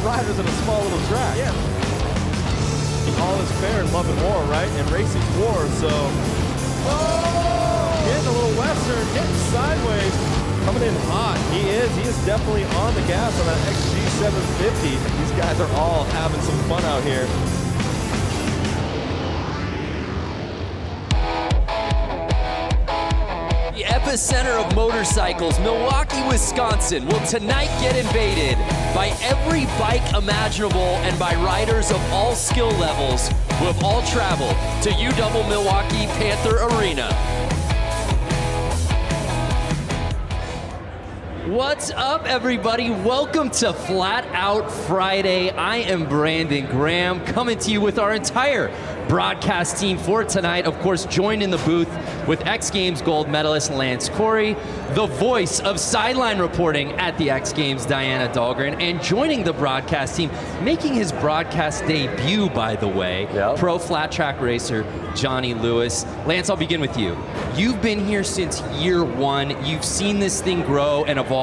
riders in a small little track. Yeah. All is fair in love and war, right? And racing's war, so. Oh! Getting a little western, getting sideways. Coming in hot. He is definitely on the gas on that XG750. These guys are all having some fun out here. The epicenter of motorcycles, Milwaukee, Wisconsin, will tonight get invaded by every bike imaginable and by riders of all skill levels who have all traveled to UW Milwaukee Panther Arena. What's up, everybody? Welcome to Flat Out Friday. I am Brandon Graham, coming to you with our entire broadcast team for tonight. Of course, joined in the booth with X Games gold medalist Lance Corey, the voice of sideline reporting at the X Games, Diana Dahlgren, and joining the broadcast team, making his broadcast debut, by the way, pro flat track racer Johnny Lewis. Lance, I'll begin with you. You've been here since year one. You've seen this thing grow and evolve.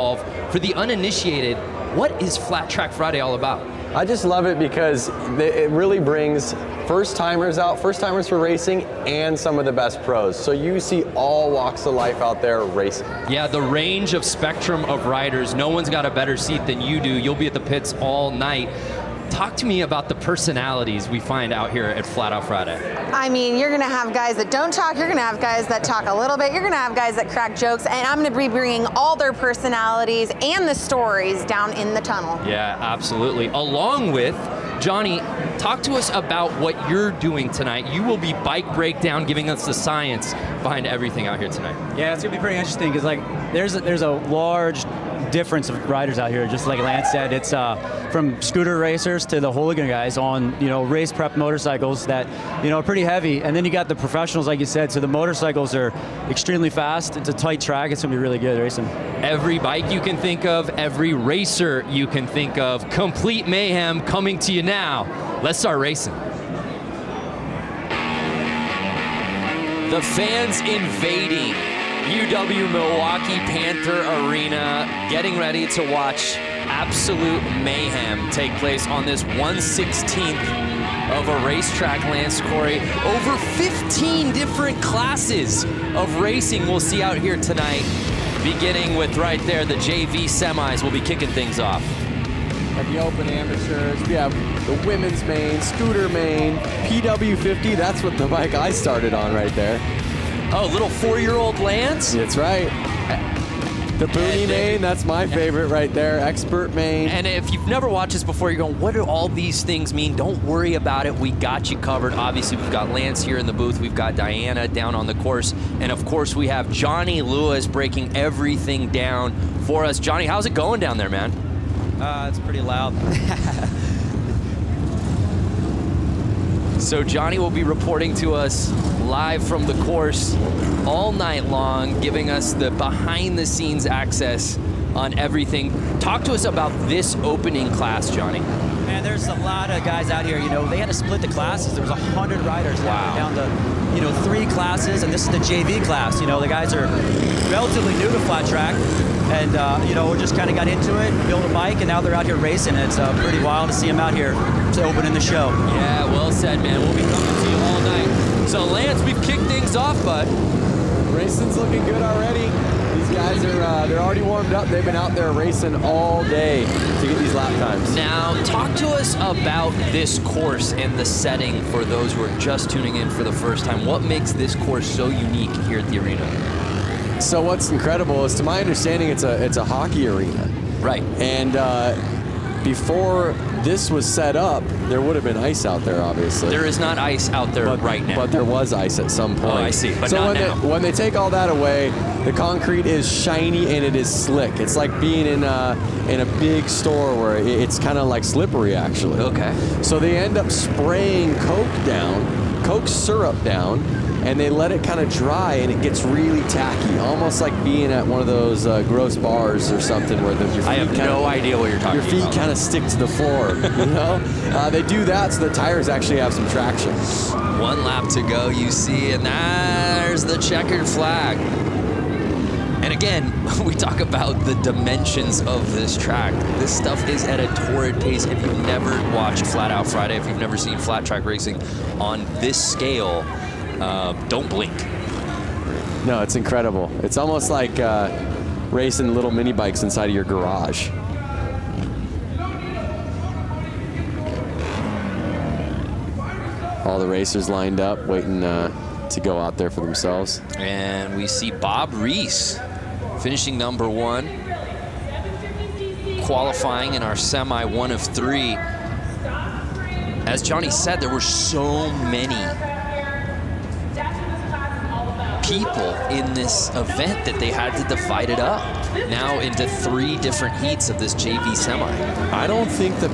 For the uninitiated, what is Flat Track Friday all about? I just love it because it really brings first-timers out, first-timers for racing, and some of the best pros. So you see all walks of life out there racing. Yeah, the range of spectrum of riders. No one's got a better seat than you do. You'll be at the pits all night. Talk to me about the personalities we find out here at Flat Out Friday. I mean, you're gonna have guys that don't talk, you're gonna have guys that talk a little bit, you're gonna have guys that crack jokes, and I'm gonna be bringing all their personalities and the stories down in the tunnel. Yeah, absolutely. Along with Johnny, talk to us about what you're doing tonight. You will be bike breakdown, giving us the science behind everything out here tonight. Yeah, it's gonna be pretty interesting because like there's a large difference of riders out here. Just like Lance said, it's from scooter racers to the hooligan guys on race prep motorcycles that are pretty heavy, and then you got the professionals, like you said. So the motorcycles are extremely fast. It's a tight track. It's gonna be really good racing. Every bike you can think of, every racer you can think of, complete mayhem coming to you now. Let's start racing. The fans invading UW Milwaukee Panther Arena, getting ready to watch absolute mayhem take place on this 1/16th of a racetrack, Lance Corey. Over 15 different classes of racing we'll see out here tonight, beginning with right there, the JV semis will be kicking things off. At the open amateurs, we have the women's main, scooter main, PW50, that's what the bike I started on right there. Oh, little 4-year-old Lance? That's right. The Boonie main, that's my favorite right there. Expert main. And if you've never watched this before, you're going, what do all these things mean? Don't worry about it. We got you covered. Obviously, we've got Lance here in the booth. We've got Diana down on the course. And of course, we have Johnny Lewis breaking everything down for us. Johnny, how's it going down there, man? It's pretty loud. So Johnny will be reporting to us live from the course all night long, giving us the behind-the-scenes access on everything. Talk to us about this opening class, Johnny. Man, there's a lot of guys out here. They had to split the classes. There was 100 riders down to 3 classes, and this is the JV class. The guys are relatively new to flat track, and we just kind of got into it, built a bike, and now they're out here racing. It's pretty wild to see them out here opening the show. Yeah, well said, man. We'll be coming to you all night. So Lance, we've kicked things off, bud. Racing's looking good already. These guys are they're already warmed up. They've been out there racing all day to get these lap times. Now, talk to us about this course and the setting for those who are just tuning in for the first time. What makes this course so unique here at the arena? So what's incredible is, to my understanding, it's a hockey arena. Right. And before this was set up, there would have been ice out there, obviously. There is not ice out there right now. But there was ice at some point. Oh, I see, but so not now. when they take all that away, the concrete is shiny and it is slick. It's like being in a big store where it's kind of like slippery, actually. Okay. So they end up spraying Coke syrup down, and they let it kind of dry, and it gets really tacky, almost like being at one of those gross bars or something where your feet I have no idea what you're talking about. Your feet kind of stick to the floor, They do that so the tires actually have some traction. 1 lap to go, you see, and there's the checkered flag. And again, we talk about the dimensions of this track. This stuff is at a torrid pace. If you've never watched Flat Out Friday, if you've never seen flat track racing on this scale, don't blink. No, it's incredible. It's almost like racing little mini bikes inside of your garage. All the racers lined up, waiting to go out there for themselves. And we see Bob Reese finishing number 1, qualifying in our semi 1 of 3. As Johnny said, there were so many people in this event that they had to divide it up now into 3 different heats of this JV semi. I don't think that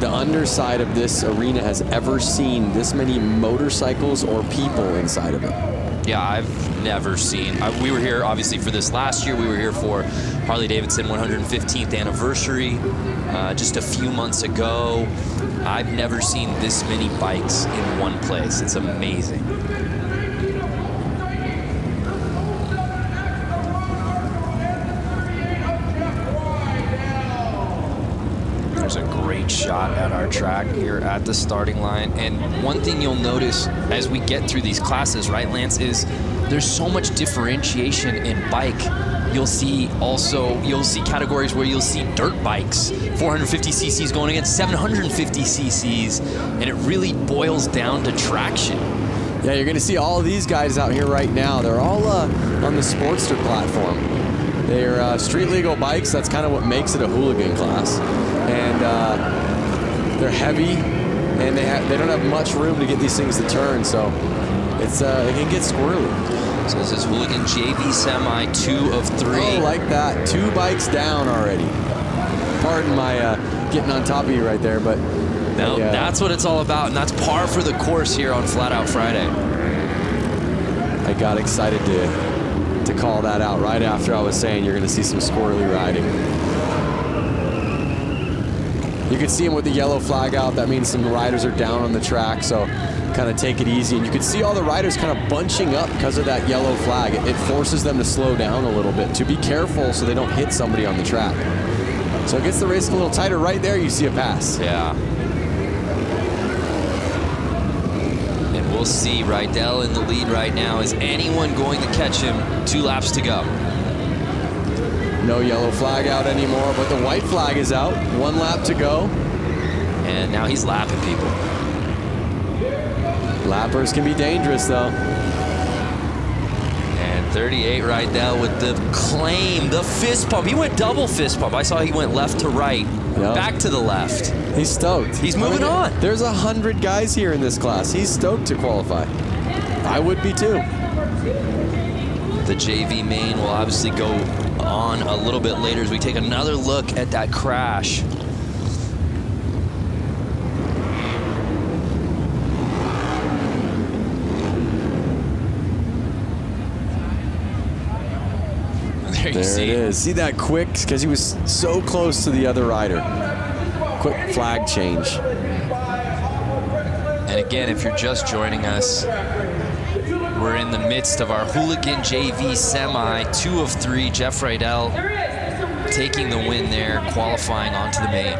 the underside of this arena has ever seen this many motorcycles or people inside of it. Yeah, I've never seen. We were here obviously for this last year. We were here for Harley-Davidson 115th anniversary just a few months ago. I've never seen this many bikes in one place. It's amazing. There's a great shot at our track here at the starting line. And one thing you'll notice as we get through these classes, right, Lance, is there's so much differentiation in bike. You'll see categories where you'll see dirt bikes, 450 cc's going against 750 cc's, and it really boils down to traction. Yeah, you're going to see all of these guys out here right now. They're all on the Sportster platform. They're street legal bikes. That's kind of what makes it a hooligan class. And they're heavy, and they don't have much room to get these things to turn, so it can get squirrely. So this is hooligan JV semi 2 of 3. Oh, like that. 2 bikes down already. Pardon my getting on top of you right there, but no, that's what it's all about, and that's par for the course here on Flat Out Friday. I got excited to call that out right after I was saying you're going to see some squirrely riding. You can see them with the yellow flag out. That means some riders are down on the track, so kind of take it easy. And you can see all the riders kind of bunching up because of that yellow flag. It forces them to slow down a little bit, to be careful so they don't hit somebody on the track. So it gets the race a little tighter. Right there, you see a pass. Yeah. And we'll see Rydell in the lead right now. Is anyone going to catch him? 2 laps to go. No yellow flag out anymore, but the white flag is out. 1 lap to go. And now he's lapping people. Lappers can be dangerous, though. And 38 Rydell with the claim, the fist pump. He went double fist pump. I saw he went left to right, back to the left. He's stoked. He's moving on. There's 100 guys here in this class. He's stoked to qualify. I would be too. The JV main will obviously go on a little bit later as we take another look at that crash. There it is. See that quick? Because he was so close to the other rider. Quick flag change. And again, if you're just joining us, we're in the midst of our hooligan JV semi, 2 of 3. Jeff Rydell taking the win there, qualifying onto the main.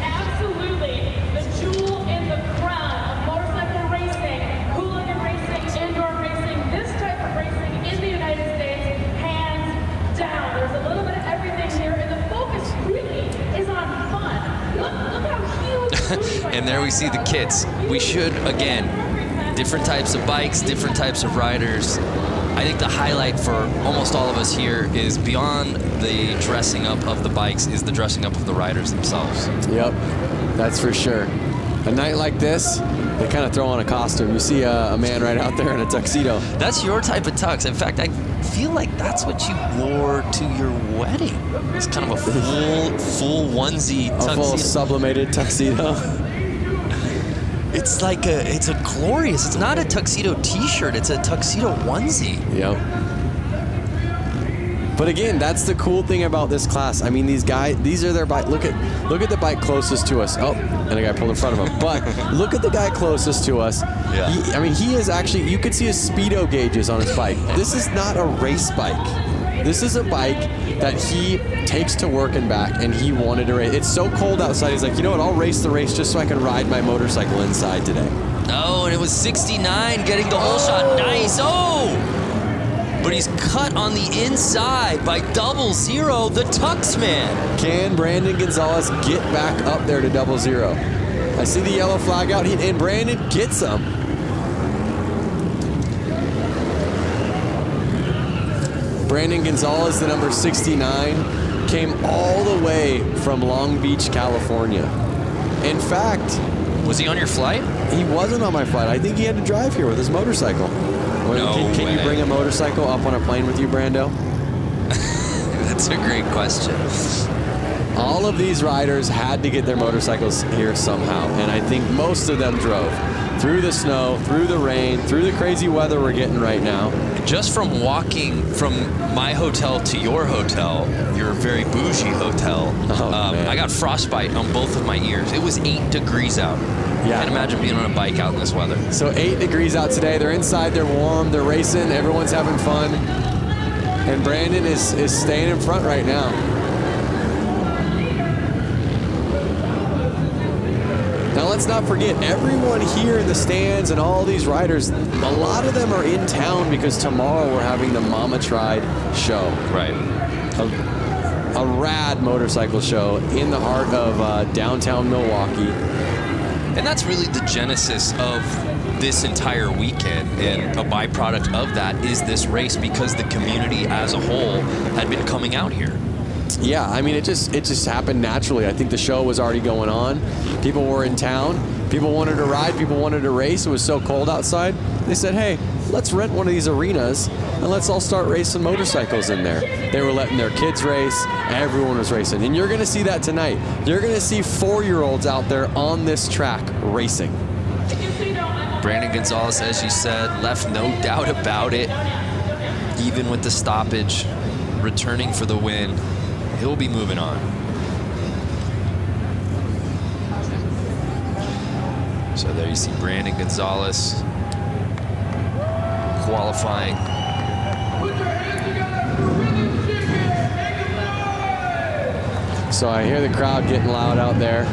Absolutely, the jewel in the crown of motorcycle racing, hooligan racing, indoor racing, this type of racing in the United States, hands down. There's a little bit of everything here, and the focus really is on fun. Look how huge. And there we see the kits. We should, again, different types of bikes, different types of riders. I think the highlight for almost all of us here is beyond the dressing up of the bikes is the dressing up of the riders themselves. Yep, that's for sure. A night like this, they kind of throw on a costume. You see a man right out there in a tuxedo. That's your type of tux. In fact, I feel like that's what you wore to your wedding. It's kind of a full onesie tuxedo. A full sublimated tuxedo. It's a glorious, it's not a tuxedo t-shirt, it's a tuxedo onesie. Yep. But again, that's the cool thing about this class. I mean, these are their bike. Look at the bike closest to us. Oh, and a guy pulled in front of him. But look at the guy closest to us. Yeah. He is actually, you could see his speedo gauges on his bike. This is not a race bike. This is a bike that he takes to work and back, and he wanted to race. It's so cold outside, he's like, you know what, I'll race the race just so I can ride my motorcycle inside today. Oh, and it was 69 getting the whole shot. Nice. Oh! But he's cut on the inside by 00, the Tux man. Can Brandon Gonzalez get back up there to 00? I see the yellow flag out, and Brandon gets him. Brandon Gonzalez, the number 69, came all the way from Long Beach, California. In fact, was he on your flight? He wasn't on my flight. I think he had to drive here with his motorcycle. Can you bring a motorcycle up on a plane with you, Brando? That's a great question. All of these riders had to get their motorcycles here somehow, and I think most of them drove. Through the snow, through the rain, through the crazy weather we're getting right now. Just from walking from my hotel to your hotel, your very bougie hotel, I got frostbite on both of my ears. It was 8 degrees out. Yeah. Can't imagine being on a bike out in this weather. So 8 degrees out today. They're inside, they're warm, they're racing, everyone's having fun. And Brandon is staying in front right now. Now let's not forget, everyone here in the stands and all these riders, a lot of them are in town because tomorrow we're having the Mama Tried show. Right. A rad motorcycle show in the heart of downtown Milwaukee. And that's really the genesis of this entire weekend, and a byproduct of that is this race because the community as a whole had been coming out here. Yeah, I mean, it just happened naturally. I think the show was already going on. People were in town. People wanted to ride. People wanted to race. It was so cold outside. They said, hey, let's rent one of these arenas and let's all start racing motorcycles in there. They were letting their kids race. Everyone was racing. And you're going to see that tonight. You're going to see 4-year-olds out there on this track racing. Brandon Gonzalez, as you said, left no doubt about it. Even with the stoppage, returning for the win. He'll be moving on. So there you see Brandon Gonzalez qualifying. So I hear the crowd getting loud out there.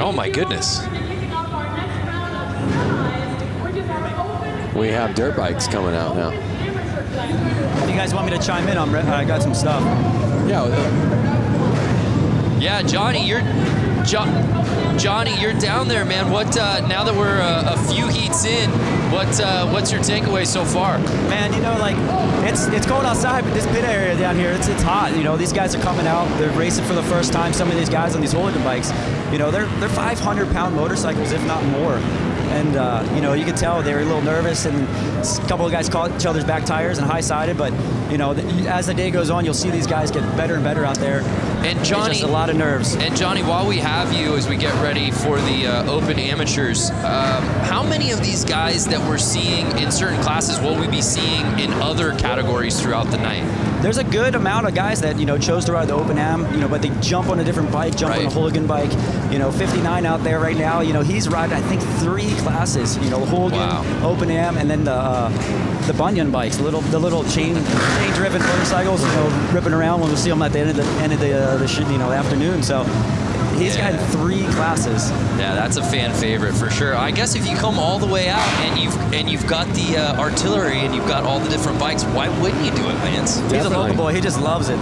Oh my goodness. We have dirt bikes coming out now. If you guys want me to chime in, I got some stuff. Yeah, Johnny, you're down there, man. What now that we're a few heats in, what's your takeaway so far? Man, you know, like it's cold outside, but this pit area down here, it's hot. You know, these guys are coming out, they're racing for the first time. Some of these guys on these hooligan bikes, you know, they're 500-pound motorcycles, if not more. And, you know, you could tell they were a little nervous, and a couple of guys caught each other's back tires and high-sided. But, you know, as the day goes on, you'll see these guys get better and better out there. And Johnny, just a lot of nerves. And Johnny, while we have you, as we get ready for the Open Amateurs, how many of these guys that we're seeing in certain classes will we be seeing in other categories throughout the night? There's a good amount of guys that, you know, chose to ride the Open Am, you know, but they jump on a different bike, jump on a hooligan bike. You know, 59 out there right now, you know, he's riding, I think, 3 classes, you know, the hooligan, Open Am, and then the Bunyan bikes, the little chain-driven motorcycles, you know, ripping around when we see them at the end of the afternoon. So he's got 3 classes. Yeah, that's a fan favorite for sure. I guess if you come all the way out and you've got the artillery and you've got all the different bikes, why wouldn't you do it, Lance? He's a local boy. He just loves it.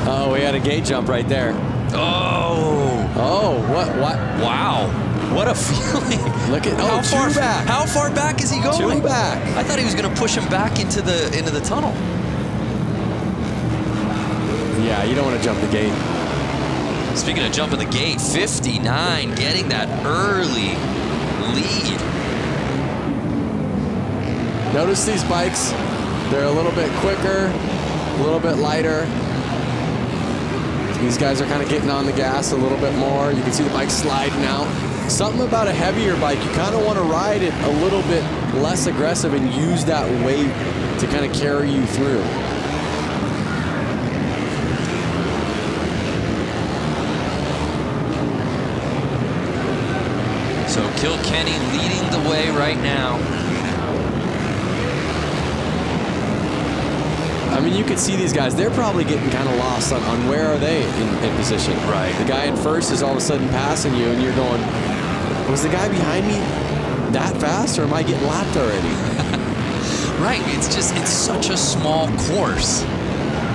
Oh, we had a gate jump right there. Oh, what? Wow, what a feeling! Look at back. How far back is he going? 2 back. I thought he was going to push him back into the tunnel. Yeah, you don't want to jump the gate. Speaking of jumping the gate, 59 getting that early lead. Notice these bikes, they're a little bit quicker, a little bit lighter. These guys are kind of getting on the gas a little bit more. You can see the bike sliding out. something about a heavier bike, you kind of want to ride it a little bit less aggressive and use that weight to kind of carry you through. So Kilkenny leading the way right now. I mean, you can see these guys, they're probably getting kind of lost on where are they in position. Right. The guy in first is all of a sudden passing you, and you're going, was the guy behind me that fast, or am I getting lapped already? Right, it's such a small course.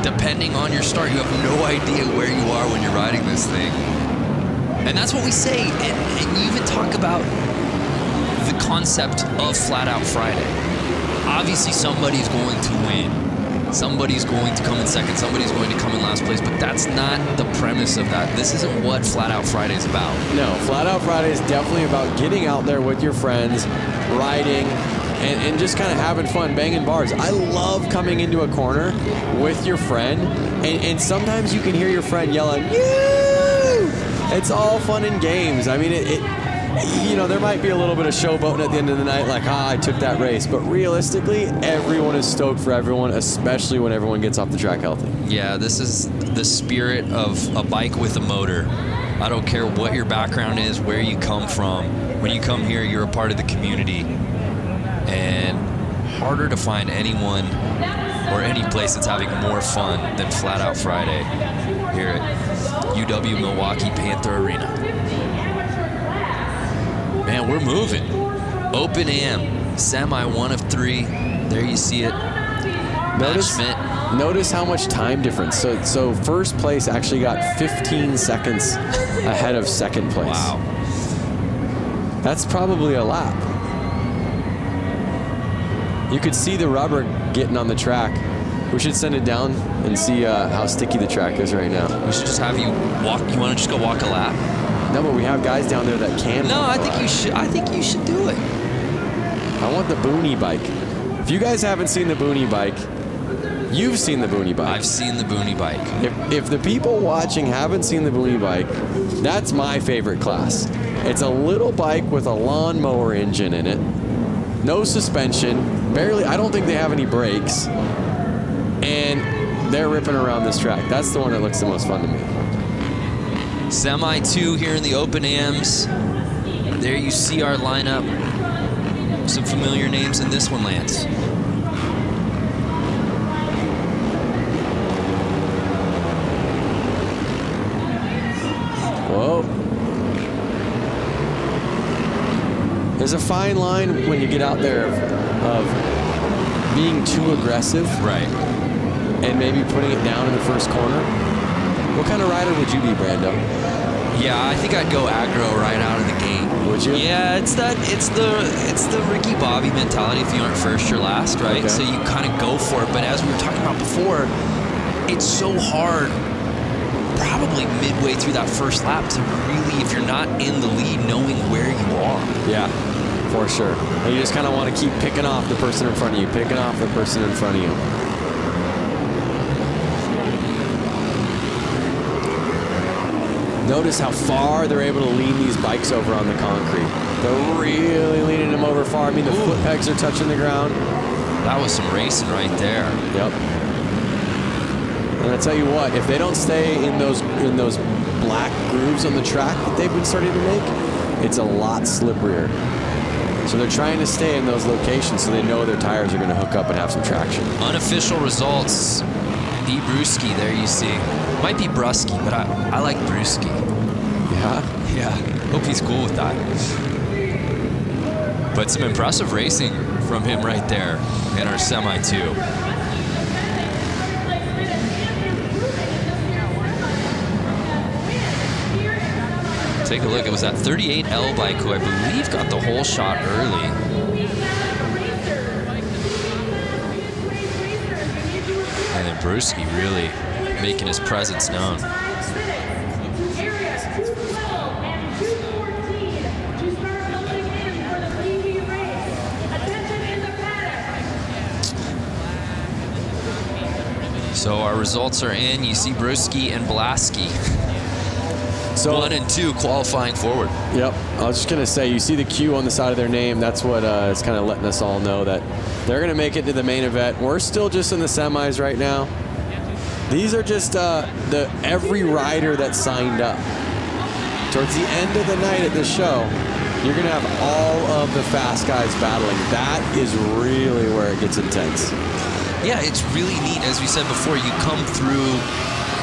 Depending on your start, you have no idea where you are when you're riding this thing. And that's what we say, and you even talk about the concept of Flat Out Friday. Obviously, somebody's going to win. Somebody's going to come in second, somebody's going to come in last place, but that's not the premise of that. This isn't what Flat Out Friday is about. No, Flat Out Friday is definitely about getting out there with your friends, riding, and just kind of having fun, banging bars. I love coming into a corner with your friend, and sometimes you can hear your friend yelling, "Yoo!" It's all fun and games. I mean, you know, there might be a little bit of showboating at the end of the night, like, I took that race. But realistically, everyone is stoked for everyone, especially when everyone gets off the track healthy. Yeah, this is the spirit of a bike with a motor. I don't care what your background is, where you come from. When you come here, you're a part of the community. And harder to find anyone or any place that's having more fun than Flat Out Friday here at UW Milwaukee Panther Arena. Man, we're moving. Open Am, semi 1 of 3. There you see it. Notice how much time difference. So first place actually got 15 seconds ahead of second place. Wow. That's probably a lap. You could see the rubber getting on the track. We should send it down and see how sticky the track is right now. We should just have you walk. You want to just go walk a lap? No, but we have guys down there that can. No, I think you should. I think you should do it. I want the Boonie bike. If you guys haven't seen the Boonie bike, you've seen the Boonie bike. I've seen the Boonie bike. If the people watching haven't seen the Boonie bike, that's my favorite class. It's a little bike with a lawnmower engine in it, no suspension, barely. I don't think they have any brakes, and they're ripping around this track. That's the one that looks the most fun to me. Semi 2 here in the Open Ams. There you see our lineup. Some familiar names in this one, Lance. Whoa. There's a fine line when you get out there of being too aggressive. Right. And maybe putting it down in the first corner. What kind of rider would you be, Brando? Yeah, I think I'd go aggro right out of the gate. Would you? Yeah, it's the Ricky Bobby mentality. If you aren't first, you're last, right? Okay. So you kind of go for it. But as we were talking about before, it's so hard, probably midway through that first lap, to really, if you're not in the lead, knowing where you are. Yeah, for sure. And you just kind of want to keep picking off the person in front of you, picking off the person in front of you. Notice how far they're able to lean these bikes over on the concrete. They're really leaning them over far. I mean, the foot pegs are touching the ground. That was some racing right there. Yep. And I tell you what, if they don't stay in those black grooves on the track that they've been starting to make, it's a lot slipperier. So they're trying to stay in those locations so they know their tires are going to hook up and have some traction. Unofficial results. B. Brewski, there you see. Might be Brusky, but I like Brewski. Yeah? Yeah, hope he's cool with that. But some impressive racing from him right there in our Semi 2. Take a look, it was that 38L bike who I believe got the whole shot early. And then Brewski really making his presence known. So our results are in. You see Brewski and Blasky So 1 and 2 qualifying forward. Yep. I was just going to say, you see the Q on the side of their name. That's what is kind of letting us all know that they're going to make it to the main event. We're still just in the semis right now. These are just every rider that signed up. Towards the end of the night at this show, you're going to have all of the fast guys battling. That is really where it gets intense. Yeah, it's really neat. As we said before, you come through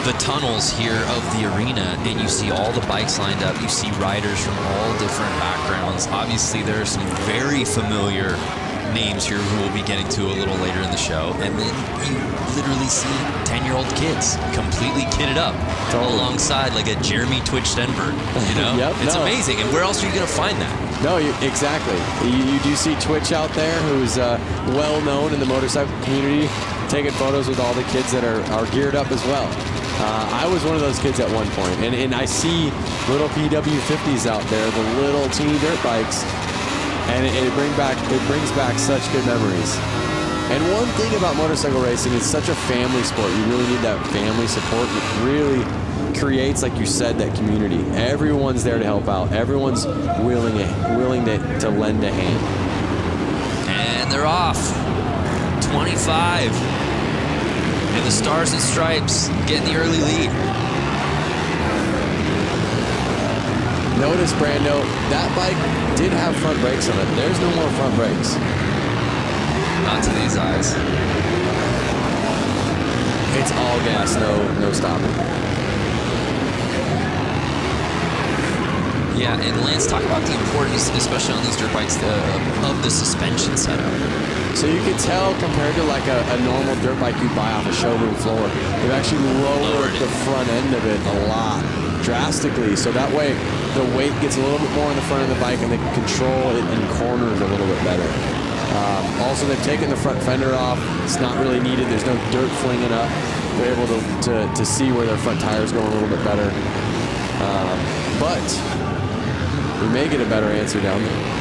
the tunnels here of the arena and you see all the bikes lined up. You see riders from all different backgrounds. Obviously, there are some very familiar names here who we'll be getting to a little later in the show. And then you literally see 10-year-old kids completely kitted up alongside like a Jeremy Twitch Stenberg, you know? Yep, it's amazing. And where else are you going to find that? No, exactly. You do see Twitch out there, who's well known in the motorcycle community, taking photos with all the kids that are geared up as well. I was one of those kids at one point, and I see little PW50s out there, the little teeny dirt bikes, and it brings back such good memories. And one thing about motorcycle racing, it's such a family sport. You really need that family support. It really creates, like you said, that community. Everyone's there to help out. Everyone's willing to lend a hand. And they're off. 25. And the Stars and Stripes getting the early lead. Notice, Brando, that bike did have front brakes on it. There's no more front brakes. Not to these eyes. It's all gas, no stopping. Yeah, and Lance, talk about the importance, especially on these dirt bikes, of the suspension setup. So you can tell compared to like a normal dirt bike you buy off a showroom floor, they've actually lowered the front end of it a lot, drastically. So that way the weight gets a little bit more on the front of the bike and they can control it in corners a little bit better. Also, they've taken the front fender off. It's not really needed. There's no dirt flinging up. They're able to see where their front tires go a little bit better. But we may get a better answer down there.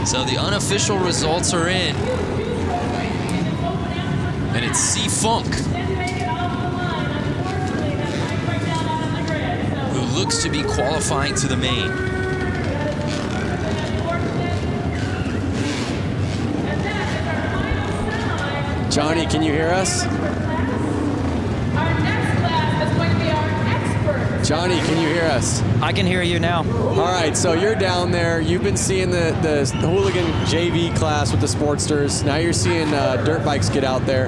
So the unofficial results are in. And it's C-Funk, who looks to be qualifying to the main. Johnny, can you hear us? Johnny, can you hear us? I can hear you now. All right, so you're down there. You've been seeing the hooligan JV class with the Sportsters. Now you're seeing dirt bikes get out there.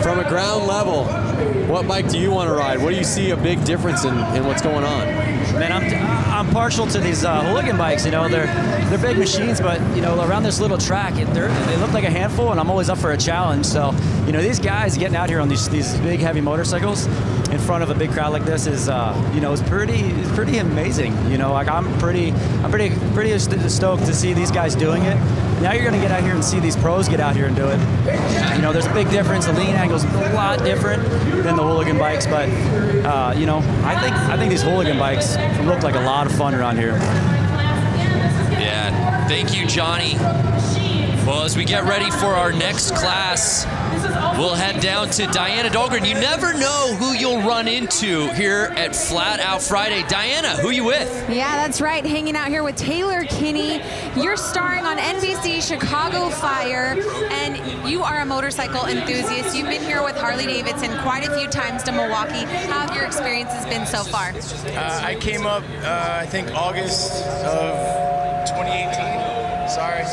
From a ground level, what bike do you want to ride? What do you see a big difference in what's going on? Man, I'm partial to these hooligan bikes. You know, they're big machines, but you know, around this little track, they look like a handful, and I'm always up for a challenge. So, you know, these guys getting out here on these big heavy motorcycles in front of a big crowd like this is, you know, it's pretty amazing. You know, like I'm pretty stoked to see these guys doing it. Now you're going to get out here and see these pros get out here and do it. You know, there's a big difference. The lean angle's a lot different than the hooligan bikes, but you know, I think these hooligan bikes look like a lot of fun around here. Yeah, thank you, Johnny. Well, as we get ready for our next class, we'll head down to Diana Dahlgren. You never know who you'll run into here at Flat Out Friday. Diana, who you with? Yeah, that's right. Hanging out here with Taylor Kinney. You're starring on NBC Chicago Fire, and you are a motorcycle enthusiast. You've been here with Harley-Davidson quite a few times to Milwaukee. How have your experiences been so far? I came up, I think, August of 2018. Sorry.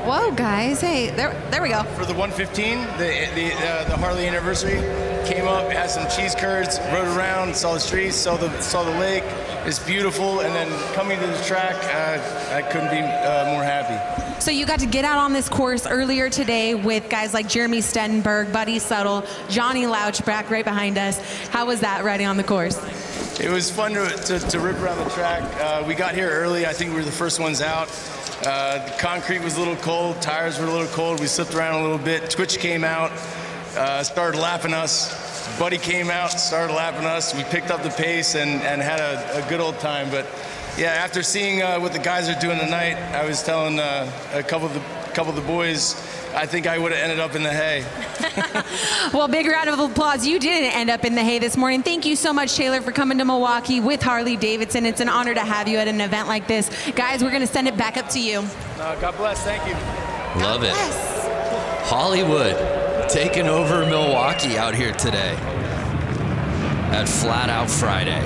Whoa, guys. Hey, there we go. For the 115, the Harley anniversary, came up, had some cheese curds, rode around, saw the streets, saw the lake. It's beautiful, and then coming to the track, I couldn't be more happy. So you got to get out on this course earlier today with guys like Jeremy Stenberg, Buddy Suttle, Johnny Louchback right behind us. How was that riding on the course? It was fun to rip around the track. We got here early. I think we were the first ones out. The concrete was a little cold, tires were a little cold. We slipped around a little bit. Twitch came out, started lapping us. buddy came out, started lapping us. We picked up the pace and had a good old time. But yeah, after seeing what the guys are doing tonight, I was telling a couple of the boys, I think I would have ended up in the hay. Well, big round of applause. You didn't end up in the hay this morning. Thank you so much, Taylor, for coming to Milwaukee with Harley-Davidson. It's an honor to have you at an event like this. Guys, we're going to send it back up to you. God bless. Thank you. Love it. Hollywood taking over Milwaukee out here today at Flat Out Friday.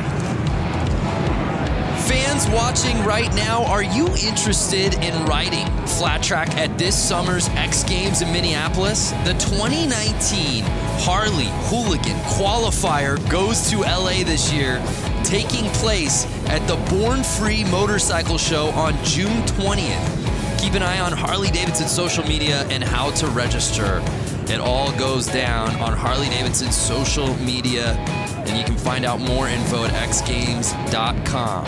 Fans watching right now, are you interested in riding flat track at this summer's X Games in Minneapolis? The 2019 Harley Hooligan Qualifier goes to LA this year, taking place at the Born Free Motorcycle Show on June 20th. Keep an eye on Harley-Davidson's social media and how to register. It all goes down on Harley-Davidson's social media, and you can find out more info at xgames.com.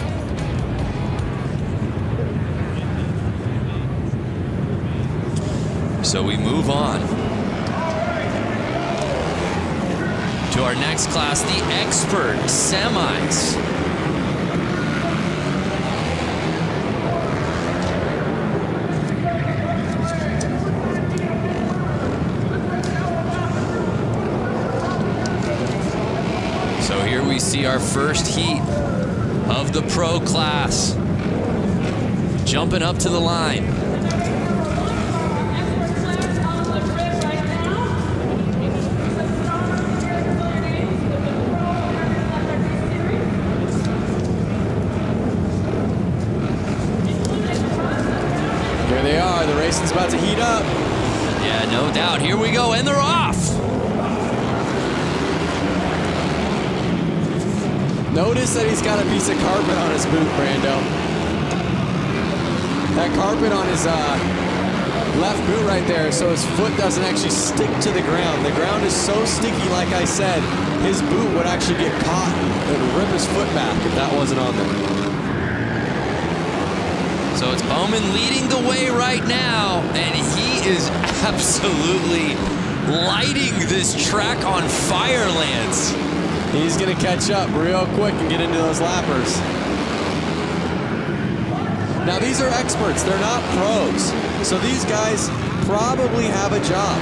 So we move on to our next class, the Expert Semis. So here we see our first heat of the pro class. Jumping up to the line. They are. The racing's about to heat up. Yeah, no doubt. Here we go, and they're off. Notice that he's got a piece of carpet on his boot, Brando. That carpet on his left boot right there, so his foot doesn't actually stick to the ground. The ground is so sticky, like I said, his boot would actually get caught. It would rip his foot back if that wasn't on there. So it's Bowman leading the way right now, and he is absolutely lighting this track on fire, Lance. He's going to catch up real quick and get into those lappers. Now, these are experts. They're not pros. So these guys probably have a job.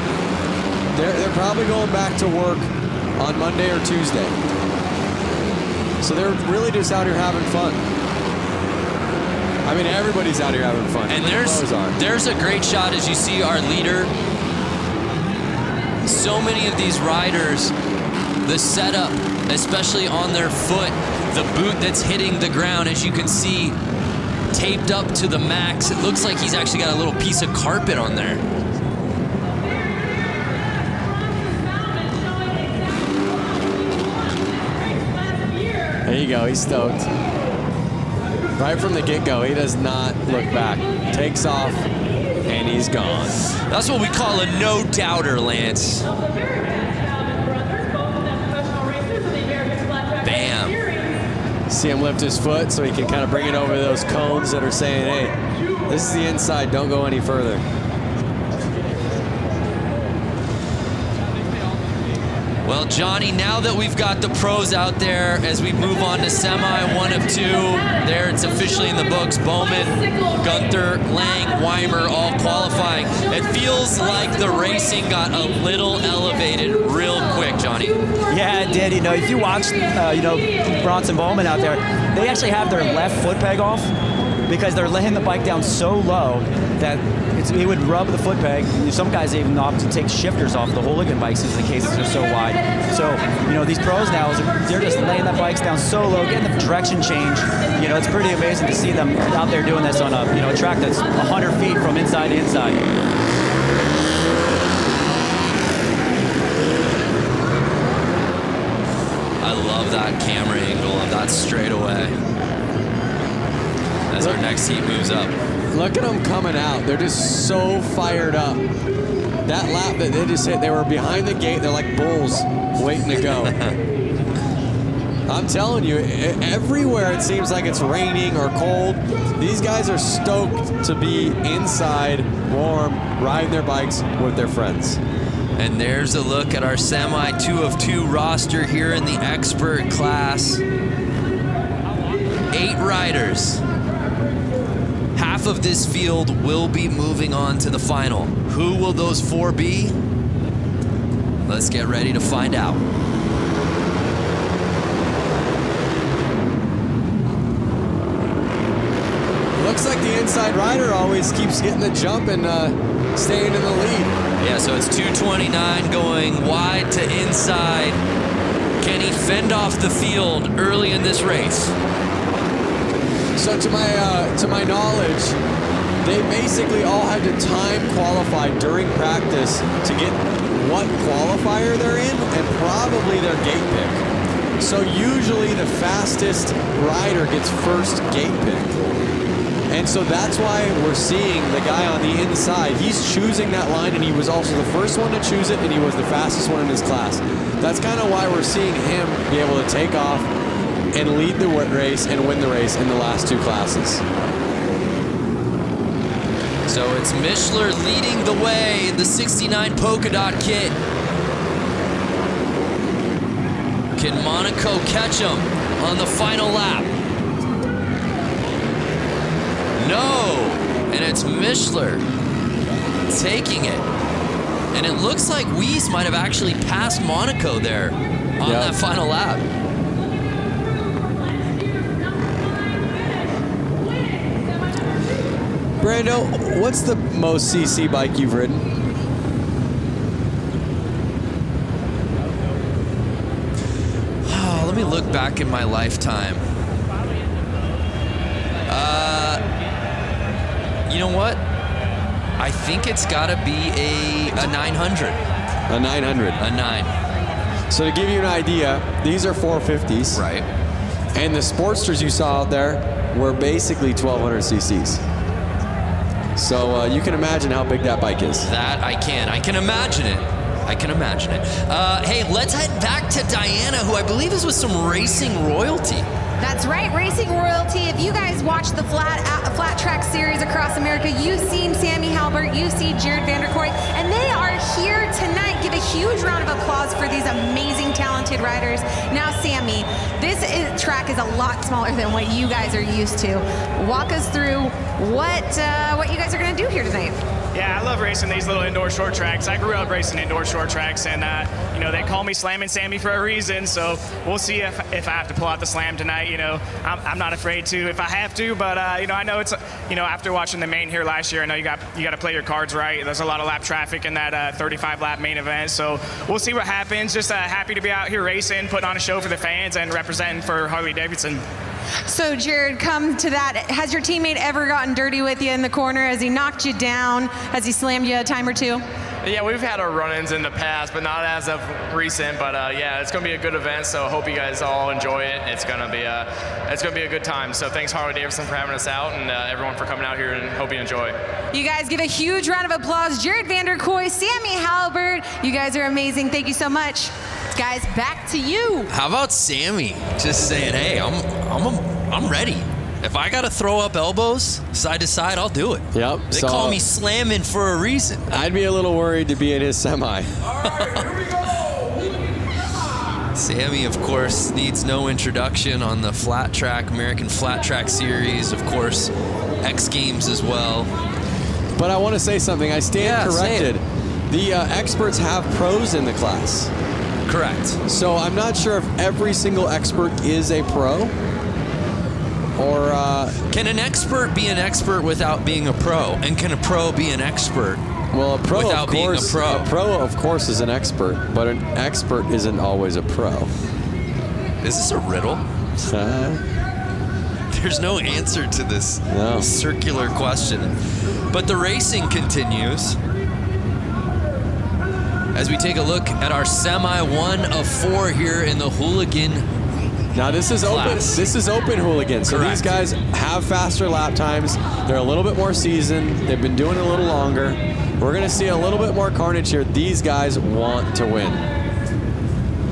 They're probably going back to work on Monday or Tuesday. So they're really just out here having fun. I mean, everybody's out here having fun. And there's a great shot as you see our leader. So many of these riders, the setup, especially on their foot, the boot that's hitting the ground, as you can see, taped up to the max. It looks like he's actually got a little piece of carpet on there. There you go, he's stoked. Right from the get-go, he does not look back. Takes off, and he's gone. That's what we call a no-doubter, Lance. Bam. See him lift his foot so he can kind of bring it over those cones that are saying, hey, this is the inside, don't go any further. Well, Johnny, now that we've got the pros out there, as we move on to semi 1 of 2, there it's officially in the books. Bowman, Gunther, Lang, Weimer all qualifying. It feels like the racing got a little elevated real quick, Johnny. Yeah, it did. You know, if you watch, Bronson Bowman out there, they actually have their left foot peg off because they're laying the bike down so low that it would rub the foot peg. Some guys even opt to take shifters off the hooligan bikes as the cases are so wide. So, these pros now, they're just laying the bikes down so low, getting the direction change. It's pretty amazing to see them out there doing this on a track that's 100 feet from inside to inside. I love that camera angle of that straightaway as our next heat moves up. Look at them coming out. They're just so fired up. That lap that they just hit, they were behind the gate. They're like bulls waiting to go. I'm telling you, everywhere it seems like it's raining or cold. These guys are stoked to be inside, warm, riding their bikes with their friends. And there's a look at our semi 2 of 2 roster here in the expert class. 8 riders. Half of this field will be moving on to the final. Who will those 4 be? Let's get ready to find out. Looks like the inside rider always keeps getting the jump and staying in the lead. Yeah, so it's 229 going wide to inside. Can he fend off the field early in this race? So to my knowledge, they basically all had to time qualify during practice to get what qualifier they're in and probably their gate pick. So usually the fastest rider gets first gate pick. And so that's why we're seeing the guy on the inside. He's choosing that line, and he was also the first one to choose it, and he was the fastest one in his class. That's kind of why we're seeing him be able to take off and lead the race and win the race in the last 2 classes. So it's Mishler leading the way in the 69 polka dot kit. Can Monaco catch him on the final lap? No, and it's Mishler taking it. And it looks like Weiss might have actually passed Monaco there on that final lap. Brando, what's the most CC bike you've ridden? Oh, let me look back in my lifetime. You know what? I think it's got to be a 900. A 900. A 9. So to give you an idea, these are 450s. Right. And the Sportsters you saw out there were basically 1200 cc's. So you can imagine how big that bike is. That I can. I can imagine it. I can imagine it. Hey, let's head back to Diana, who I believe is with some racing royalty. That's right, Racing Royalty. If you guys watch the flat track series across America, you've seen Sammy Halbert, you've seen Jared Vanderkoy, and they are here tonight. Give a huge round of applause for these amazing, talented riders. Now, Sammy, this track is a lot smaller than what you guys are used to. Walk us through what you guys are going to do here tonight. Yeah, I love racing these little indoor short tracks. I grew up racing indoor short tracks, and you know, they call me Slammin' Sammy for a reason. So we'll see if I have to pull out the slam tonight. You know, I'm not afraid to if I have to, but you know, I know it's, you know, after watching the main here last year, I know you got to play your cards right. There's a lot of lap traffic in that 35 lap main event, so we'll see what happens. Just happy to be out here racing, putting on a show for the fans, and representing for Harley-Davidson. So, Jared, come to that. Has your teammate ever gotten dirty with you in the corner? Has he knocked you down? Has he slammed you a time or two? Yeah, we've had our run-ins in the past, but not as of recent. But yeah, it's going to be a good event, so I hope you guys all enjoy it. It's going to be a good time. So thanks, Harley-Davidson, for having us out, and everyone for coming out here, and hope you enjoy. You guys give a huge round of applause. Jared Vanderkoy, Sammy Halbert, you guys are amazing. Thank you so much. Guys, back to you. How about Sammy just saying, hey, I'm ready. If I got to throw up elbows side to side, I'll do it. Yep. They call me slamming for a reason. I'd be a little worried to be in his semi. All right, here we go. Sammy, of course, needs no introduction on the flat track, American Flat Track Series, of course, X Games as well. But I want to say something. I stand corrected. The experts have pros in the class. Correct. So I'm not sure if every single expert is a pro. Or can an expert be an expert without being a pro? And can a pro be an expert without being a pro? A pro, of course, is an expert, but an expert isn't always a pro. Is this a riddle? There's no answer to this circular question. But the racing continues as we take a look at our semi 1 of 4 here in the hooligan. Now this is open. This is open hooligan. So these guys have faster lap times. They're a little bit more seasoned. They've been doing it a little longer. We're going to see a little bit more carnage here. These guys want to win.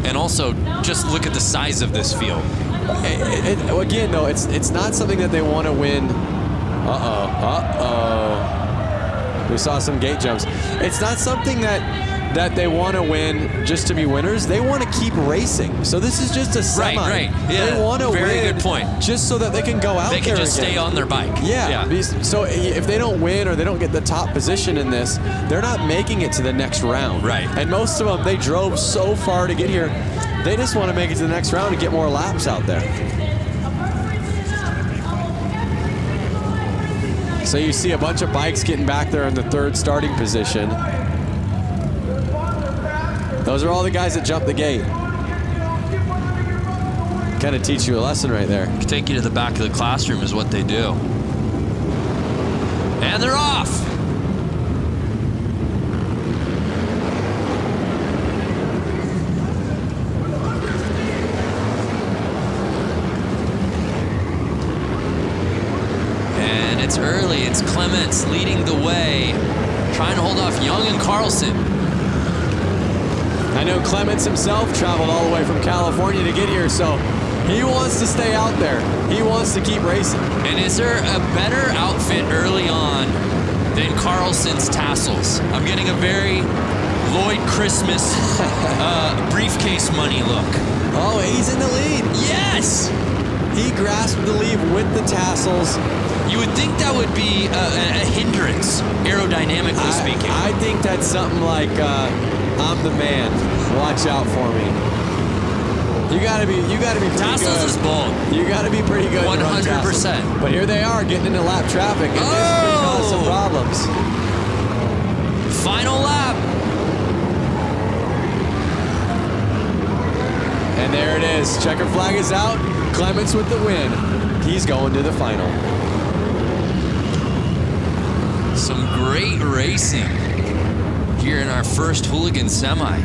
And also, just look at the size of this field. Again, though, it's not something that they want to win. We saw some gate jumps. It's not something that that they want to win just to be winners. They want to keep racing. So this is just a semi. Right. Yeah. They want to win. Very good point. Just so that they can go out there. They can just again. stay on their bike. Yeah. So if they don't win or they don't get the top position in this, they're not making it to the next round. Right. And most of them, they drove so far to get here. They just want to make it to the next round and get more laps out there. So you see a bunch of bikes getting back there in the third starting position. Those are all the guys that jumped the gate. Kind of teach you a lesson right there. Take you to the back of the classroom is what they do. And they're off. And it's early. It's Clements leading the way, trying to hold off Young and Carlson. I know Clements himself traveled all the way from California to get here, so he wants to stay out there. He wants to keep racing. And is there a better outfit early on than Carlson's tassels? I'm getting a very Lloyd Christmas briefcase money look. Oh, he's in the lead. Yes! He grasped the lead with the tassels. You would think that would be a hindrance, aerodynamically speaking. I think that's something like, I'm the man. Watch out for me. You gotta be pretty tassels good. Is bold. You gotta be pretty good. 100%. But here they are getting into lap traffic, and this could cause some problems. Final lap. And there it is. Checker flag is out. Clements with the win. He's going to the final. Some great racing here in our first Hooligan Semi.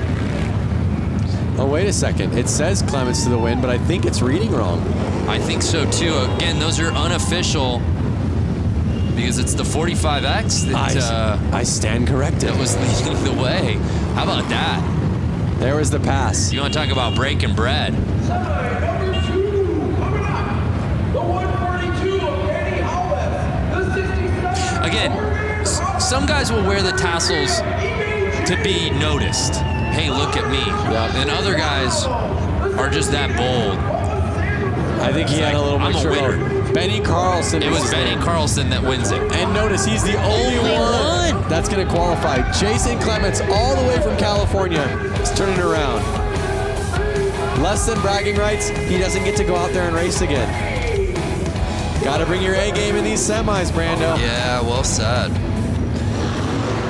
Oh, wait a second. It says Clements to the win, but I think it's reading wrong. I think so too. Again, those are unofficial because it's the 45X that I stand corrected. That was leading the way. How about that? There was the pass. You want to talk about breaking bread? Again, some guys will wear the tassels to be noticed. Hey, look at me. Yep. And other guys are just that bold. I think he had a little mixture of Benny Carlson. It was Benny Carlson that wins it. And notice he's the only one that's going to qualify. Jason Clements, all the way from California, is turning around. Less than bragging rights, he doesn't get to go out there and race again. Got to bring your A game in these semis, Brando. Yeah, well said.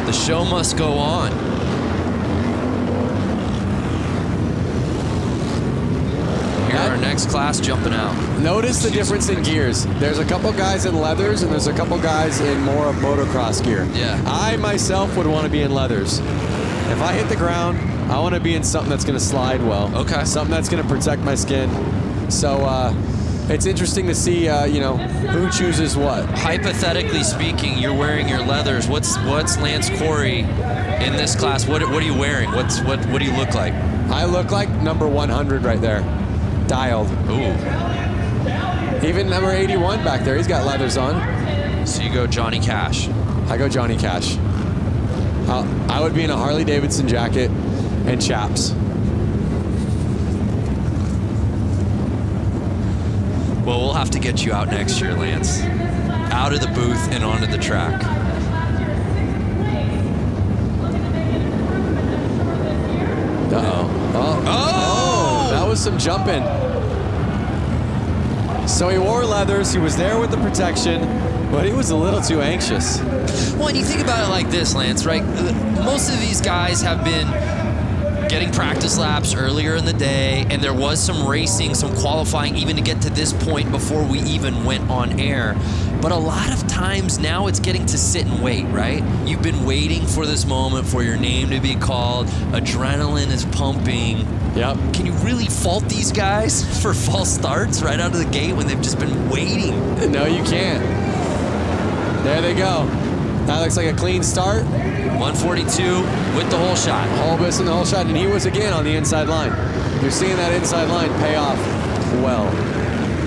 The show must go on. Here our next class jumping out. Notice the difference in gears. There's a couple guys in leathers and there's a couple guys in more of motocross gear. Yeah. I myself would want to be in leathers. If I hit the ground, I want to be in something that's going to slide well. Okay. Something that's going to protect my skin. So it's interesting to see, who chooses what. Hypothetically speaking, you're wearing your leathers. What's Lance Corey in this class? What are you wearing? What do you look like? I look like number 100 right there. Dialed. Ooh. Even number 81 back there, he's got leathers on. So you go Johnny Cash. I go Johnny Cash. I would be in a Harley-Davidson jacket and chaps. Well, we'll have to get you out next year, Lance. Out of the booth and onto the track. Oh, that was some jumping. So he wore leathers, he was there with the protection, but he was a little too anxious. Well, and you think about it like this, Lance, right? Most of these guys have been getting practice laps earlier in the day, and there was some racing, some qualifying even to get to this point before we even went on air. But a lot of times now it's getting to sit and wait, right? You've been waiting for this moment for your name to be called. Adrenaline is pumping. Yep. Can you really fault these guys for false starts right out of the gate when they've just been waiting? No, you can't. There they go. That looks like a clean start. 142 with the whole shot. Holbus in the whole shot, and he was again on the inside line. You're seeing that inside line pay off well.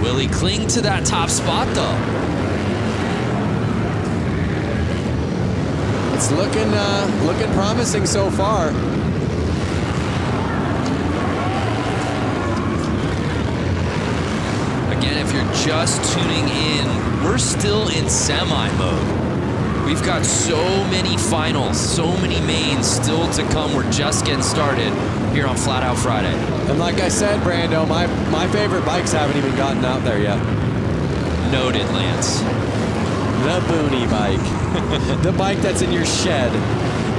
Will he cling to that top spot, though? Let's It's looking promising so far. Again, if you're just tuning in, we're still in semi mode. We've got so many finals, so many mains still to come. We're just getting started here on Flat Out Friday. And like I said, Brando, my favorite bikes haven't even gotten out there yet. Noted, Lance. The Boonie bike. The bike that's in your shed,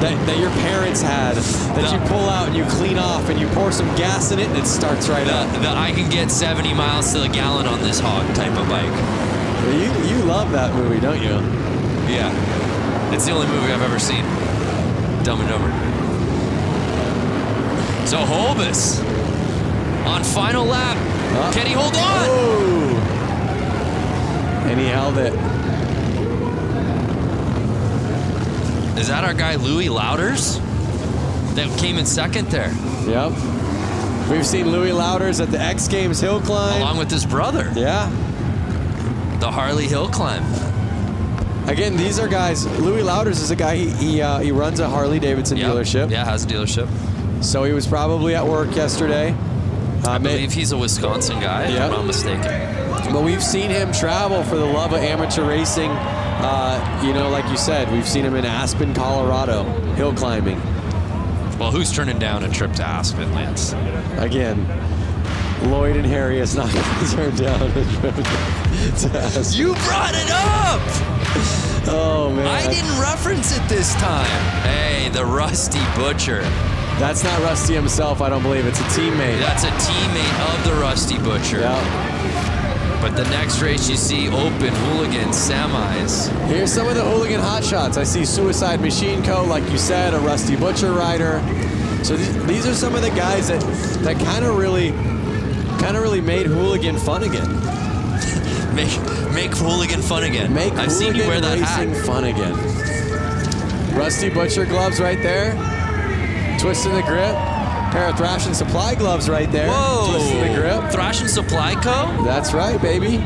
that your parents had, that you pull out and you clean off and you pour some gas in it and it starts right up. The I can get 70 miles to the gallon on this hog type of bike. You love that movie, don't you? Yeah. It's the only movie I've ever seen. Dumb and Dumber. So Holbus on final lap. Can he hold on? Oh. And he held it. Is that our guy Louis Louders that came in second there? Yep. We've seen Louis Louders at the X Games hill climb. Along with his brother. Yeah. The Harley hill climb. Again, these are guys. Louis Louders is a guy. He runs a Harley-Davidson dealership. Yeah, has a dealership. So he was probably at work yesterday. I believe he's a Wisconsin guy, if I'm not mistaken. But we've seen him travel for the love of amateur racing. You know, like you said, we've seen him in Aspen, Colorado, hill climbing. Well, who's turning down a trip to Aspen, Lance? Again, Lloyd and Harry is not going to turn down a trip to Aspen. You brought it up! Oh, man. I didn't reference it this time. Hey, the Rusty Butcher. That's not Rusty himself, I don't believe. It's a teammate. That's a teammate of the Rusty Butcher. Yeah. But the next race you see open hooligan semis. Here's some of the hooligan hotshots. I see Suicide Machine Co., like you said, a Rusty Butcher rider. So these are some of the guys that kind of really made hooligan fun again. Make hooligan fun again. I've seen you wear that racing hat. Fun again. Rusty Butcher gloves right there. Twisting the grip. Pair of Thrash and Supply gloves right there. Whoa! Twisting the grip. Thrash and Supply Co.? That's right, baby.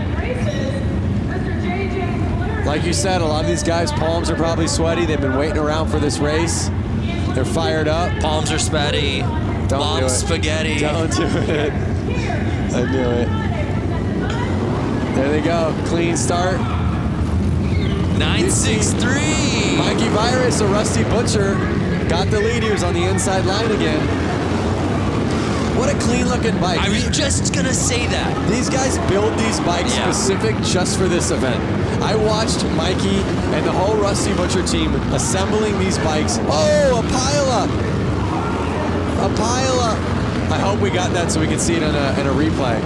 Like you said, a lot of these guys' palms are probably sweaty. They've been waiting around for this race. They're fired up. Palms are sweaty. Mom's spaghetti. Don't do it. I knew it. There they go. Clean start. 963. Mikey Virus, a Rusty Butcher, got the lead. He was on the inside line again. What a clean looking bike. I was just going to say that. These guys build these bikes specific just for this event. I watched Mikey and the whole Rusty Butcher team assembling these bikes. Oh, a pileup. A pileup. I hope we got that so we can see it in a replay.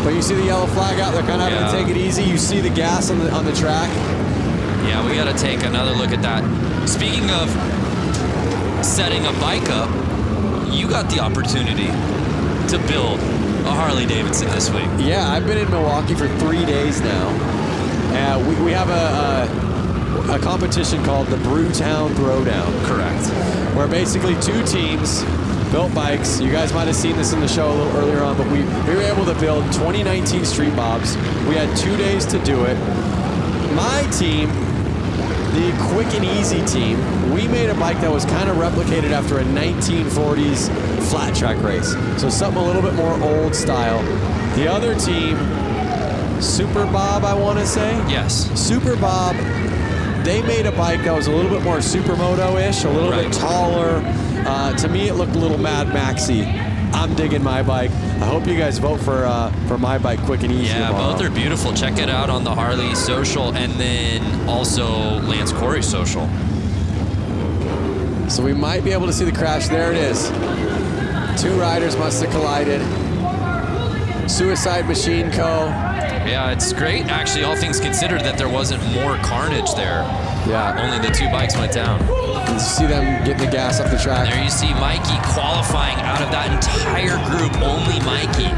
But you see the yellow flag out, they're kind of having to take it easy. You see the gas on the track. Yeah, we got to take another look at that. Speaking of setting a bike up, you got the opportunity to build a Harley-Davidson this week. Yeah, I've been in Milwaukee for 3 days now. We have a competition called the Brewtown Throwdown. Correct. Where basically two teams built bikes. You guys might have seen this in the show a little earlier on, but we were able to build 2019 Street Bobs. We had 2 days to do it. My team, the Quick and Easy team, we made a bike that was kind of replicated after a 1940s flat track race. So something a little bit more old style. The other team, Super Bob, I want to say? Yes. Super Bob, they made a bike that was a little bit more Supermoto-ish, a little bit taller. To me, it looked a little Mad Maxy. I'm digging my bike. I hope you guys vote for my bike, Quick and Easy. Yeah, tomorrow. both are beautiful. Check it out on the Harley social and then also Lance Corey social. So we might be able to see the crash. There it is. Two riders must have collided. Suicide Machine Co. Yeah, it's great, actually, all things considered, that there wasn't more carnage there. Yeah. Only the 2 bikes went down. You see them getting the gas up the track. And there you see Mikey qualifying out of that entire group, only Mikey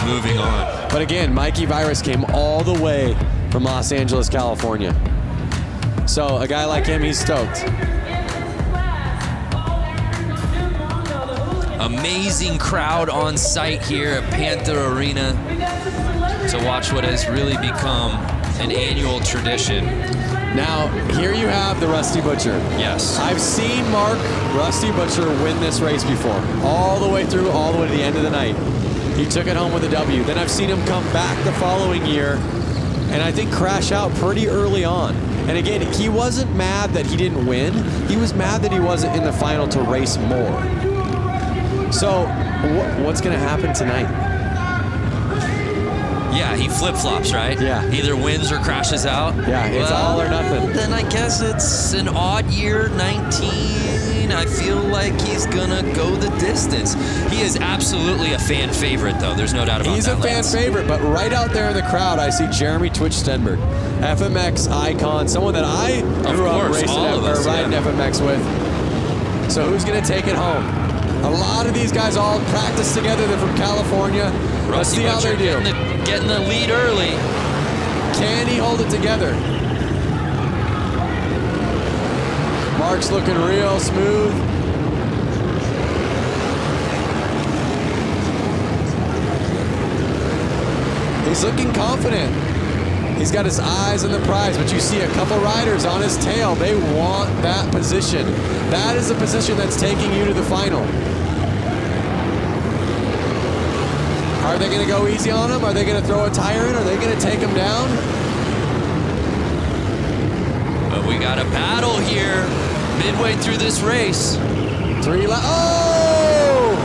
moving on. But again, Mikey Virus came all the way from Los Angeles, California. So a guy like him, he's stoked. Amazing crowd on site here at Panther Arena to watch what has really become an annual tradition. Now, here you have the Rusty Butcher. Yes. I've seen Mark Rusty Butcher win this race before, all the way through, all the way to the end of the night. He took it home with a W. Then I've seen him come back the following year and I think crash out pretty early on. And again, he wasn't mad that he didn't win. He was mad that he wasn't in the final to race more. So what's going to happen tonight? Yeah, he flip-flops, right? Yeah. Either wins or crashes out. Yeah, it's all or nothing. Then I guess it's an odd year, 19. I feel like he's gonna go the distance. He is absolutely a fan favorite, though. There's no doubt about that. He's a fan favorite, but right out there in the crowd, I see Jeremy Twitch Stenberg, FMX icon, someone that I grew up racing or riding FMX with. So who's gonna take it home? A lot of these guys all practice together. They're from California. Let's see how they do. Getting the lead early. Can he hold it together? Mark's looking real smooth. He's looking confident. He's got his eyes on the prize, but you see a couple riders on his tail. They want that position. That is the position that's taking you to the final. Are they going to go easy on him? Are they going to throw a tire in? Are they going to take him down? But we got a battle here midway through this race. Oh!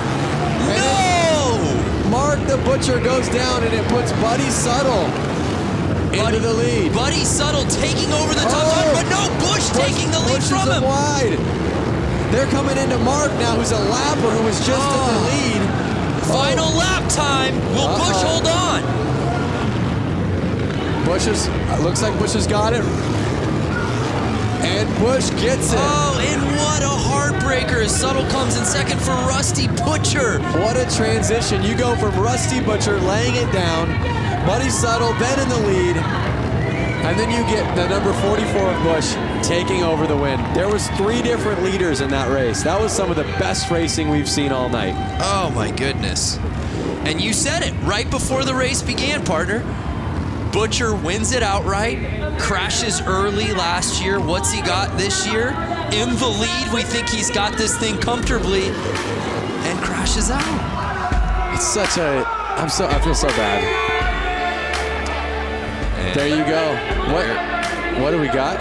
No! Mark the Butcher goes down and it puts Buddy Suttle into the lead. Buddy Suttle taking over the top line, but no, Bush taking the lead from him. Wide. They're coming into Mark now, who's a lapper who was just in the lead. Final lap time. Will Bush hold on? Looks like Bush has got it. And Bush gets it. Oh, and what a heartbreaker. Suttle comes in second for Rusty Butcher. What a transition. You go from Rusty Butcher laying it down, Buddy Suttle then in the lead, and then you get the number 44 of Bush taking over the win. There was 3 different leaders in that race. That was some of the best racing we've seen all night. Oh my goodness. And you said it right before the race began, partner. Butcher wins it outright, crashes early last year. What's he got this year? In the lead, we think he's got this thing comfortably, and crashes out. It's such a, I feel so bad. And there you go. What do we got?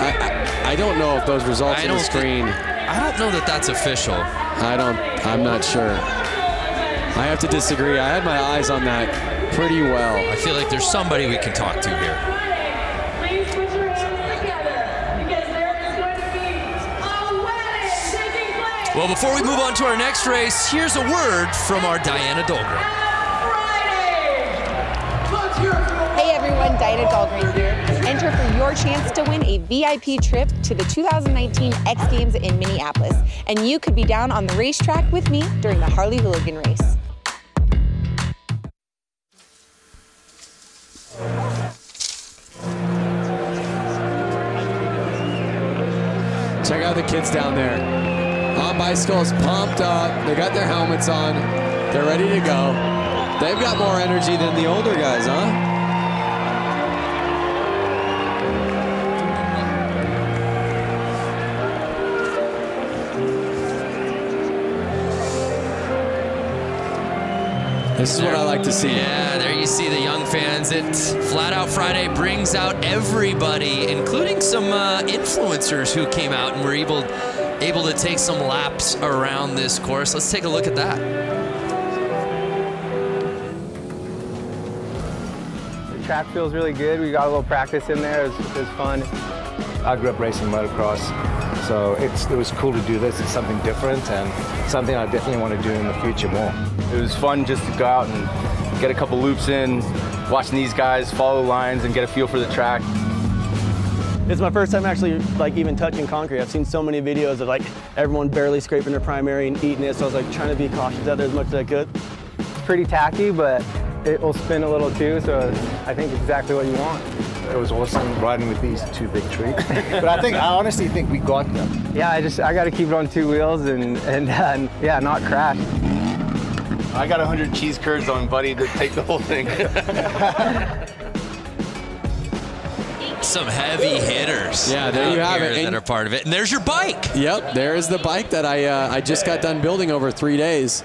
I don't know if those results on the screen. I don't know that that's official. I'm not sure. I have to disagree. I had my eyes on that pretty well. I feel like there's somebody we can talk to here. Please put your hands together because there is going to be a wedding taking place. Well, before we move on to our next race, here's a word from our Diana Dahlgren. Hey everyone, Diana Dahlgren here. Enter for your chance to win a VIP trip to the 2019 X Games in Minneapolis. And you could be down on the racetrack with me during the Harley-Davidson race. Check out the kids down there. On bicycles, pumped up. They got their helmets on. They're ready to go. They've got more energy than the older guys, huh? This is what I like to see. Yeah, there you see the young fans. It Flat Out Friday brings out everybody, including some influencers who came out and were able to take some laps around this course. Let's take a look at that. The track feels really good. We got a little practice in there. It was fun. I grew up racing motocross, so it was cool to do this. It's something different and something I definitely want to do in the future more. It was fun just to go out and get a couple loops in, watching these guys follow lines and get a feel for the track. It's my first time actually even touching concrete. I've seen so many videos of everyone barely scraping their primary and eating it, so I was trying to be cautious out there as much as I could. It's pretty tacky, but it will spin a little too, so I think it's exactly what you want. It was awesome riding with these 2 big trees. But I honestly think we got them. Yeah, I got to keep it on 2 wheels and yeah, not crash. I got 100 cheese curds on Buddy to take the whole thing. Some heavy hitters. Yeah, there you have it. That are part of it. And there's your bike. Yep, there is the bike that I just got done building over 3 days.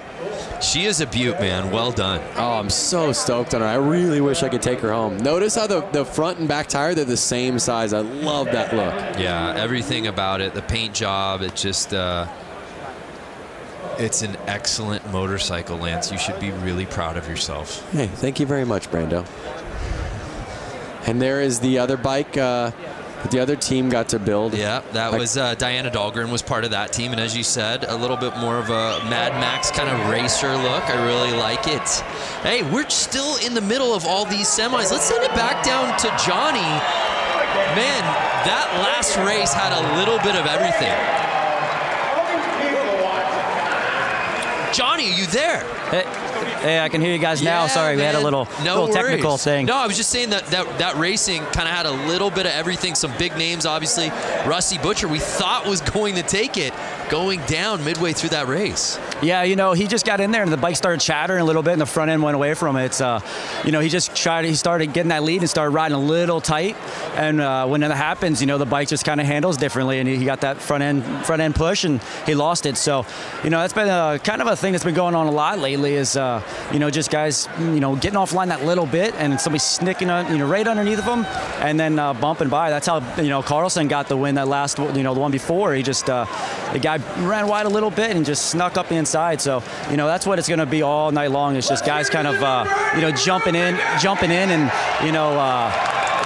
She is a beaut, man. Well done. Oh, I'm so stoked on her. I really wish I could take her home. Notice how the front and back tire, they're the same size. I love that look. Yeah, everything about it, the paint job, it just, it's an excellent motorcycle, Lance. You should be really proud of yourself. Hey, thank you very much, Brando. And there is the other bike that the other team got to build. Yeah, that was Diana Dahlgren was part of that team. And as you said, a little bit more of a Mad Max kind of racer look. I really like it. Hey, we're still in the middle of all these semis. Let's send it back down to Johnny. Man, that last race had a little bit of everything. Johnny, are you there? Hey, I can hear you guys now. Sorry, we had a little technical thing. No, I was just saying that racing kind of had a little bit of everything. Some big names, obviously. Rusty Butcher, we thought was going to take it, going down midway through that race. Yeah, you know, he just got in there and the bike started chattering a little bit and the front end went away from it. It's, you know, he started getting that lead and started riding a little tight. And when that happens, you know, the bike just kind of handles differently and he got that front end push and he lost it. So, you know, that's been kind of a thing that's been going on a lot lately is, you know, just guys, you know, getting offline that little bit and somebody snicking, you know, right underneath of them and then bumping by. That's how, you know, Carlson got the win that last, you know, the one before. He just, the guy ran wide a little bit and just snuck up the inside. So, you know, that's what it's going to be all night long. It's just guys kind of, you know, jumping in and, you know,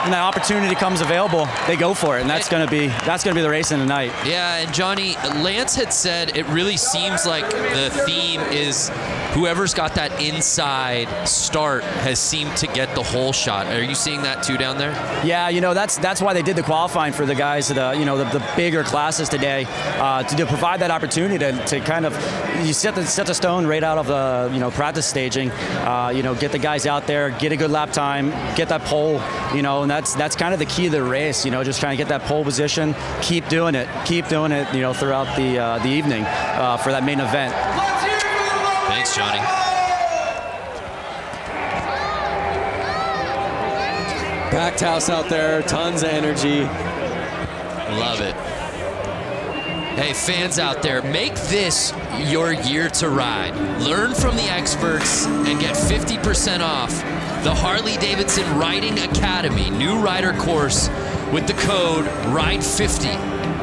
when that opportunity comes available, they go for it, and that's going to be the racing tonight. Yeah, and Johnny, Lance had said it really seems like the theme is whoever's got that inside start has seemed to get the whole shot. Are you seeing that too down there? Yeah, you know, that's why they did the qualifying for the guys that you know, the bigger classes today to provide that opportunity to kind of you set the stone right out of the, you know, practice staging. You know, get the guys out there, get a good lap time, get that pole, you know, and that's kind of the key of the race, you know, just trying to get that pole position, keep doing it, you know, throughout the evening for that main event. Thanks, Johnny. Packed house out there, tons of energy. Love it. Hey, fans out there, make this your year to ride. Learn from the experts and get 50% off the Harley-Davidson Riding Academy new rider course with the code RIDE50.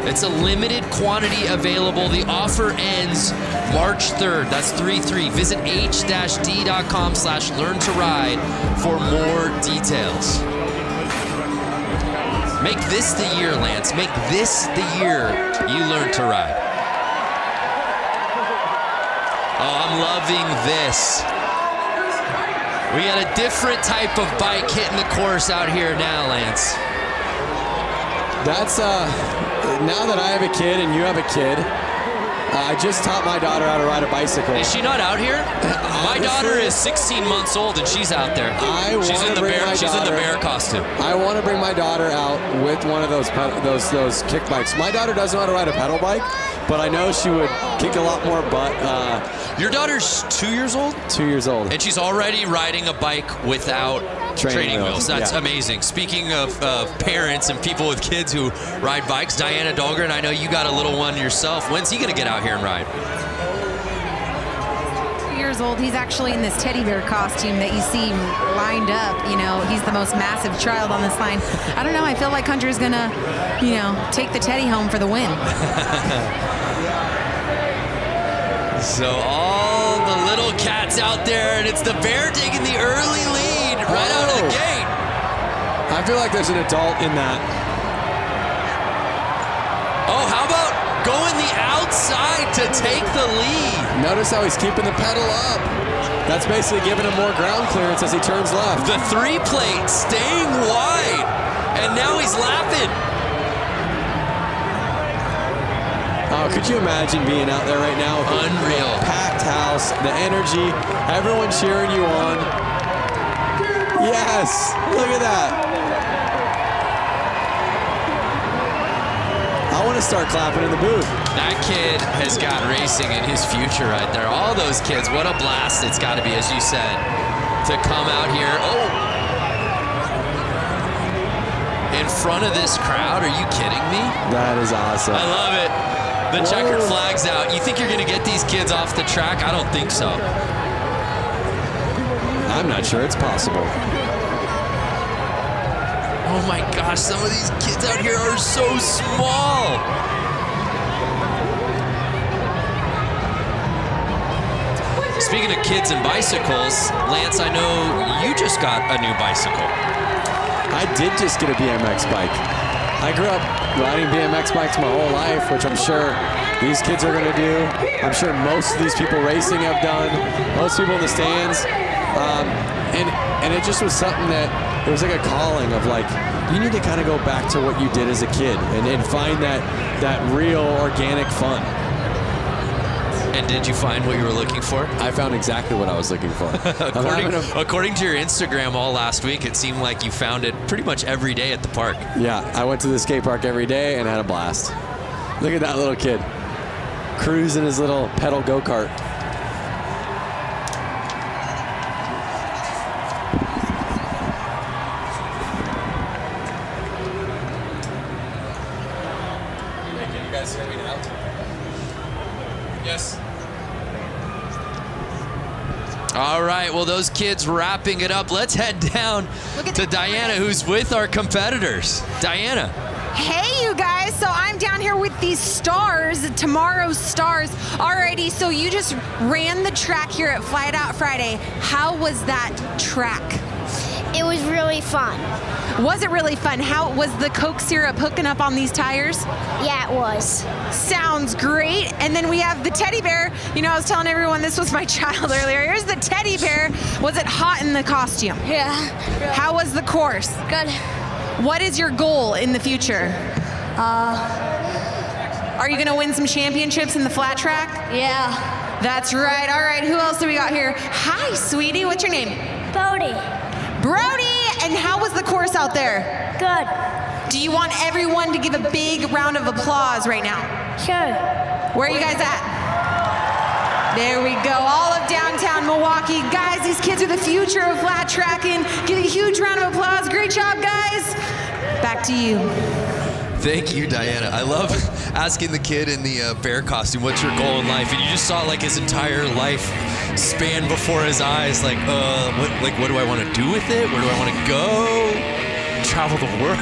It's a limited quantity available. The offer ends March 3rd. That's 3-3. Visit h-d.com/learn-to-ride for more details. Make this the year, Lance. Make this the year you learn to ride. Oh, I'm loving this. We got a different type of bike hitting the course out here now, Lance. That's, now that I have a kid and you have a kid, I just taught my daughter how to ride a bicycle. Is she not out here? My daughter is 16 months old and she's out there. She's in the bear costume. I want to bring my daughter out with one of those kick bikes. My daughter doesn't know how to ride a pedal bike, but I know she would kick a lot more butt. Your daughter's 2 years old? 2 years old. And she's already riding a bike without training wheels. That's amazing. Speaking of parents and people with kids who ride bikes, Diana Dahlgren, I know you got a little one yourself. When's he going to get out here and ride? 2 years old. He's actually in this teddy bear costume that you see lined up. You know, he's the most massive child on this line. I don't know. I feel like Hunter's going to, you know, take the teddy home for the win. So all the little cats out there, and it's the bear taking the early lead right out of the gate. I feel like there's an adult in that. Oh, how about going the outside to take the lead? Notice how he's keeping the pedal up. That's basically giving him more ground clearance as he turns left. The 3-plate staying wide, and now he's lapping. Oh, could you imagine being out there right now? Unreal. Packed house, the energy, everyone cheering you on. Yes, look at that. I want to start clapping in the booth. That kid has got racing in his future right there. All those kids, what a blast it's got to be, as you said, to come out here. Oh! in front of this crowd. Are you kidding me? That is awesome. I love it. The checkered flag's out. You think you're going to get these kids off the track? I don't think so. I'm not sure it's possible. Oh my gosh, some of these kids out here are so small. Speaking of kids and bicycles, Lance, I know you just got a new bicycle. I did just get a BMX bike. I grew up riding BMX bikes my whole life, which I'm sure these kids are gonna do. I'm sure most of these people racing have done, most people in the stands. And it just was something that, it was like a calling of like, you need to kind of go back to what you did as a kid and find that real organic fun. And did you find what you were looking for? I found exactly what I was looking for. According to your Instagram all last week, it seemed like you found it pretty much every day at the park. Yeah, I went to the skate park every day and had a blast. Look at that little kid cruising his little pedal go-kart. You guys hear me now? Yes. All right, well, those kids wrapping it up. Let's head down to Diana, who's with our competitors. Diana. Hey, you guys. So I'm down here with these stars, tomorrow's stars. Alrighty, so you just ran the track here at Flat Out Friday. How was that track? It was really fun. Was it really fun? How was the Coke syrup hooking up on these tires? Yeah, it was. Sounds great. And then we have the teddy bear. You know, I was telling everyone this was my child earlier. Here's the teddy bear. Was it hot in the costume? Yeah. How was the course? Good. What is your goal in the future? Are you gonna win some championships in the flat track? Yeah. That's right. All right, who else do we got here? Hi, sweetie. What's your name? Brody. Brody, and how was the course out there? Good. Do you want everyone to give a big round of applause right now? Sure. Where are you guys at? There we go, all of downtown Milwaukee. Guys, these kids are the future of flat tracking. Give a huge round of applause. Great job, guys. Back to you. Thank you, Diana. I love asking the kid in the bear costume, what's your goal in life? And you just saw like his entire life span before his eyes. Like, what do I want to do with it? Where do I want to go? Travel the world?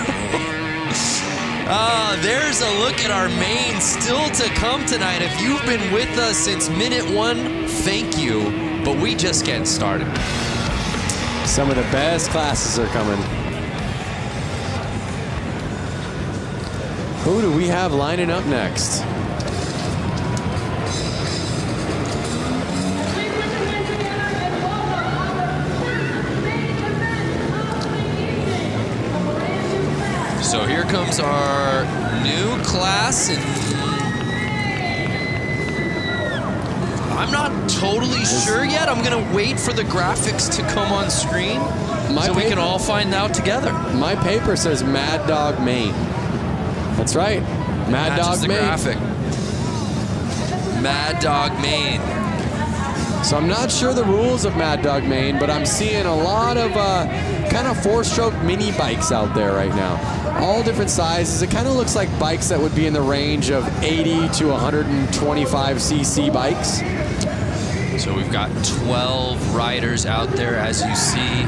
There's a look at our main still to come tonight. If you've been with us since minute one, thank you. But we just getting started. Some of the best classes are coming. Who do we have lining up next? So here comes our new class, and I'm not totally sure yet. I'm gonna wait for the graphics to come on screen so we can all find out together. My paper says Mad Dog Maine. That's right. Mad Dog Maine. Graphic. Mad Dog Maine. So I'm not sure the rules of Mad Dog Maine, but I'm seeing a lot of kind of four-stroke mini bikes out there right now. All different sizes. It kind of looks like bikes that would be in the range of 80 to 125cc bikes. So we've got 12 riders out there, as you see.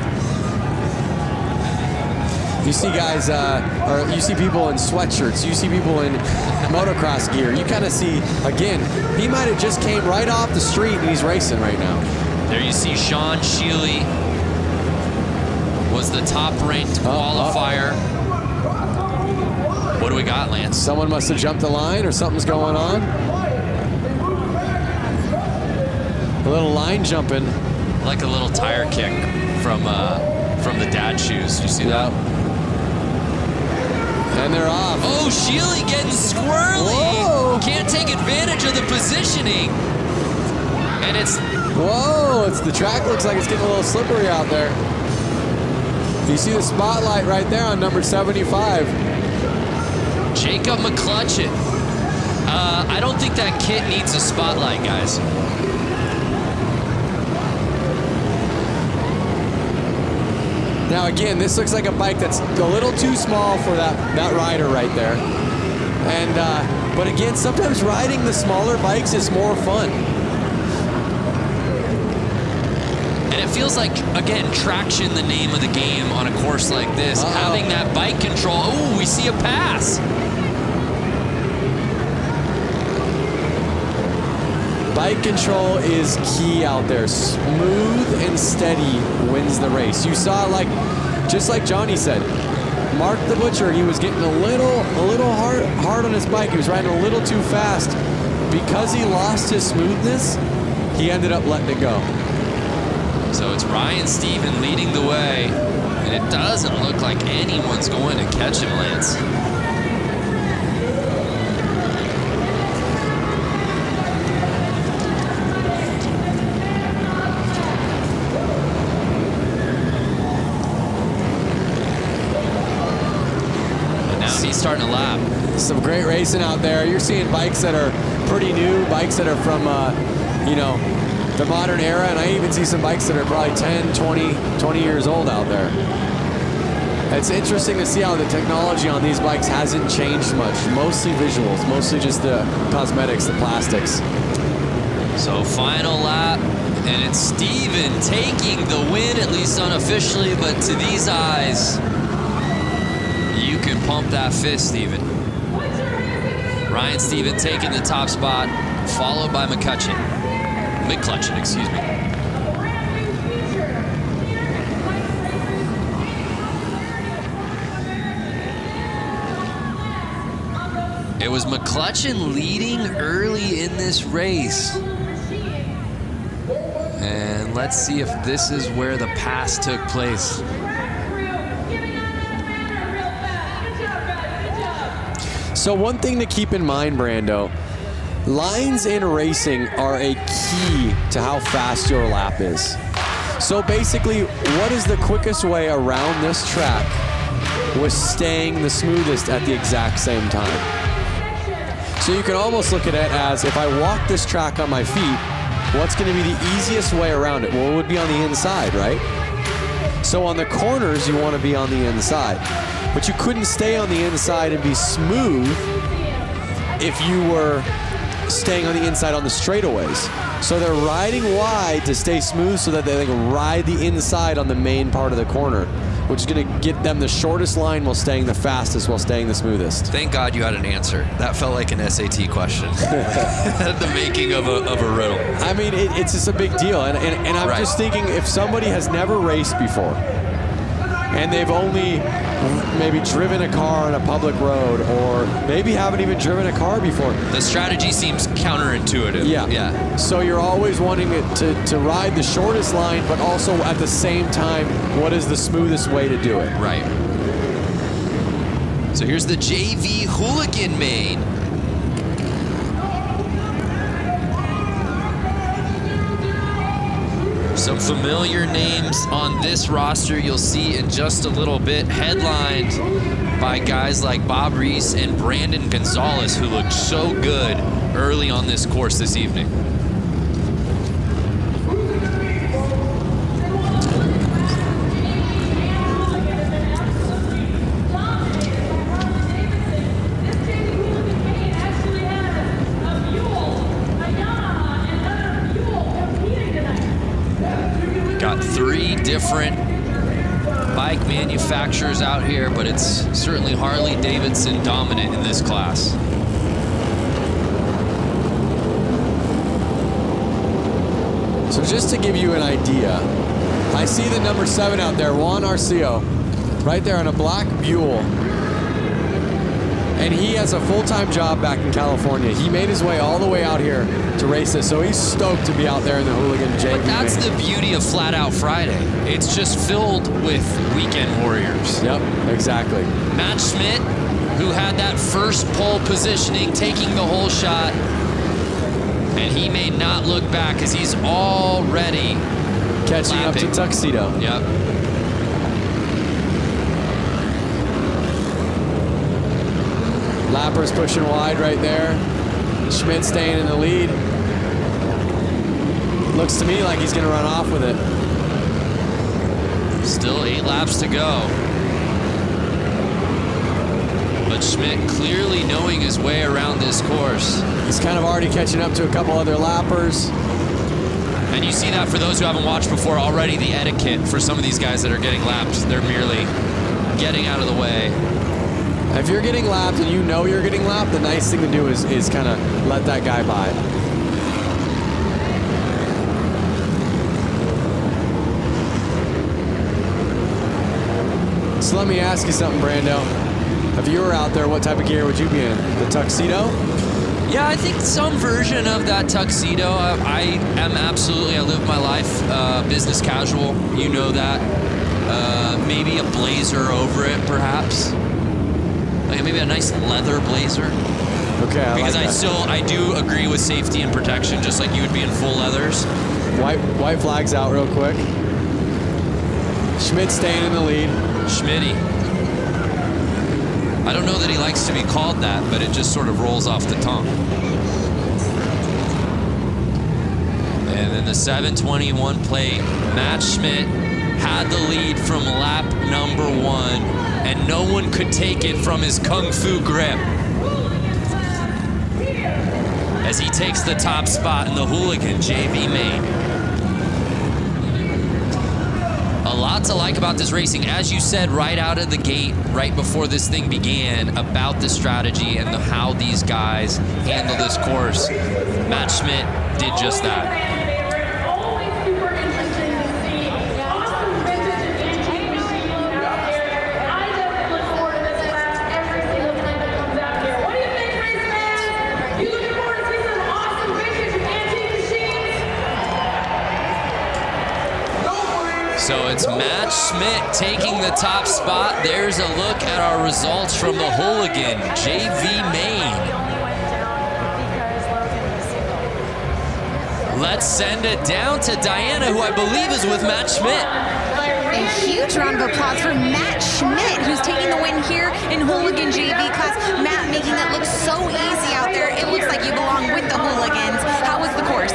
You see guys, or you see people in sweatshirts, you see people in motocross gear. You kind of see, again, he might have just came right off the street and he's racing right now. There you see Sean Sheely was the top-ranked qualifier. What do we got, Lance? Someone must have jumped the line or something's going on. A little line jumping. Like a little tire kick from the dad shoes. You see that? And they're off. Oh, Sheely getting squirrely. Whoa. Can't take advantage of the positioning. And it's... Whoa, the track looks like it's getting a little slippery out there. You see the spotlight right there on number 75. Jacob McClutchet. I don't think that kit needs a spotlight, guys. Now again, this looks like a bike that's a little too small for that rider right there. And but again, sometimes riding the smaller bikes is more fun. And it feels like, again, traction, the name of the game on a course like this. Having that bike control. Oh, we see a pass. Bike control is key out there. Smooth and steady wins the race. You saw, just like Johnny said, Mark the Butcher, he was getting a little hard on his bike. He was riding a little too fast. Because he lost his smoothness, he ended up letting it go. So it's Ryan Stephen leading the way, and it doesn't look like anyone's going to catch him, Lance. He's starting to lap. Some great racing out there. You're seeing bikes that are pretty new, bikes that are from, the modern era, and I even see some bikes that are probably 10, 20 years old out there. It's interesting to see how the technology on these bikes hasn't changed much. Mostly visuals, mostly just the cosmetics, the plastics. So final lap, and it's Steven taking the win, at least unofficially, but to these eyes, you can pump that fist, Steven. Ryan Stephen taking the top spot, followed by McCutcheon, excuse me. It was McCutcheon leading early in this race. And let's see if this is where the pass took place. So one thing to keep in mind, Brando, lines in racing are a key to how fast your lap is. So basically, what is the quickest way around this track with staying the smoothest at the exact same time? So you can almost look at it as, if I walk this track on my feet, what's going to be the easiest way around it? Well, it would be on the inside, right? So on the corners, you want to be on the inside. But you couldn't stay on the inside and be smooth if you were staying on the inside on the straightaways. So they're riding wide to stay smooth so that they can ride the inside on the main part of the corner, which is going to get them the shortest line while staying the fastest, while staying the smoothest. Thank God you had an answer. That felt like an SAT question. The making of a riddle. I mean, it's just a big deal. And I'm just thinking, if somebody has never raced before, and they've only maybe driven a car on a public road, or maybe haven't even driven a car before. The strategy seems counterintuitive. Yeah. So you're always wanting it to ride the shortest line, but also at the same time, what is the smoothest way to do it? Right. So here's the JV Hooligan main. Some familiar names on this roster you'll see in just a little bit, headlined by guys like Bob Reese and Brandon Gonzalez, who looked so good early on this course this evening. Got 3 different bike manufacturers out here, but it's certainly Harley-Davidson dominant in this class. So just to give you an idea, I see the number 7 out there, Juan Arceo, right there on a black Buell. And he has a full-time job back in California. He made his way all the way out here to race this, so he's stoked to be out there in the Hooligan JV. But that's the beauty of Flat Out Friday. It's just filled with weekend warriors. Yep, exactly. Matt Schmidt, who had that first pole positioning, taking the whole shot, and he may not look back as he's already catching up to Tuxedo. Yep. Lapper's pushing wide right there. Schmidt staying in the lead. Looks to me like he's going to run off with it. Still 8 laps to go. But Schmidt clearly knowing his way around this course. He's kind of already catching up to a couple other lappers. And you see that for those who haven't watched before already, the etiquette for some of these guys that are getting lapped. They're merely getting out of the way. If you're getting lapped and you know you're getting lapped, the nice thing to do is kind of let that guy by. So let me ask you something, Brando. If you were out there, what type of gear would you be in? The tuxedo? Yeah, I think some version of that tuxedo. I live my life business casual. You know that. Maybe a blazer over it, perhaps. Like maybe a nice leather blazer. Okay, because I do agree with safety and protection, just like you would be in full leathers. White flag's out real quick. Schmidt staying in the lead. Schmitty. I don't know that he likes to be called that, but it just sort of rolls off the tongue. And then the 721 plate, Matt Schmidt had the lead from lap number 1, and no one could take it from his Kung Fu grip. As he takes the top spot in the Hooligan JV main. A lot to like about this racing. As you said right out of the gate, right before this thing began, about the strategy and how these guys handle this course. Matt Schmidt did just that. So it's Matt Schmidt taking the top spot. There's a look at our results from the Hooligan JV main. Let's send it down to Diana, who I believe is with Matt Schmidt. A huge round of applause for Matt Schmidt, who's taking the win here in Hooligan JV class. Matt making it look so easy out there. It looks like you belong with the Hooligans. How was the course?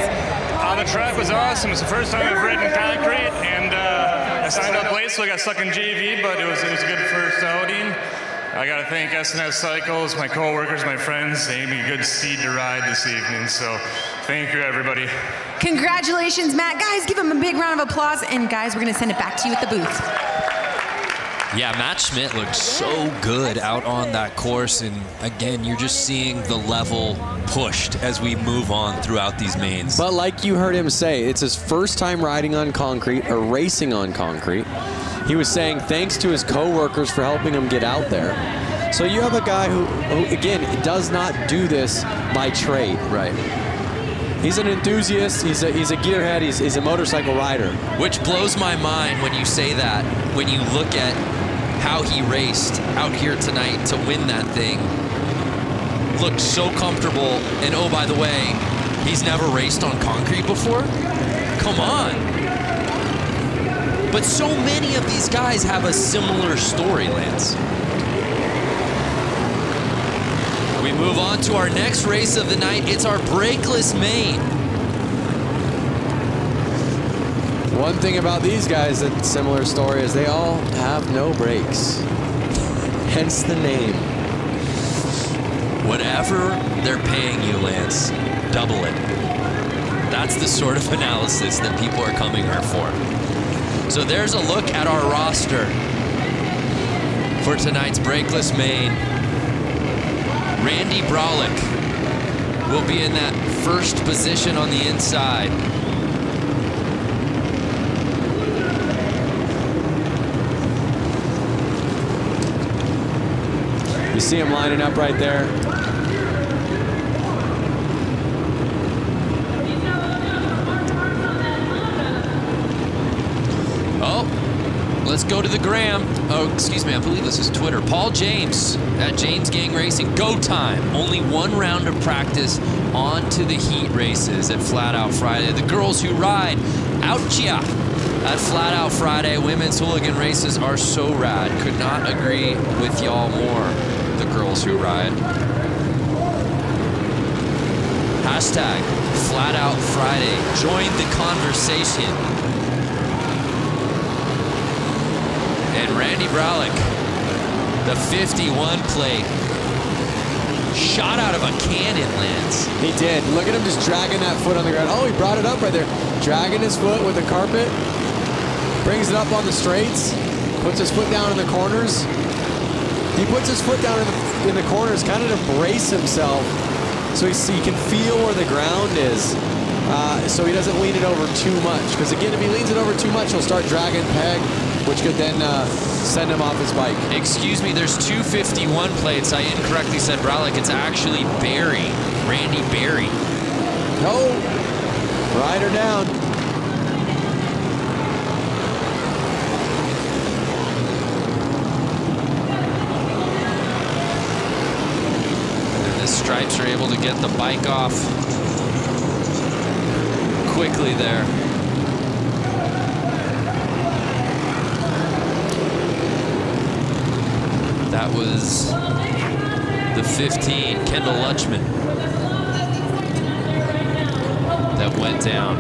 The track was awesome. It's the first time I've ridden concrete, and I signed up late, so I got stuck in JV, but it was a good first outing. I got to thank SNS Cycles, my co-workers, my friends. They gave me a good seed to ride this evening, so thank you, everybody. Congratulations, Matt. Guys, give him a big round of applause, and guys, we're going to send it back to you at the booth. Yeah, Matt Schmidt looked so good out on that course, and again, you're just seeing the level pushed as we move on throughout these mains. But like you heard him say, it's his first time riding on concrete or racing on concrete. He was saying thanks to his co-workers for helping him get out there. So you have a guy who again, does not do this by trade. Right. He's an enthusiast, he's a gearhead, he's a motorcycle rider. Which blows my mind when you say that, when you look at how he raced out here tonight to win that thing. Looked so comfortable, and oh, by the way, he's never raced on concrete before? Come on. But so many of these guys have a similar story, Lance. We move on to our next race of the night. It's our brakeless main. One thing about these guys that's similar story is they all have no brakes. Hence the name. Whatever they're paying you, Lance, double it. That's the sort of analysis that people are coming here for. So there's a look at our roster for tonight's brakeless main. Randy Brolick will be in that first position on the inside. You see him lining up right there. Oh, let's go to the gram. Oh, excuse me, I believe this is Twitter. Paul James at James Gang Racing. Go time. Only one round of practice on to the heat races at Flat Out Friday. The girls who ride out ya at Flat Out Friday. Women's hooligan races are so rad. Could not agree with y'all more. The girls who ride. Hashtag Flat Out Friday. Join the conversation. And Randy Bralick, the 51 plate, shot out of a cannon, Lance. He did. Look at him just dragging that foot on the ground. Oh, he brought it up right there. Dragging his foot with the carpet. Brings it up on the straights. Puts his foot down in the corners. He puts his foot down in the corners kind of to brace himself so he can feel where the ground is. So he doesn't lean it over too much. Because again, if he leans it over too much, he'll start dragging peg, which could then send him off his bike. Excuse me, there's 251 plates. I incorrectly said Bralick. It's actually Barry, Randy Barry. No, rider down. And the Stripes are able to get the bike off quickly there. That was the 15, Kendall Lutchman, that went down.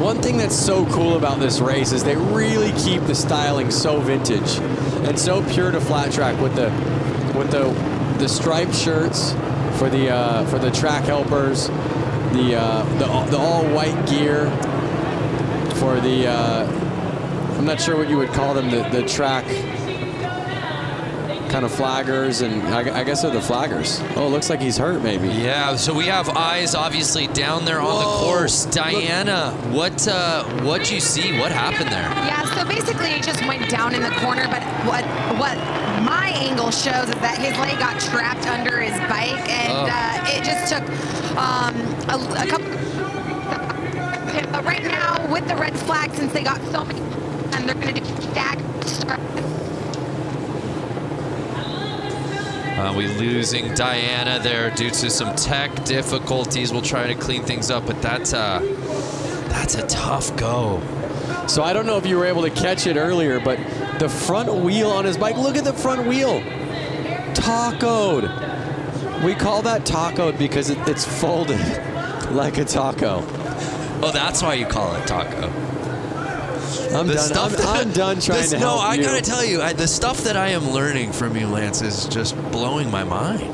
One thing that's so cool about this race is they really keep the styling so vintage and so pure to flat track with the striped shirts for the track helpers, the all white gear for the I'm not sure what you would call them, the track kind of flaggers, and I guess they're the flaggers. Oh, it looks like he's hurt maybe. Yeah, so we have eyes obviously down there on the course. Diana, what you see? What happened there? Yeah, so basically it just went down in the corner, but what my angle shows is that his leg got trapped under his bike, and it just took a couple. But right now, with the red flag, since they got so many, and they're going to do stagger. We losing Diana there due to some tech difficulties. We'll try to clean things up, but that's a tough go. So I don't know if you were able to catch it earlier, but the front wheel on his bike, look at the front wheel. Tacoed. We call that tacoed because it's folded like a taco. Oh, that's why you call it taco. I'm done trying to help you. No, I gotta tell you, the stuff that I am learning from you, Lance, is just blowing my mind.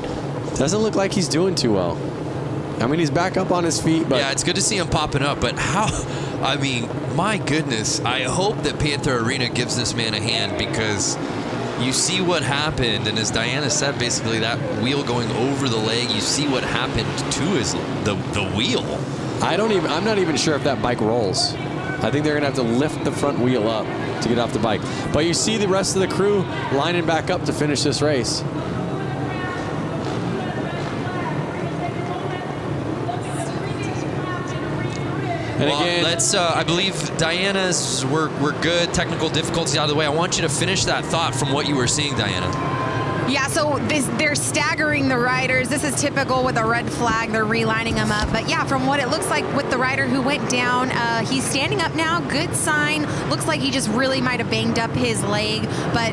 Doesn't look like he's doing too well. I mean, he's back up on his feet, but... Yeah, it's good to see him popping up, but how... I mean, my goodness, I hope that Panther Arena gives this man a hand, because you see what happened, and as Diana said, basically that wheel going over the leg, you see what happened to the wheel. I'm not even sure if that bike rolls. I think they're gonna have to lift the front wheel up to get off the bike. But you see the rest of the crew lining back up to finish this race. And well, again, let's. I believe Diana's. We're good. Technical difficulties out of the way. I want you to finish that thought from what you were seeing, Diana. Yeah, so they're staggering the riders. This is typical with a red flag. They're relining them up. But yeah, from what it looks like with the rider who went down, he's standing up now. Good sign. Looks like he just really might have banged up his leg. But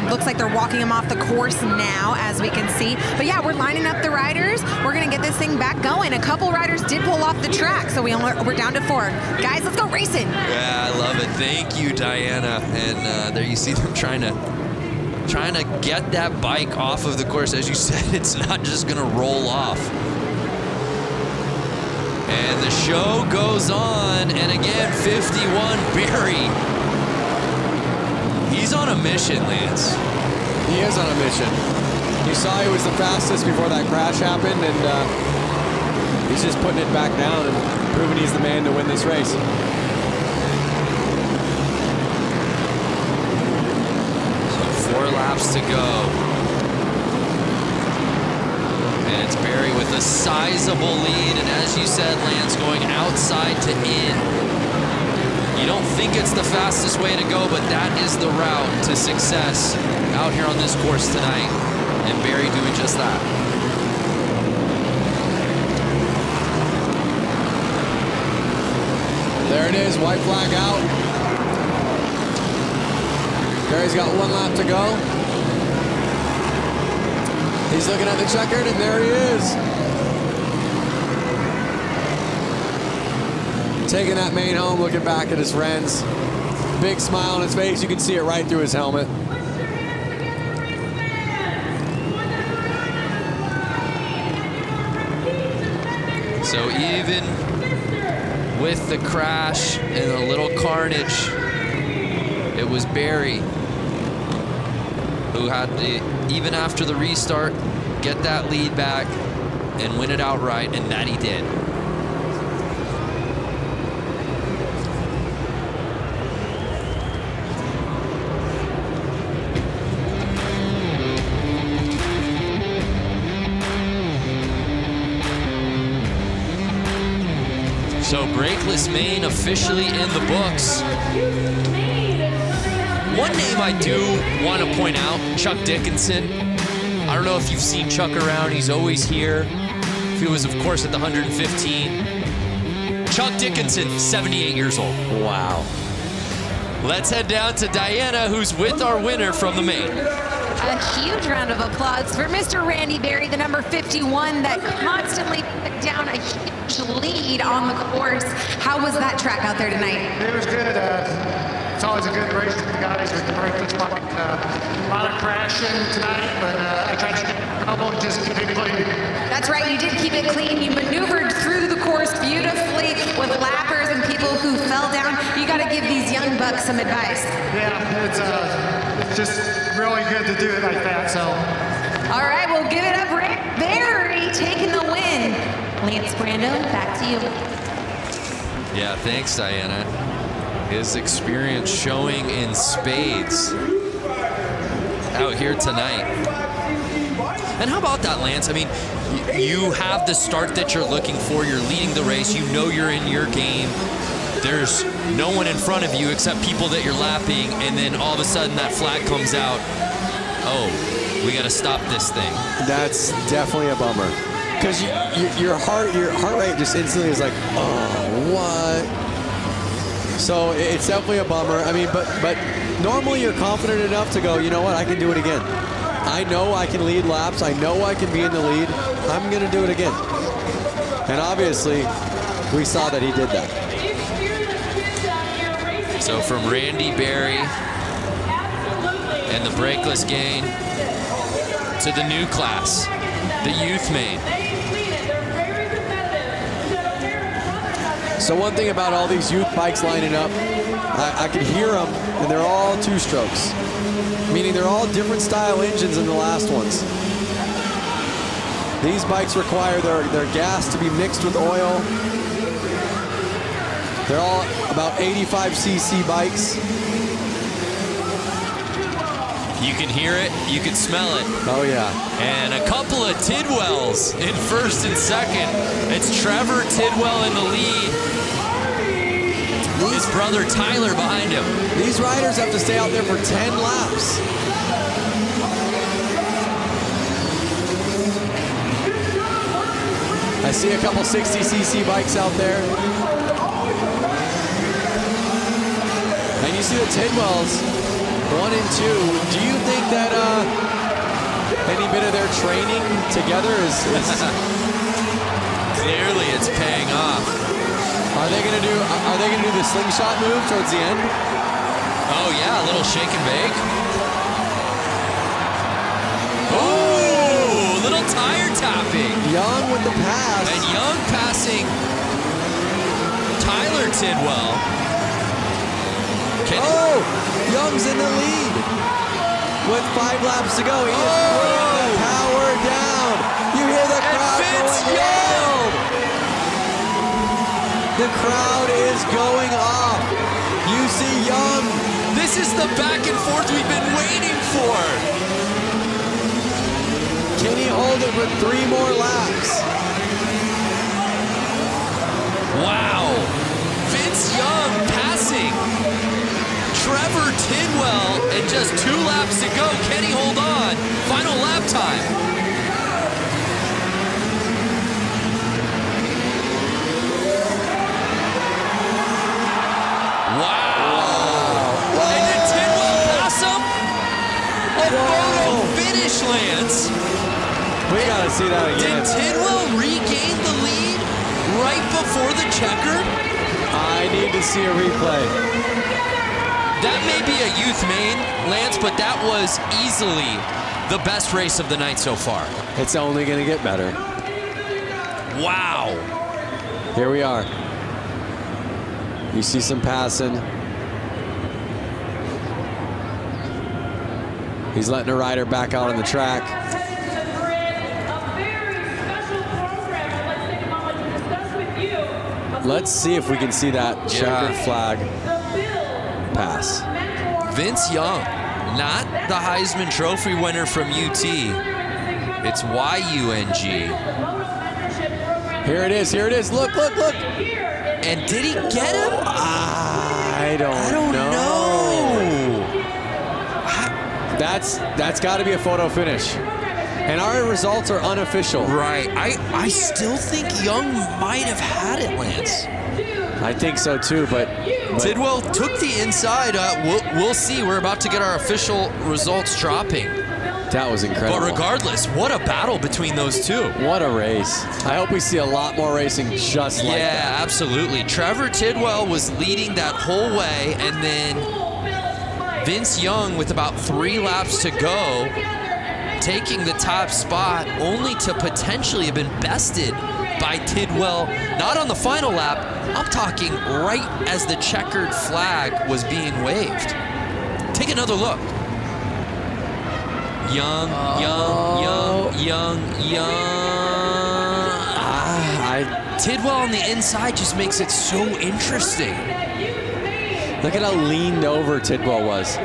looks like they're walking him off the course now, as we can see. But yeah, we're lining up the riders. We're going to get this thing back going. A couple riders did pull off the track, so we're down to 4. Guys, let's go racing. Yeah, I love it. Thank you, Diana. And there you see them trying to get that bike off of the course. As you said, it's not just gonna roll off. And the show goes on, and again, 51 Barry. He's on a mission, Lance. He is on a mission. You saw he was the fastest before that crash happened, and he's just putting it back down and proving he's the man to win this race. 4 laps to go. And it's Barry with a sizable lead. And as you said, Lance, going outside to in. You don't think it's the fastest way to go, but that is the route to success out here on this course tonight. And Barry doing just that. There it is, white flag out. Barry's got 1 lap to go. He's looking at the checkered, and there he is. Taking that main home, looking back at his friends. Big smile on his face. You can see it right through his helmet. So even with the crash and a little carnage, it was Barry who had to, even after the restart, get that lead back and win it outright, and that he did. So brakeless main officially in the books. One name I do want to point out, Chuck Dickinson. I don't know if you've seen Chuck around. He's always here. He was, of course, at the 115. Chuck Dickinson, 78 years old. Wow. Let's head down to Diana, who's with our winner from the main. A huge round of applause for Mr. Randy Berry, the number 51 that constantly put down a huge lead on the course. How was that track out there tonight? It was good. It's always a good race with the guys with the brakeless bike. A lot of crashing tonight, but I tried to get trouble and just keep it clean. That's right, you did keep it clean. You maneuvered through the course beautifully with lappers and people who fell down. You got to give these young bucks some advice. Yeah, it's just really good to do it like that. So. All right, we'll give it up. Barry taking the win. Lance Brando, back to you. Yeah, thanks, Diana. His experience showing in spades out here tonight. And how about that, Lance? I mean, you have the start that you're looking for. You're leading the race. You know you're in your game. There's no one in front of you except people that you're lapping, and then all of a sudden that flag comes out. Oh, we got to stop this thing. That's definitely a bummer. Because your heart rate just instantly is like, oh, what? So it's definitely a bummer. I mean, but normally you're confident enough to go, you know what, I can do it again. I know I can lead laps. I know I can be in the lead. I'm going to do it again. And obviously, we saw that he did that. So from Randy Berry and the brakeless gain to the new class, the youth main. So one thing about all these youth bikes lining up, I can hear them, and they're all two-strokes, meaning they're all different style engines than the last ones. These bikes require their gas to be mixed with oil. They're all about 85cc bikes. You can hear it, you can smell it. Oh yeah. And a couple of Tidwells in first and second. It's Trevor Tidwell in the lead. His brother Tyler behind him. These riders have to stay out there for 10 laps. I see a couple 60cc bikes out there. And you see the Tidwells, 1 and 2. Do you think that any bit of their training together is clearly it's paying off? Are they gonna do the slingshot move towards the end? Oh yeah, a little shake and bake. Oh, little tire tapping. Young with the pass. And Young passing Tyler Tidwell. Oh, Young's in the lead with 5 laps to go. He is putting the power down. You hear the crowd going wild. The crowd is going off. You see Young. This is the back and forth we've been waiting for. Can he hold it for 3 more laps? Wow. Vince Young passing Trevor Tidwell, and just 2 laps to go. Can he hold on? Final lap time. Wow. And did Tidwell pass him? A photo finish, Lance. We gotta see that again. Did Tidwell regain the lead right before the checker? I I need to see a replay. That may be a youth main, Lance, but that was easily the best race of the night so far. It's only going to get better. Wow. Here we are. You see some passing. He's letting a rider back out on the track. Let's see if we can see that checkered flag pass. Vince Young, not the Heisman Trophy winner from UT. It's YUNG. Here it is. Here it is. Look, look, look. And did he get him? I don't know. That's got to be a photo finish. And our results are unofficial. Right. I still think Young might have had it, Lance. I think so too, but Tidwell took the inside. We'll see. We're about to get our official results dropping. That was incredible. But regardless, what a battle between those two. What a race. I hope we see a lot more racing just like that. Yeah, absolutely. Trevor Tidwell was leading that whole way, and then Vince Young, with about 3 laps to go, taking the top spot, only to potentially have been bested by Tidwell, not on the final lap. I'm talking right as the checkered flag was being waved. Take another look. Young. Tidwell on the inside just makes it so interesting. Look at how leaned over Tidwell was.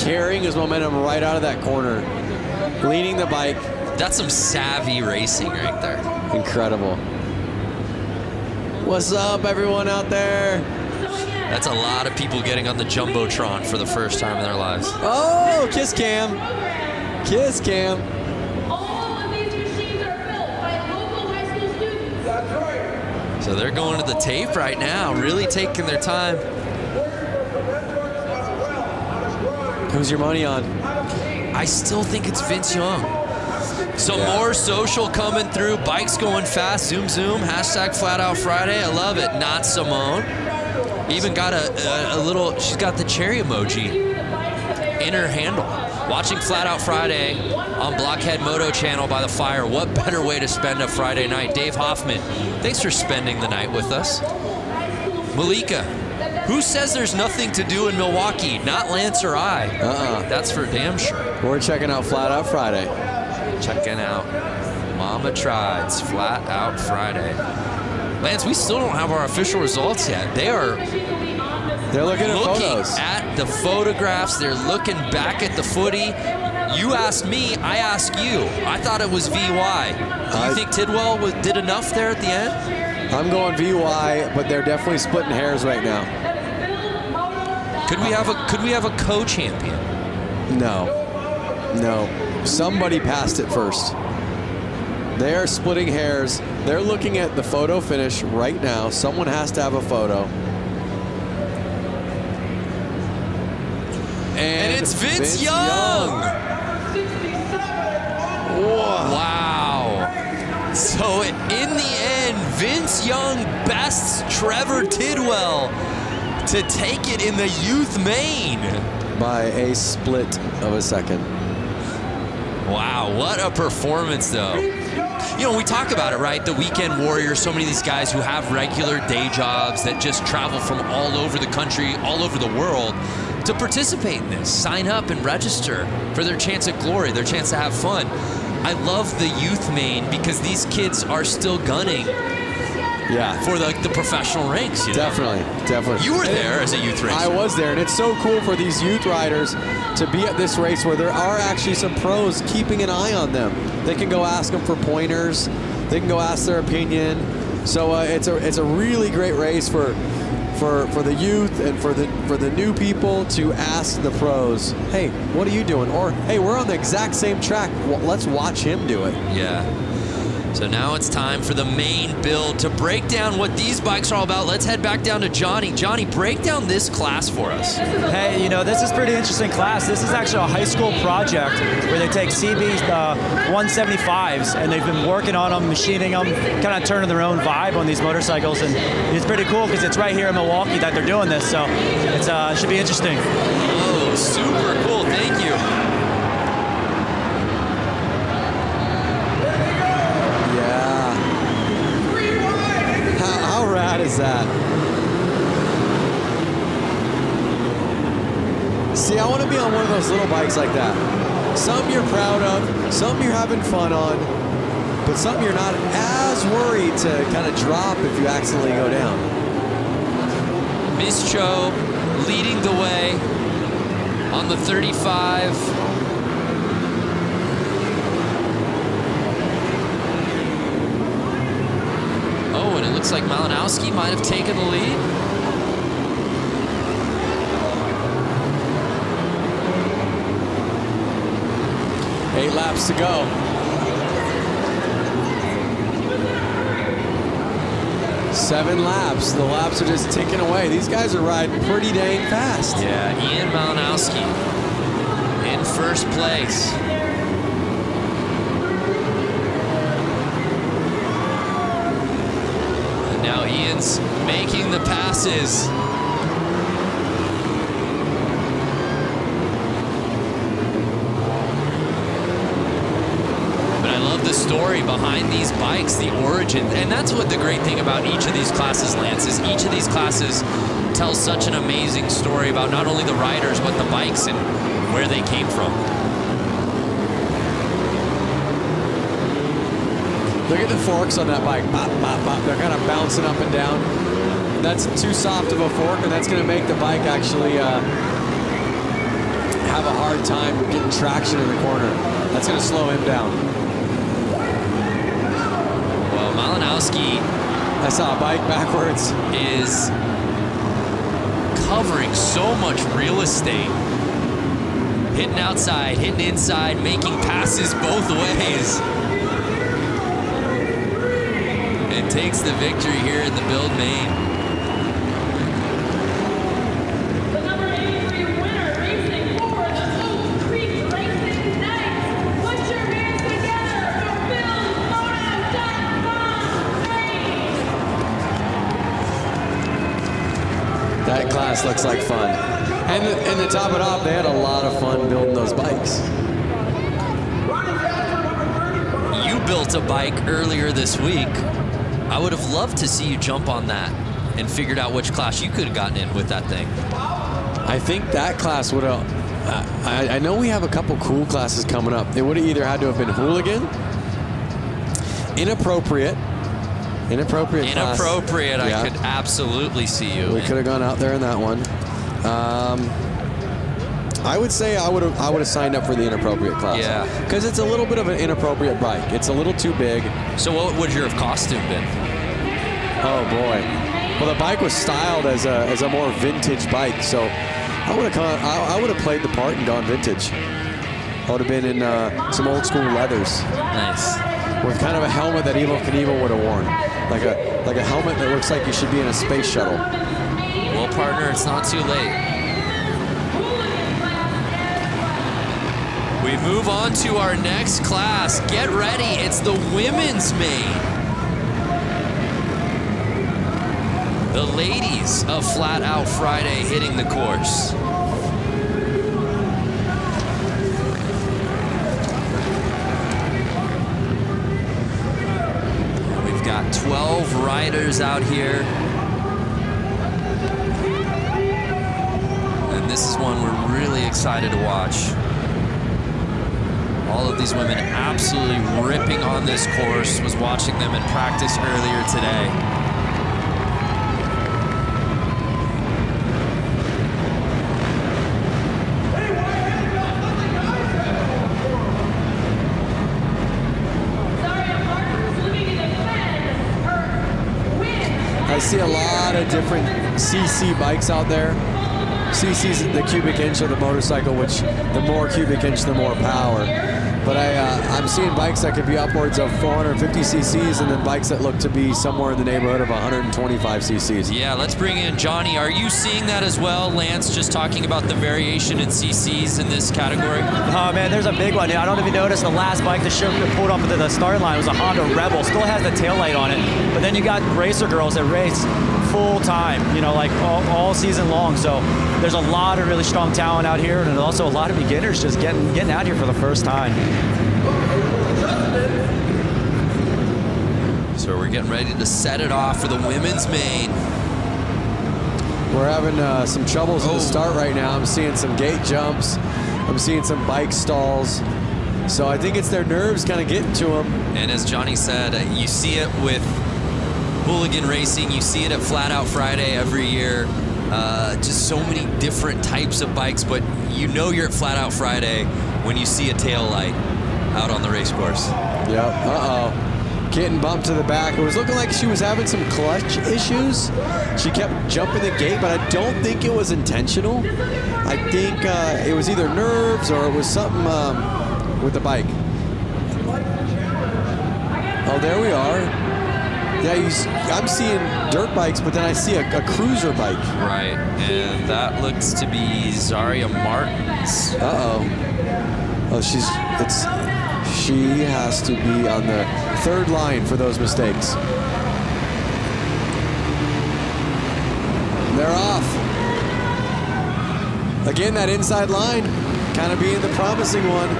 Carrying his momentum right out of that corner. Leading the bike. That's some savvy racing right there. Incredible. What's up, everyone out there? That's a lot of people getting on the Jumbotron for the first time in their lives. Oh, kiss cam. Kiss cam. All of these machines are built by local high school students. That's right. So they're going to the tape right now, really taking their time. Who's your money on? I still think it's Vince Young. Some more social coming through. Bikes going fast. Zoom, zoom. Hashtag Flat Out Friday. I love it. Not Simone. Even got a little, she's got the cherry emoji in her handle. Watching Flat Out Friday on Blockhead Moto Channel by the fire. What better way to spend a Friday night? Dave Hoffman, thanks for spending the night with us. Malika, who says there's nothing to do in Milwaukee? Not Lance or I. That's for damn sure. We're checking out Flat Out Friday. Checking out Mama Tried's Flat Out Friday. Lance, we still don't have our official results yet. They're looking at photos. At the photographs. They're looking back at the footy. You asked me, I asked you. I thought it was VY. Do you think Tidwell did enough there at the end? I'm going VY, but they're definitely splitting hairs right now. Could we have a co-champion? No. Somebody passed it first. They are splitting hairs. They're looking at the photo finish right now. Someone has to have a photo. And it's Vince Young. Wow. So in the end, Vince Young bests Trevor Tidwell to take it in the youth main. By a split of a second. Wow, what a performance, though. You know, we talk about it, right? The weekend warriors, so many of these guys who have regular day jobs that just travel from all over the country, all over the world to participate in this, sign up and register for their chance at glory, their chance to have fun. I love the youth main because these kids are still gunning for the professional ranks. You know? Definitely. You were there as a youth racer. I was there, and it's so cool for these youth riders to be at this race where there are actually some pros keeping an eye on them. They can go ask them for pointers. They can go ask their opinion. So it's a really great race for the youth and for the new people to ask the pros, hey, what are you doing? Or, hey, we're on the exact same track. Well, let's watch him do it. Yeah. So now it's time for the main build to break down what these bikes are all about. Let's head back down to Johnny. Johnny, break down this class for us. Hey, you know, this is a pretty interesting class. This is actually a high school project where they take CB 175s and they've been working on them, machining them, kind of turning their own vibe on these motorcycles. And it's pretty cool because it's right here in Milwaukee that they're doing this. So it should be interesting. Oh, super cool. Thank you. How rad is that? See, I want to be on one of those little bikes like that. Some you're proud of, some you're having fun on, but some you're not as worried to kind of drop if you accidentally go down. Miss Cho leading the way on the 35. Oh, and it looks like Malinowski might have taken the lead. Eight laps to go. Seven laps. The laps are just ticking away. These guys are riding pretty dang fast. Yeah, Ian Malinowski in first place. And now Ian's making the passes. The story behind these bikes, the origin, and that's what the great thing about each of these classes, Lance, is each of these classes tells such an amazing story about not only the riders but the bikes and where they came from. Look at the forks on that bike. Bop, bop, bop. They're kind of bouncing up and down. That's too soft of a fork, and that's going to make the bike actually have a hard time getting traction in the corner. That's going to slow him down. Malinowski, I saw a bike backwards, is covering so much real estate. Hitting outside, hitting inside, making passes both ways. And takes the victory here in the Build Main. The number 83 winner, racing for the Oak Creek Racing Knights. Put your hands together for BuildMoto.com. That class looks like fun. And to top it off, they had a lot of fun building those bikes. You built a bike earlier this week. I would have loved to see you jump on that and figured out which class you could have gotten in with that thing. I think that class would have, I know we have a couple cool classes coming up. It would have either had to have been hooligan, inappropriate class. Inappropriate, Yeah. I could absolutely see you. We could have gone out there in that one. I would say I would have signed up for the inappropriate class. Yeah. Because it's a little bit of an inappropriate bike. It's a little too big. So what would your costume been? Oh boy. Well, the bike was styled as a more vintage bike, so I would have played the part and gone vintage. I would have been in some old school leathers. Nice. With kind of a helmet that Evel Knievel would have worn. Like a helmet that looks like you should be in a space shuttle. Well, partner, it's not too late. We move on to our next class. Get ready, it's the women's main. The ladies of Flat Out Friday hitting the course. We've got 12 riders out here. And this is one we're really excited to watch. All of these women absolutely ripping on this course. Was watching them in practice earlier today. I see a lot of different CC bikes out there. cc's the cubic inch of the motorcycle, which the more cubic inch, the more power. But I'm seeing bikes that could be upwards of 450 cc's, and then bikes that look to be somewhere in the neighborhood of 125 cc's. Yeah, let's bring in Johnny. Are you seeing that as well, Lance, just talking about the variation in cc's in this category? Oh, man, there's a big one. I don't know if you noticed, the last bike that pulled up into the start line was a Honda Rebel. Still has the taillight on it. But then you got racer girls that race full time, like all season long. So there's a lot of really strong talent out here, and also a lot of beginners just getting out here for the first time. So we're getting ready to set it off for the women's main. We're having some troubles at the start right now. I'm seeing some gate jumps. I'm seeing some bike stalls. So I think it's their nerves kind of getting to them. And as Johnny said, you see it with hooligan racing. You see it at Flat Out Friday every year. Just so many different types of bikes, but you're at Flat Out Friday when you see a tail light out on the race course. Yep. Uh-oh. Getting bumped to the back. It was looking like she was having some clutch issues. She kept jumping the gate, but I don't think it was intentional. I think it was either nerves or it was something with the bike. Oh, there we are. Yeah, I'm seeing dirt bikes, but then I see a cruiser bike. Right, and that looks to be Zaria Martins. Uh-oh. Oh, she has to be on the third line for those mistakes. They're off. Again, that inside line kind of being the promising one.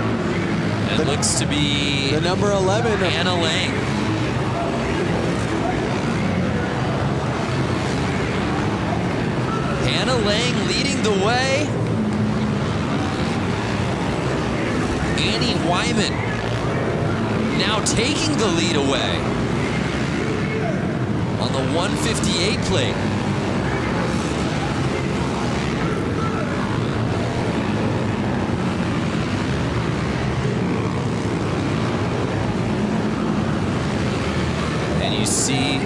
It looks to be the number 11. Anna Lang. Anna Lang leading the way. Annie Wyman now taking the lead away on the 158 plate. And you see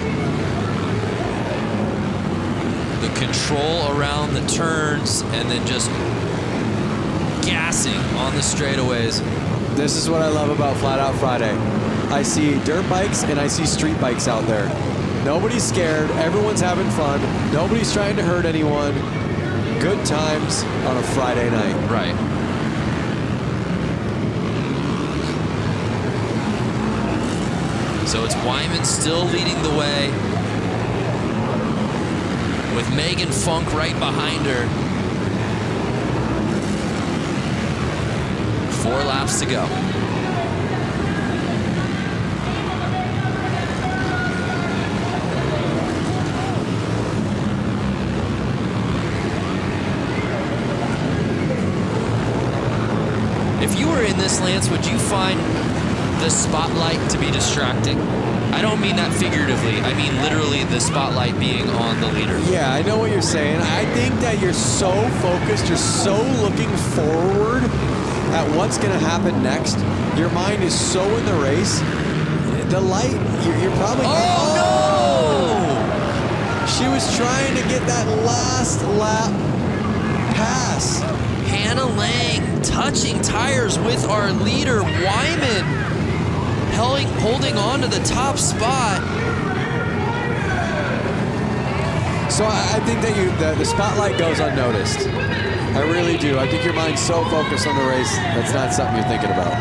the control around the turns and then just gassing on the straightaways. This is what I love about Flat Out Friday. I see dirt bikes and I see street bikes out there. Nobody's scared. Everyone's having fun. Nobody's trying to hurt anyone. Good times on a Friday night. Right. So it's Wyman still leading the way with Megan Funk right behind her. 4 laps to go. If you were in this, Lance, would you find the spotlight to be distracting? I don't mean that figuratively. I mean literally the spotlight being on the leader. Yeah, I know what you're saying. I think that you're so focused, you're so looking forward at what's going to happen next. Your mind is so in the race. The light, you're probably... Oh, no! She was trying to get that last lap pass. Hannah Lang touching tires with our leader, Wyman, holding on to the top spot. So I think that the spotlight goes unnoticed. I really do. I think your mind's so focused on the race, that's not something you're thinking about.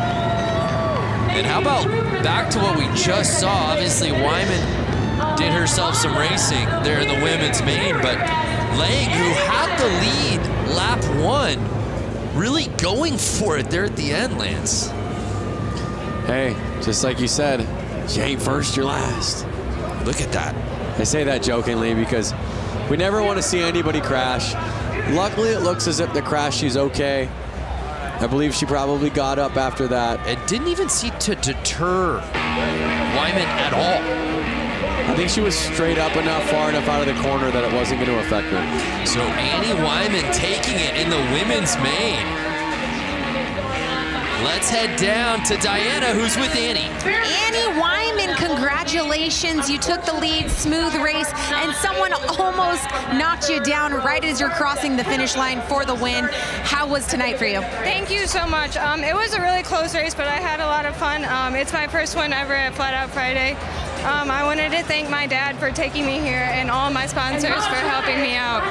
And how about back to what we just saw? Obviously, Wyman did herself some racing there in the women's main, but Lang, who had the lead lap 1, really going for it there at the end, Lance. Hey, just like you said, you ain't first, you're last. Look at that. I say that jokingly because we never want to see anybody crash. Luckily, it looks as if the crash, she's okay. I believe she probably got up after that. It didn't even seem to deter Wyman at all. I think she was straight up enough, far enough out of the corner that it wasn't going to affect her. So Annie Wyman taking it in the women's main. Let's head down to Diana, who's with Annie. Annie Wyman, congratulations. You took the lead, smooth race, and someone almost knocked you down right as you're crossing the finish line for the win. How was tonight for you? Thank you so much. It was a really close race, but I had a lot of fun. It's my first one ever at Flat Out Friday. I wanted to thank my dad for taking me here and all my sponsors for helping me out.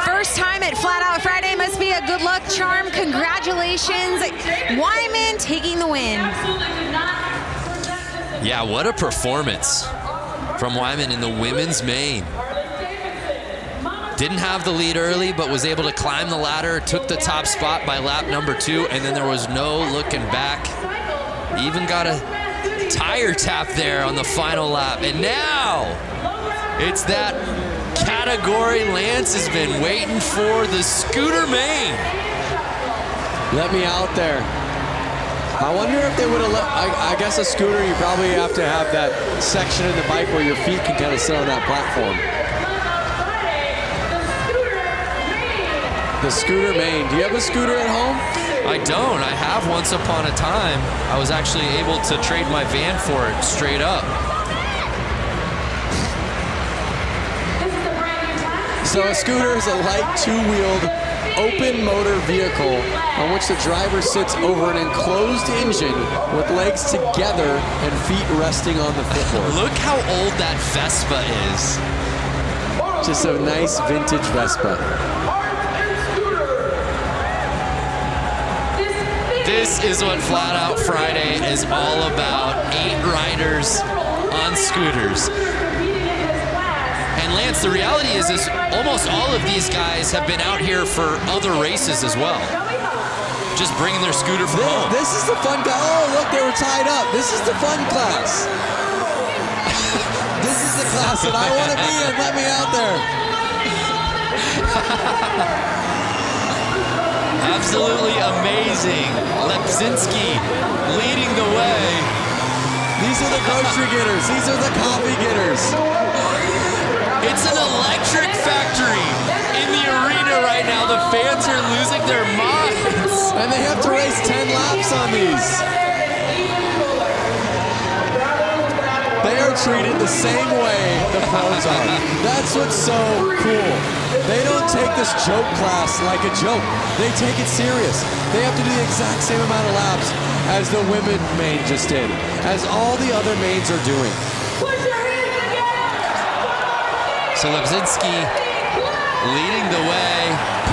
First time at Flat Out Friday must be a good luck charm. Congratulations. Wyman taking the win. Yeah, what a performance from Wyman in the women's main. Didn't have the lead early, but was able to climb the ladder, took the top spot by lap number 2, and then there was no looking back. Even got a tire tap there on the final lap. And now it's that category Lance has been waiting for, the scooter main. Let me out there. I wonder if they would have let, I guess a scooter, you probably have to have that section in the bike where your feet can kind of sit on that platform. The scooter main. Do you have a scooter at home? I don't. I have once upon a time. I was actually able to trade my van for it straight up. So a scooter is a light two-wheeled open motor vehicle on which the driver sits over an enclosed engine with legs together and feet resting on the footboard. Look how old that Vespa is. Just a nice vintage Vespa. This is what Flat Out Friday is all about. 8 riders on scooters. And Lance, the reality is almost all of these guys have been out here for other races as well. Just bringing their scooter from home. This is the fun guy. Oh, look, they were tied up. This is the fun class. This is the class that I want to be in. Let me out there. Absolutely amazing. Lepsinski leading the way. These are the grocery getters. These are the coffee getters. It's an electric factory in the arena right now. The fans are losing their minds. And they have to race 10 laps on these. They are treated the same way the pros are. That's what's so cool. They don't take this joke class like a joke. They take it serious. They have to do the exact same amount of laps as the women main just did, as all the other mains are doing. So Lepsinski leading the way.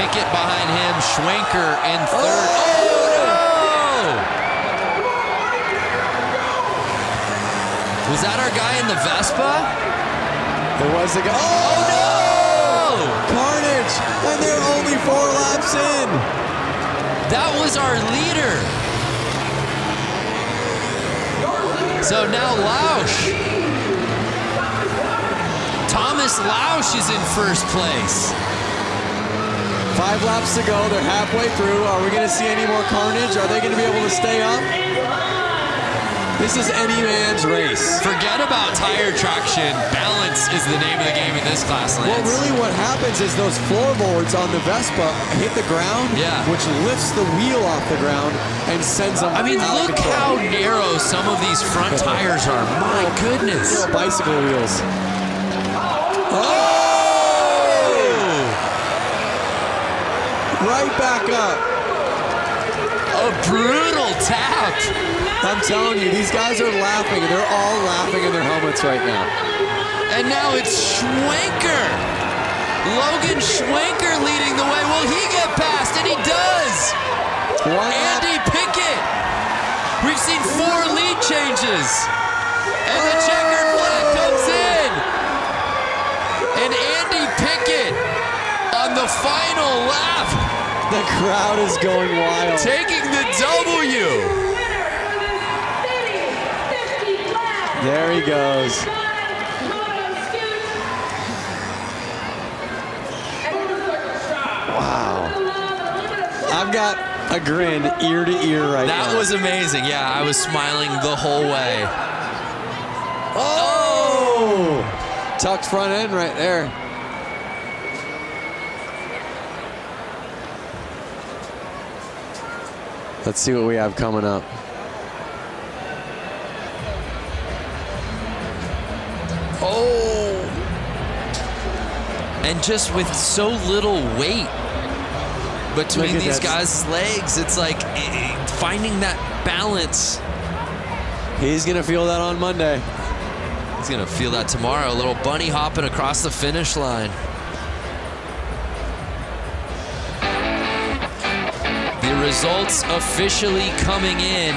Pickett behind him. Schwenker in third. Oh, no! Was that our guy in the Vespa? There was a guy. Oh, no! Carnage! And they're only 4 laps in. That was our leader. So now Lausch. Thomas Lausch is in first place. 5 laps to go. They're halfway through. Are we going to see any more carnage? Are they going to be able to stay up? This is any man's race. Forget about tire traction. Balance is the name of the game in this class, Lance. Well, really what happens is those floorboards on the Vespa hit the ground, which lifts the wheel off the ground and sends them I mean, out look of control. how narrow some of these front tires are. My goodness. Little bicycle wheels. Right back up. A brutal tap. I'm telling you, these guys are laughing. They're all laughing in their helmets right now. And now it's Schwenker. Logan Schwenker leading the way. Will he get past? And he does. Andy Pickett. We've seen 4 lead changes. And the checkered flag comes in. And Andy Pickett on the final lap. The crowd is going wild. Taking the W. There he goes. Wow. I've got a grin ear to ear right now. That was amazing. Yeah, I was smiling the whole way. Oh! Tucked front end right there. Let's see what we have coming up. Oh! And just with so little weight between these guys' legs, it's like finding that balance. He's gonna feel that on Monday. He's gonna feel that tomorrow. A little bunny hopping across the finish line. The results officially coming in.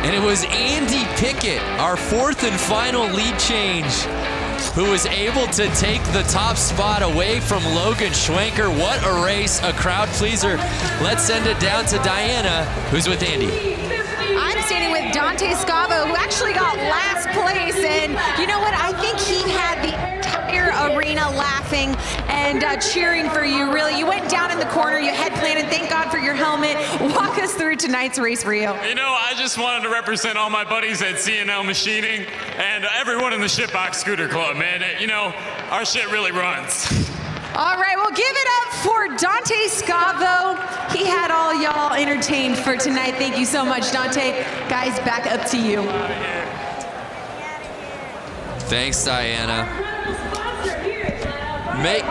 And it was Andy Pickett, our fourth and final lead change, who was able to take the top spot away from Logan Schwenker. What a race, a crowd pleaser. Let's send it down to Diana, who's with Andy. I'm standing with Dante Scavo, who actually got last place. And you know what? I think he had the entire arena laughing and cheering for you, really. You went down in the corner, you head planted. Thank God for your helmet. Walk us through tonight's race for you. You know, I just wanted to represent all my buddies at C&L Machining and everyone in the Shitbox Scooter Club, man. You know, our shit really runs. All right, well, give it up for Dante Scavo. He had all y'all entertained for tonight. Thank you so much, Dante. Guys, back up to you. Thanks, Diana. Make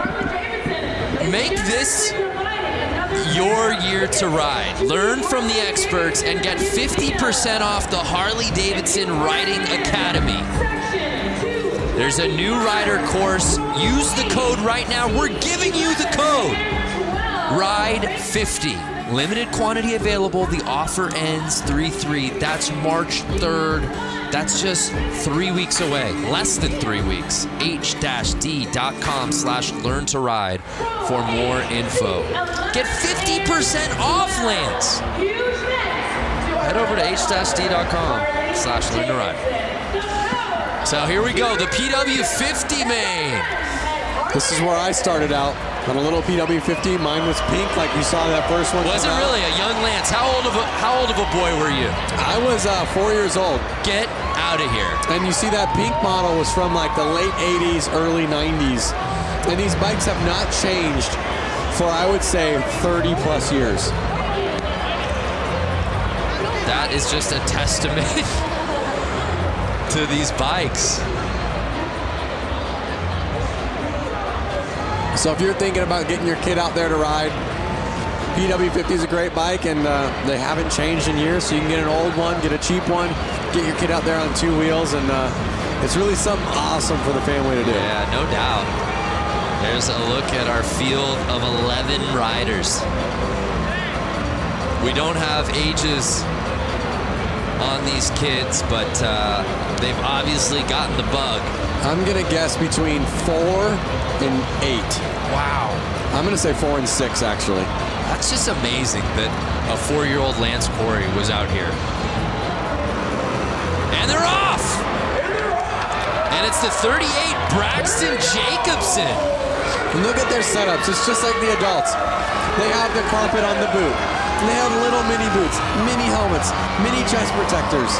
this your year to ride. Learn from the experts and get 50% off the Harley-Davidson Riding Academy. There's a new rider course. Use the code right now. We're giving you the code. RIDE50. Limited quantity available. The offer ends 3/3. That's March 3rd. That's just 3 weeks away. Less than 3 weeks. h-d.com/learn-to-ride for more info. Get 50% off, Lance. Head over to h-d.com/learn-to-ride. So here we go, the PW50 main. This is where I started out, on a little PW50. Mine was pink, like you saw that first one. Was it really a young Lance? How old of a boy were you? I was 4 years old. Get out of here. And you see that pink model was from like the late 80s, early 90s. And these bikes have not changed for, I would say, 30 plus years. That is just a testament to these bikes. So if you're thinking about getting your kid out there to ride, PW50 is a great bike, and they haven't changed in years, so you can get an old one, get a cheap one, get your kid out there on 2 wheels, and it's really something awesome for the family to do. Yeah, no doubt. There's a look at our field of 11 riders. We don't have ages on these kids, but they've obviously gotten the bug. I'm gonna guess between 4 and 8. Wow. I'm gonna say 4 and 6, actually. That's just amazing that a 4-year-old Lance Corey was out here. And they're off! And it's the 38, Braxton Jacobson. And look at their setups. It's just like the adults. They have the carpet on the boot. They have little mini boots, mini helmets, mini chest protectors.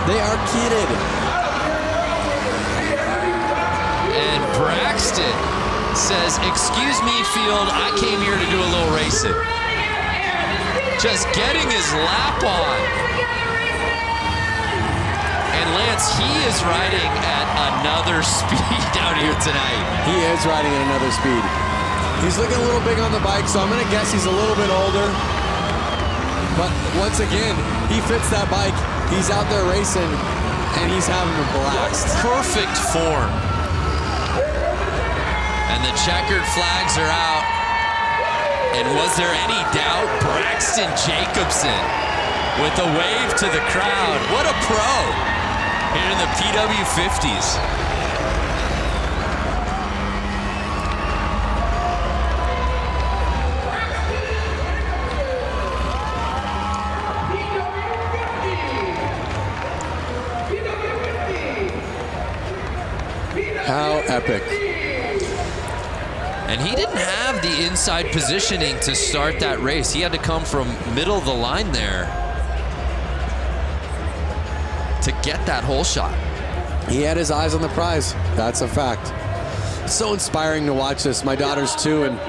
They are kitted. And Braxton says, "Excuse me, field, I came here to do a little racing." Just getting his lap on. And Lance, he is riding at another speed out here tonight. He is riding at another speed. He's looking a little big on the bike, so I'm gonna guess he's a little bit older. But once again, he fits that bike. He's out there racing, and he's having a blast. Perfect form. And the checkered flags are out. And was there any doubt? Braxton Jacobson with a wave to the crowd. What a pro here in the PW50s. How epic. And he didn't have the inside positioning to start that race. He had to come from middle of the line there to get that hole shot. He had his eyes on the prize. That's a fact. It's so inspiring to watch this. My daughter's 2, and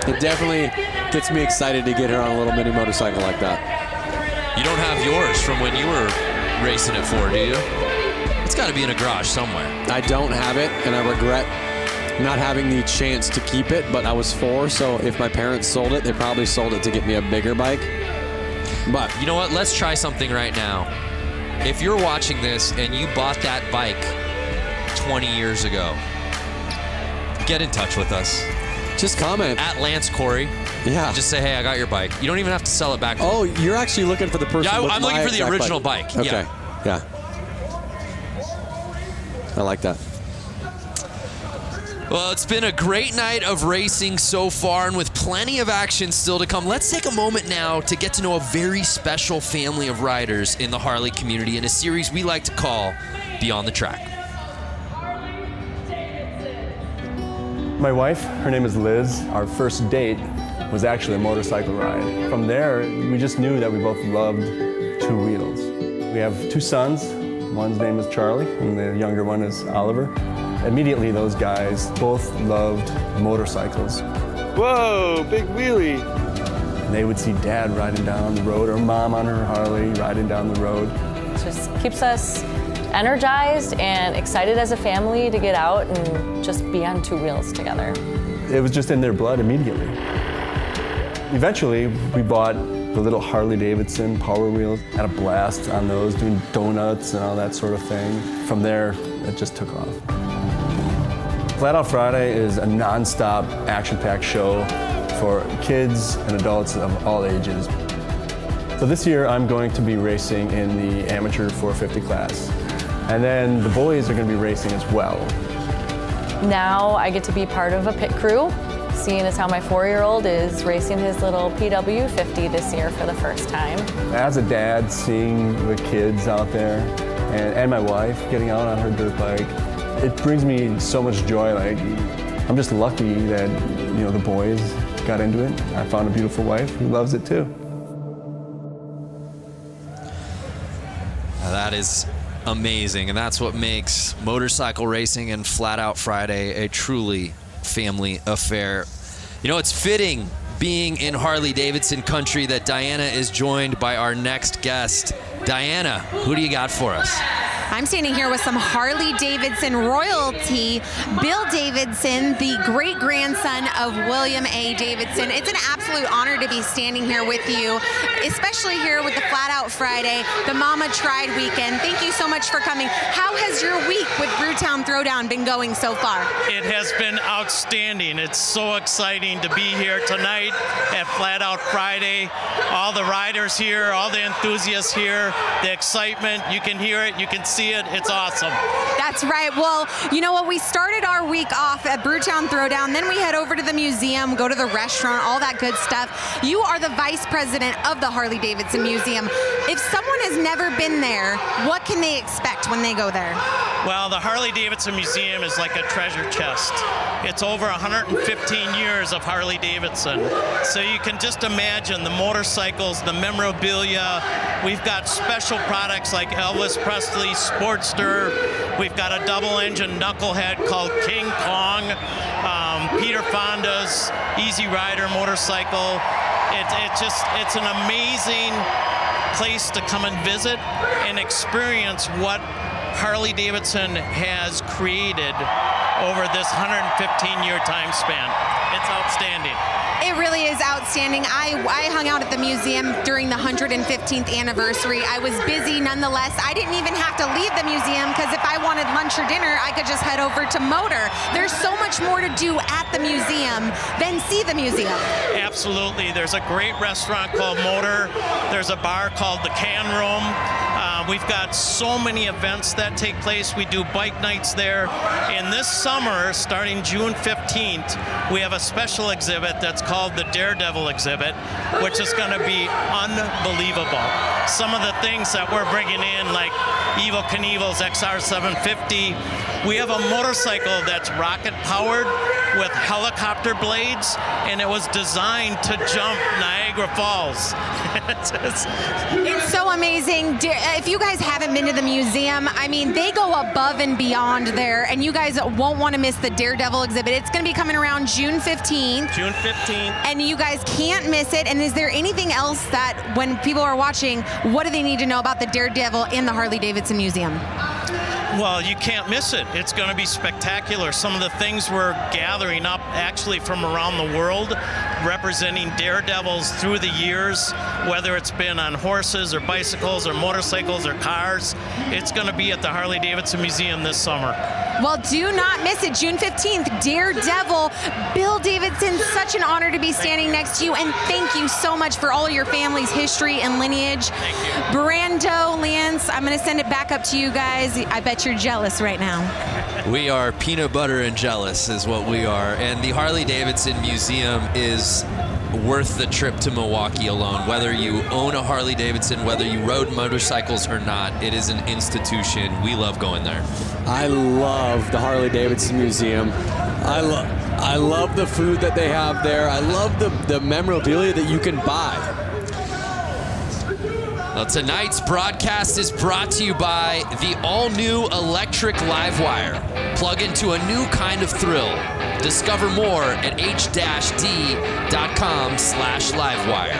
it definitely Gets me excited to get her on a little mini motorcycle like that. You don't have yours from when you were racing it for, do you? It's got to be in a garage somewhere. I don't have it, and I regret not having the chance to keep it, but I was 4, so if my parents sold it, they probably sold it to get me a bigger bike. But you know what? Let's try something right now. If you're watching this and you bought that bike 20 years ago, get in touch with us. Just comment. At Lance Corey. Yeah. Just say, hey, I got your bike. You don't even have to sell it back. Oh, you're actually looking for the person. Yeah, with I'm looking for the original bike. Okay. Yeah. I like that. Well, it's been a great night of racing so far, and with plenty of action still to come. Let's take a moment now to get to know a very special family of riders in the Harley community in a series we like to call Beyond the Track. My wife, her name is Liz. Our first date was actually a motorcycle ride. From there, we just knew that we both loved two wheels. We have 2 sons. One's name is Charlie, and the younger one is Oliver. Immediately, those guys both loved motorcycles. Whoa, big wheelie. And they would see Dad riding down the road, or Mom on her Harley riding down the road. It just keeps us energized and excited as a family to get out and just be on 2 wheels together. It was just in their blood immediately. Eventually, we bought the little Harley-Davidson Power Wheels. Had a blast on those, doing donuts and all that sort of thing. From there, it just took off. Flat Out Friday is a non-stop, action-packed show for kids and adults of all ages. So this year, I'm going to be racing in the amateur 450 class. And then the boys are going to be racing as well. Now I get to be part of a pit crew, seeing as how my 4-year-old is racing his little PW50 this year for the first time. As a dad, seeing the kids out there and my wife getting out on her dirt bike, it brings me so much joy. Like, I'm just lucky that, you know, the boys got into it. I found a beautiful wife who loves it too. Now that is amazing, and that's what makes motorcycle racing and Flat Out Friday a truly family affair. You know, it's fitting, being in Harley-Davidson country, that Diana is joined by our next guest. Diana, who do you got for us? I'm standing here with some Harley-Davidson royalty. Bill Davidson, the great-grandson of William A. Davidson. It's an absolute honor to be standing here with you, especially here with the Flat Out Friday, the Mama Tried weekend. Thank you so much for coming. How has your week with Brewtown Throwdown been going so far? It has been outstanding. It's so exciting to be here tonight at Flat Out Friday. All the riders here, all the enthusiasts here, the excitement, you can hear it, you can see it. It's awesome. That's right. Well, you know what? We started our week off at Brewtown Throwdown. Then we head over to the museum, go to the restaurant, all that good stuff. You are the vice president of the Harley-Davidson Museum. If someone has never been there, what can they expect when they go there? Well, the Harley-Davidson Museum is like a treasure chest. It's over 115 years of Harley-Davidson. So you can just imagine the motorcycles, the memorabilia. We've got special products like Elvis Presley's Sportster. We've got a double-engine knucklehead called King Kong. Peter Fonda's Easy Rider motorcycle. It's an amazing place to come and visit and experience what Harley-Davidson has created over this 115-year time span. It's outstanding. It really is outstanding. I hung out at the museum during the 115th anniversary. I was busy nonetheless. I didn't even have to leave the museum because if I wanted lunch or dinner, I could just head over to Motor. There's so much more to do at the museum than see the museum. Absolutely. There's a great restaurant called Motor. There's a bar called the Can Room. We've got so many events that take place. We do bike nights there. And this summer, starting June 15th, we have a special exhibit that's called the Daredevil exhibit, which is going to be unbelievable. Some of the things that we're bringing in, like Evel Knievel's XR750. We have a motorcycle that's rocket-powered with helicopter blades, and it was designed to jump Niagara Niagara Falls. It's so amazing. If you guys haven't been to the museum, I mean, they go above and beyond there, and you guys won't want to miss the Daredevil exhibit. It's going to be coming around June 15th. June 15th. And you guys can't miss it. And is there anything else that when people are watching, what do they need to know about the Daredevil in the Harley-Davidson Museum? Well, you can't miss it. It's going to be spectacular. Some of the things we're gathering up actually from around the world, representing daredevils through the years, whether it's been on horses or bicycles or motorcycles or cars. It's going to be at the Harley-Davidson Museum this summer. Well, do not miss it. June 15th, Daredevil. Bill Davidson, such an honor to be standing next to you, and thank you so much for all your family's history and lineage. Thank you. Brando, Lance, I'm going to send it back up to you guys. I bet you're jealous right now. We are peanut butter and jealous is what we are. And the Harley-Davidson Museum is worth the trip to Milwaukee alone. Whether you own a Harley-Davidson, whether you rode motorcycles or not, it is an institution. We love going there. I love the Harley-Davidson Museum. I love the food that they have there. I love the memorabilia that you can buy. Well, tonight's broadcast is brought to you by the all-new electric Livewire. Plug into a new kind of thrill. Discover more at h-d.com/livewire.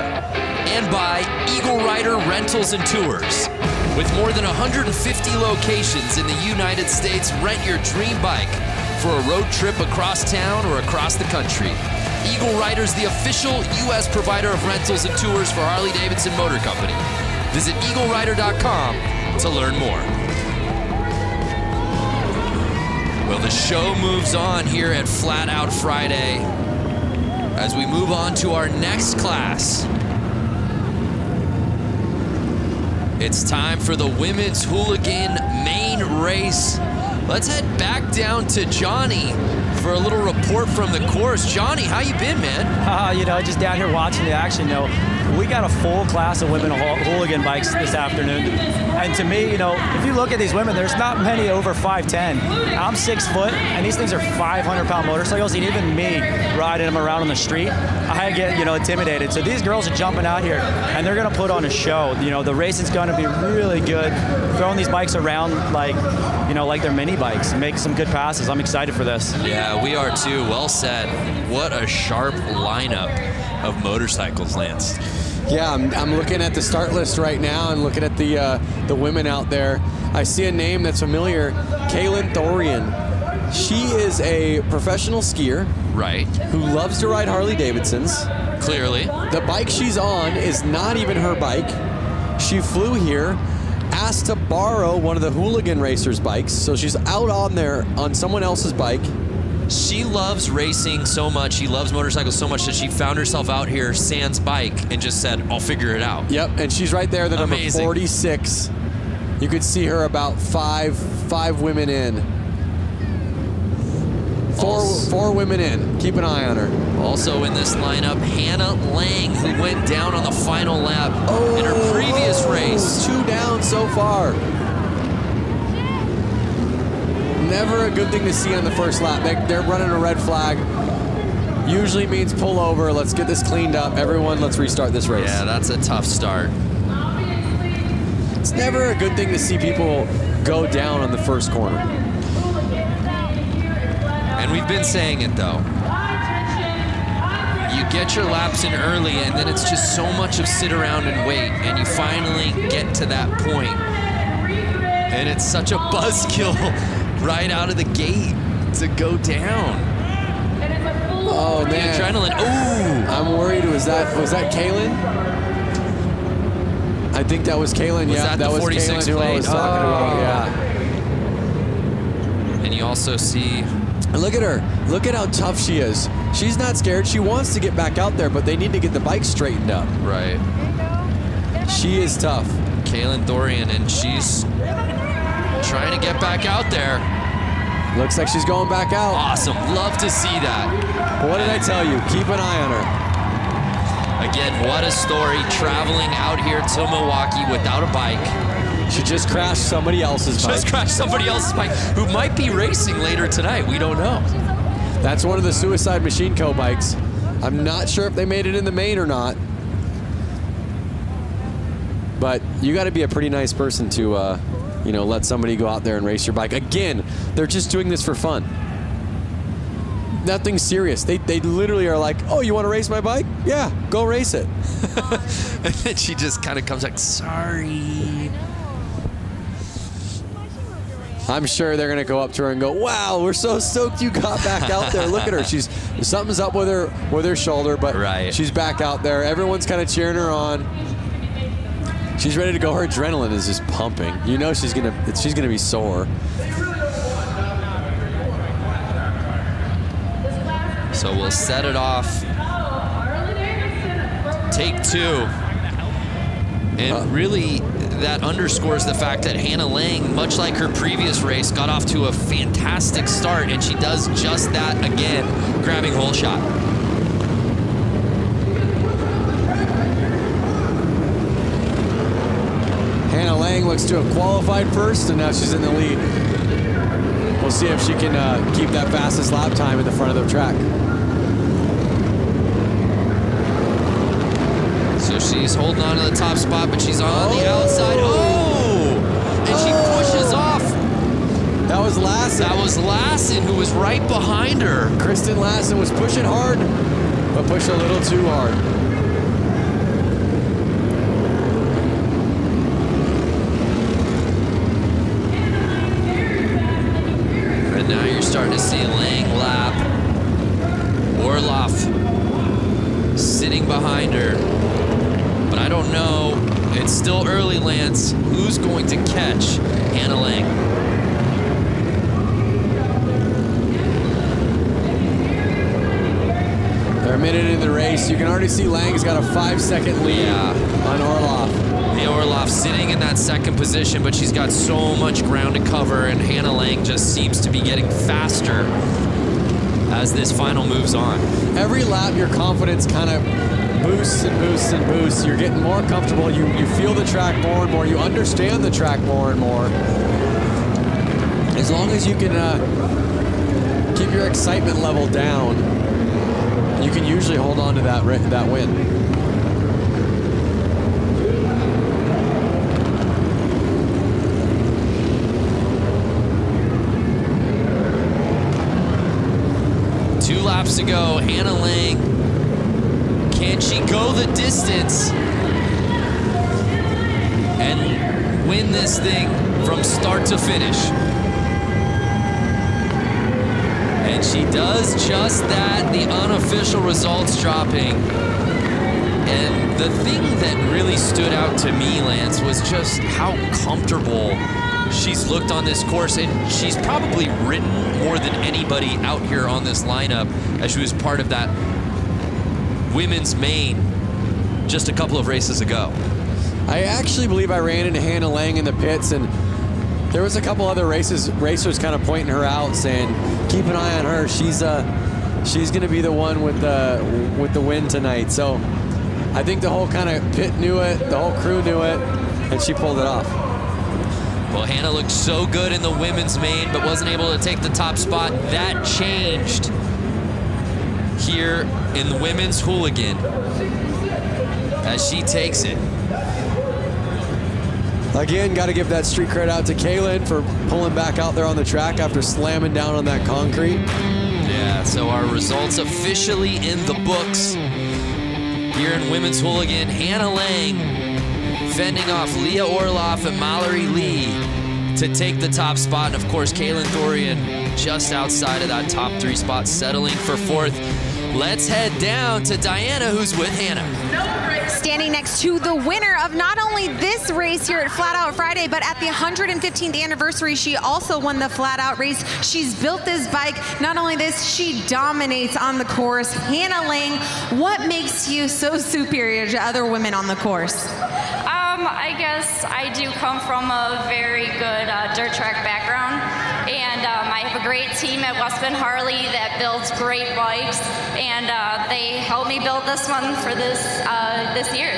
And by Eagle Rider Rentals and Tours. With more than 150 locations in the United States, rent your dream bike for a road trip across town or across the country. Eagle Rider's the official U.S. provider of rentals and tours for Harley-Davidson Motor Company. Visit eaglerider.com to learn more. Well, the show moves on here at Flat Out Friday as we move on to our next class. It's time for the Women's Hooligan main race. Let's head back down to Johnny for a little report from the course. Johnny, how you been, man? You know, just down here watching the action. You know, we got a full class of women hooligan bikes this afternoon. And to me, you know, if you look at these women, there's not many over 5'10". I'm 6 foot, and these things are 500-pound motorcycles. And even me riding them around on the street, I get, you know, intimidated. So these girls are jumping out here, and they're going to put on a show. You know, the racing's going to be really good. Throwing these bikes around like, you know, like they're mini bikes, make some good passes. I'm excited for this. Yeah, we are too. Well said. What a sharp lineup of motorcycles, Lance. Yeah, I'm looking at the start list right now and looking at the women out there. I see a name that's familiar, Kaylin Thorian. She is a professional skier. Right. Who loves to ride Harley-Davidsons. Clearly. The bike she's on is not even her bike. She flew here, asked to borrow one of the hooligan racers' bikes, so she's out on there on someone else's bike. She loves racing so much, she loves motorcycles so much that she found herself out here sans bike and just said, I'll figure it out. Yep, and she's right there, the number 46. You could see her about five women in. Four women in. Keep an eye on her. Also in this lineup, Hannah Lang, who went down on the final lap in her previous race. 2 down so far. Never a good thing to see on the first lap. They're running a red flag. Usually means pull over. Let's get this cleaned up. Everyone, let's restart this race. Yeah, that's a tough start. It's never a good thing to see people go down on the first corner. And we've been saying it, though. You get your laps in early, and then it's just so much of sit around and wait, and you finally get to that point. And it's such a buzzkill right out of the gate to go down. Oh, the man. adrenaline. Ooh. I'm worried. Was that Kaylin? I think that was Kaylin. Was that was 46 Kaylin who I was talking about. Yeah. And you also see. And look at her. Look at how tough she is. She's not scared. She wants to get back out there, but they need to get the bike straightened up. Right. She is tough. Kaylin Thorian, and she's trying to get back out there. Looks like she's going back out. Awesome. Love to see that. What did I tell you? Keep an eye on her. Again, what a story, traveling out here to Milwaukee without a bike. She just crashed somebody else's bike. Just crashed somebody else's bike who might be racing later tonight. We don't know. That's one of the Suicide Machine Co. bikes. I'm not sure if they made it in the main or not. But you got to be a pretty nice person to, you know, let somebody go out there and race your bike. Again, they're just doing this for fun. Nothing serious. They literally are like, oh, you want to race my bike? Yeah, go race it. And then she just kind of comes like, sorry. I'm sure they're gonna go up to her and go, wow, we're so stoked you got back out there. Look at her. Something's up with her shoulder, but she's back out there. Everyone's kind of cheering her on. She's ready to go. Her adrenaline is just pumping. You know she's gonna be sore. So we'll set it off. Take 2. And really, that underscores the fact that Hannah Lang, much like her previous race, got off to a fantastic start, and she does just that again, grabbing hole shot. Hannah Lang looks to have qualified first, and now she's in the lead. We'll see if she can keep that fastest lap time at the front of the track. So she's holding on to the top spot, but she's on the outside. Oh! And she pushes off. That was Lassen. That was Lassen, who was right behind her. Kristen Lassen was pushing hard, but pushed a little too hard. And now you're starting to see Lang lap. Orloff sitting behind her. But I don't know, it's still early, Lance, who's going to catch Hannah Lang? They're a minute in the race. You can already see Lang's got a 5-second lead on Orloff. The Orloff sitting in that second position, but she's got so much ground to cover, and Hannah Lang just seems to be getting faster as this final moves on. Every lap, your confidence kind of boosts and boosts and boosts. You're getting more comfortable. You feel the track more and more. You understand the track more and more. As long as you can keep your excitement level down, you can usually hold on to that win. Two laps to go. Hannah Lang, can she go the distance and win this thing from start to finish? And she does just that, the unofficial results dropping. And the thing that really stood out to me, Lance, was just how comfortable she's looked on this course, and she's probably ridden more than anybody out here on this lineup as she was part of that women's main just a couple of races ago. I actually believe I ran into Hannah Lang in the pits, and there was a couple other racers kind of pointing her out, saying, keep an eye on her. She's going to be the one with the win tonight. So I think the whole kind of pit knew it, the whole crew knew it, and she pulled it off. Well, Hannah looked so good in the women's main, but wasn't able to take the top spot. That changed here in the women's hooligan as she takes it. Again, got to give that street cred out to Kaylin for pulling back out there on the track after slamming down on that concrete. Yeah, so our results officially in the books here in women's hooligan. Hannah Lang fending off Leah Orloff and Mallory Lee to take the top spot. And of course, Kaylin Thorian just outside of that top 3 spot, settling for 4th. Let's head down to Diana, who's with Hannah. Standing next to the winner of not only this race here at Flat Out Friday, but at the 115th anniversary, she also won the Flat Out race. She's built this bike. Not only this, she dominates on the course. Hannah Lang, what makes you so superior to other women on the course? I guess I do come from a very good dirt track background, and I have a great team at Westman Harley that builds great bikes, and they helped me build this one for this year.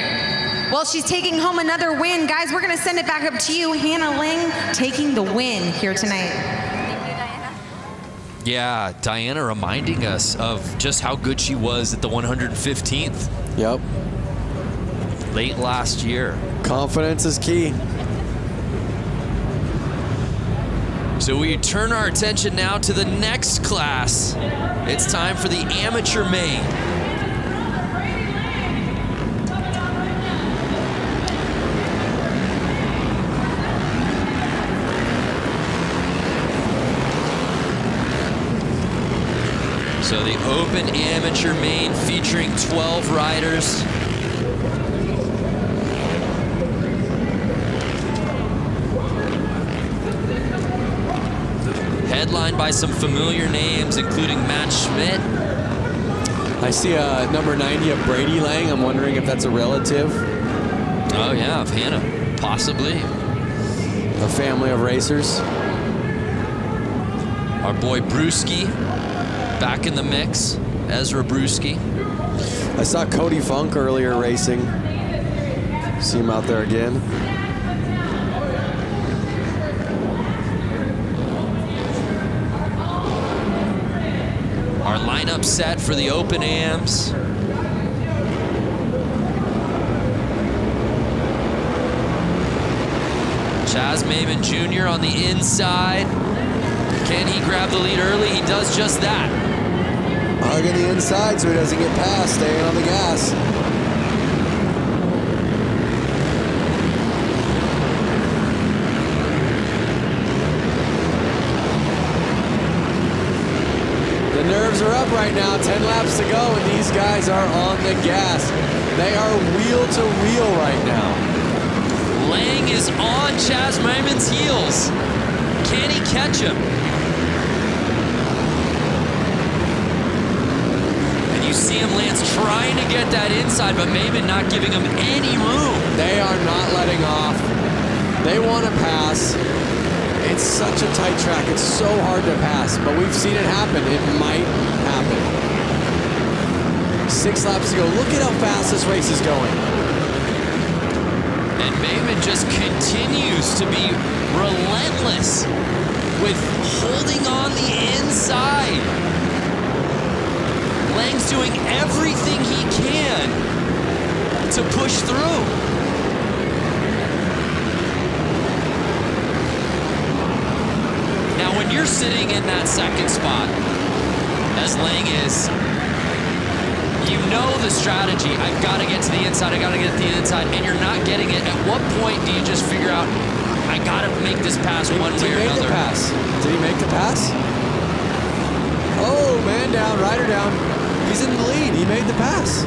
Well, she's taking home another win. Guys, we're going to send it back up to you. Hannah Lang taking the win here tonight. Yeah, Diana reminding us of just how good she was at the 115th. Yep. late last year. Confidence is key. So we turn our attention now to the next class. It's time for the amateur main. So the open amateur main featuring 12 riders. Headlined by some familiar names, including Matt Schmidt. I see number 90 of Brady Lang. I'm wondering if that's a relative. Oh yeah, of Hannah, possibly. A family of racers. Our boy Brewski, back in the mix. Ezra Brewski. I saw Cody Funk earlier racing. See him out there again. Our lineup set for the open AMs. Chaz Maimon Jr. on the inside. Can he grab the lead early? He does just that. Hugging the inside so he doesn't get past, staying on the gas. The nerves are up right now, 10 laps to go, and these guys are on the gas. They are wheel to wheel right now. Lang is on Chaz Maimon's heels. Can he catch him? And you see him, Lance, trying to get that inside, but Maimon not giving him any room. They are not letting off. They want to pass. It's such a tight track. It's so hard to pass, but we've seen it happen. It might happen. 6 laps to go. Look at how fast this race is going. And Maimon just continues to be relentless with holding on the inside. Lang's doing everything he can to push through. Now, when you're sitting in that second spot, as Lang is, you know the strategy. I've got to get to the inside. I got to get to the inside, and you're not getting it. At what point do you just figure out, I got to make this pass one way or another? Did he make the pass? Did he make the pass? Oh, man down, rider down. He's in the lead. He made the pass.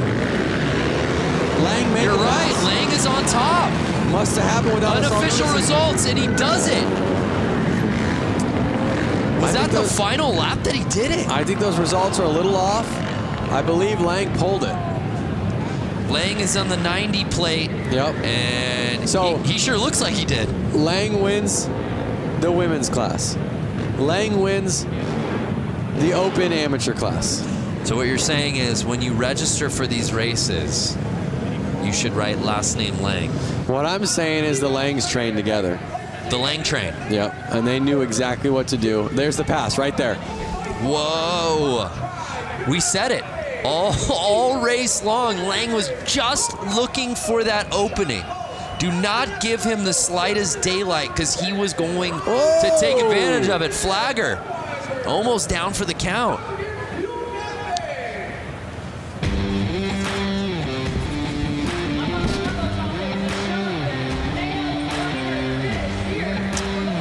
Lang made the pass. You're right. Lang is on top. Must have happened without unofficial results, and he does it. Was that the final lap that he did it? I think those results are a little off. I believe Lang pulled it. Lang is on the 90 plate. Yep. And so he sure looks like he did. Lang wins the women's class. Lang wins the open amateur class. So what you're saying is when you register for these races, you should write last name Lang. What I'm saying is the Langs trained together. The Lang train. Yep. And they knew exactly what to do. There's the pass right there. Whoa. We said it. All race long, Lang was just looking for that opening. Do not give him the slightest daylight because he was going to take advantage of it. Flagger, almost down for the count.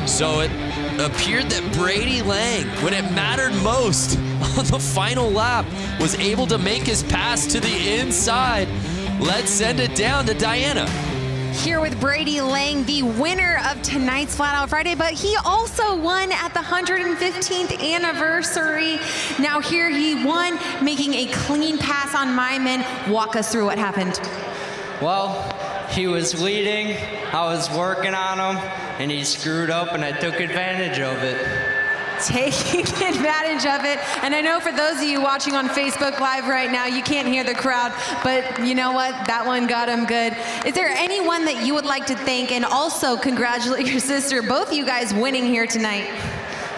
So it appeared that Brady Lang, when it mattered most on the final lap, was able to make his pass to the inside. Let's send it down to Diana. Here with Brady Lang, the winner of tonight's Flat Out Friday, but he also won at the 115th anniversary. Now here he won, making a clean pass on Maimon. Walk us through what happened. Well, he was leading, I was working on him, and he screwed up and I took advantage of it. Taking advantage of it. And I know for those of you watching on Facebook Live right now, you can't hear the crowd, but you know what? That one got him good. Is there anyone that you would like to thank and also congratulate your sister, both you guys winning here tonight?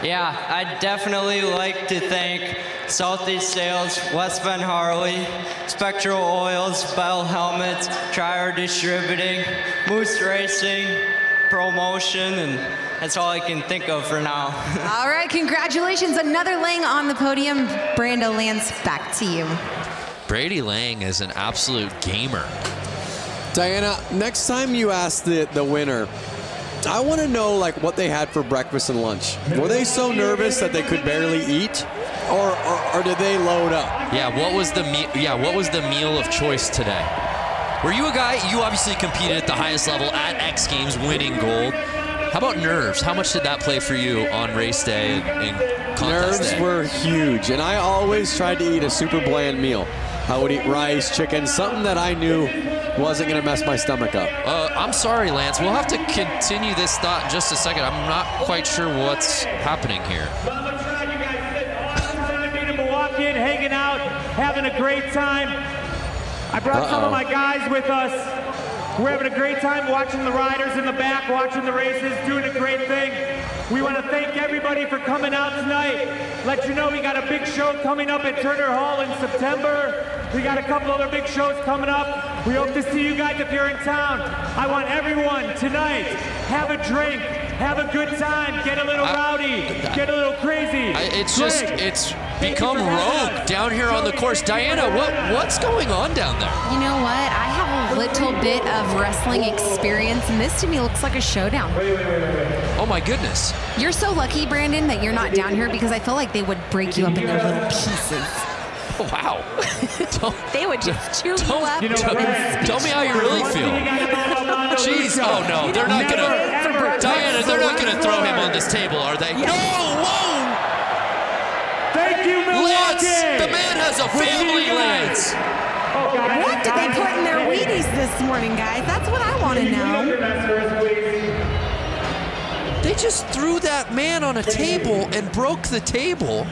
Yeah, I'd definitely like to thank Southeast Sales, West Bend Harley, Spectral Oils, Bell Helmets, Trier Distributing, Moose Racing, Promotion, and that's all I can think of for now. All right, congratulations. Another Lang on the podium. Brando, Lance, back to you. Brady Lang is an absolute gamer. Diana, next time you ask the winner, I want to know like what they had for breakfast and lunch. Were they so nervous that they could barely eat, or did they load up? Yeah, what was the meal of choice today? Were you a guy? You obviously competed at the highest level at X Games, winning gold. How about nerves? How much did that play for you on race day and contest Nerves day? were huge, and I always tried to eat a super bland meal. I would eat rice, chicken, something that I knew wasn't going to mess my stomach up. I'm sorry, Lance. We'll have to continue this thought in just a second. I'm not quite sure what's happening here. In Milwaukee, hanging out, having a great time. I brought some of my guys with us. We're having a great time watching the riders in the back, watching the races, doing a great thing. We want to thank everybody for coming out tonight. Let you know we got a big show coming up at Turner Hall in September. We got a couple other big shows coming up. We hope to see you guys if you're in town. I want everyone tonight, have a drink, have a good time, get a little rowdy, get a little crazy. It's become rogue down here on the course. Diana, what's going on down there? You know what? I have a little bit of wrestling experience, and this to me looks like a showdown. Oh my goodness. You're so lucky, Brandon, that you're not down here because I feel like they would break you up into little pieces. Oh, wow. They would just chew you up. Tell me how you really feel. Jeez. Oh, no. They're not going to. Diana, they're not going to throw him on this table, are they? No. Whoa. Thank you, Milwaukee. Lance, the man has a family, Lance. What did they put in their Wheaties this morning, guys? That's what I want to know. They just threw that man on a table and broke the table.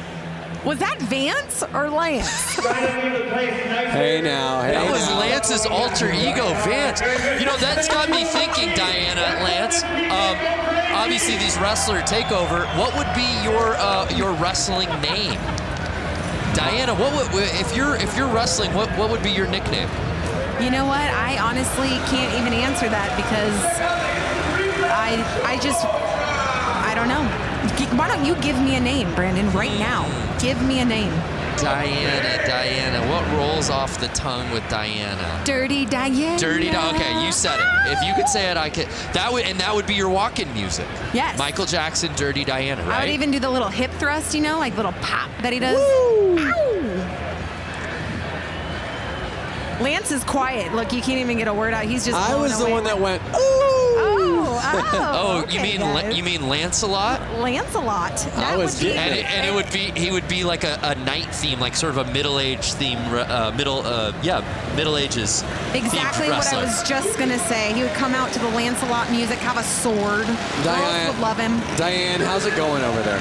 Was that Vance or Lance? Hey now, hey that was now. Lance's alter ego, Vance. You know, that's got me thinking, Diana, Lance. Obviously, these wrestler takeover. What would be your wrestling name? Diana, if you're wrestling, what would be your nickname? You know what? I honestly can't even answer that because I don't know. Why don't you give me a name, Brandon, right now? Give me a name. Diana. What rolls off the tongue with Diana? Dirty Diana. Okay, you said it. If you could say it, I could. That would be your walk-in music. Yes. Michael Jackson, Dirty Diana, right? I would even do the little hip thrust, you know, like little pop that he does. Woo! Ow! Lance is quiet. Look, you can't even get a word out. He's just. I was the one that went. Oh, okay, you mean Lancelot? Lancelot. That would be. And he would be like a knight theme, like sort of a middle-aged theme, Middle Ages. Exactly what I was just gonna say. He would come out to the Lancelot music, have a sword. Girls would love him. Diane, how's it going over there?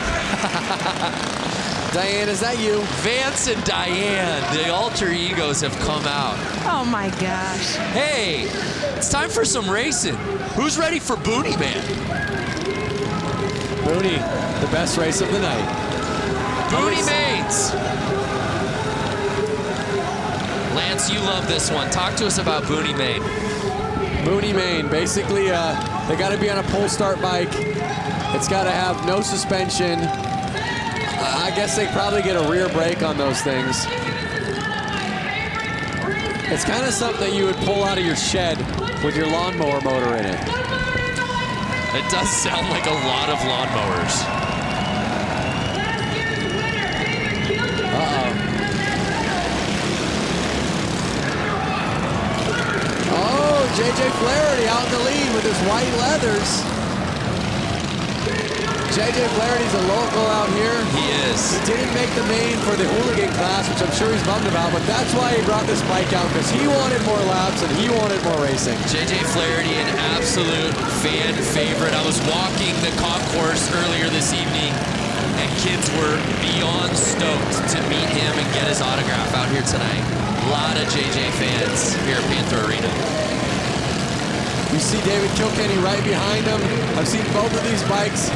Diane, is that you? Vance and Diane, the alter egos have come out. Oh my gosh. Hey, it's time for some racing. Who's ready for Boonie Man? Boonie, the best race of the night. Boonie Mains. Lance, you love this one. Talk to us about Boonie Main. Boonie Main, basically, they got to be on a pull start bike. It's got to have no suspension. I guess they probably get a rear brake on those things. It's kind of something that you would pull out of your shed with your lawnmower motor in it. It does sound like a lot of lawnmowers. Oh, JJ Flaherty out in the lead with his white leathers. JJ Flaherty's a local out here. He is. He didn't make the main for the hooligan class, which I'm sure he's bummed about, but that's why he brought this bike out, because he wanted more laps and he wanted more racing. JJ Flaherty, an absolute fan favorite. I was walking the concourse earlier this evening, and kids were beyond stoked to meet him and get his autograph out here tonight. A lot of JJ fans here at Panther Arena. You see David Kilkenny right behind him. I've seen both of these bikes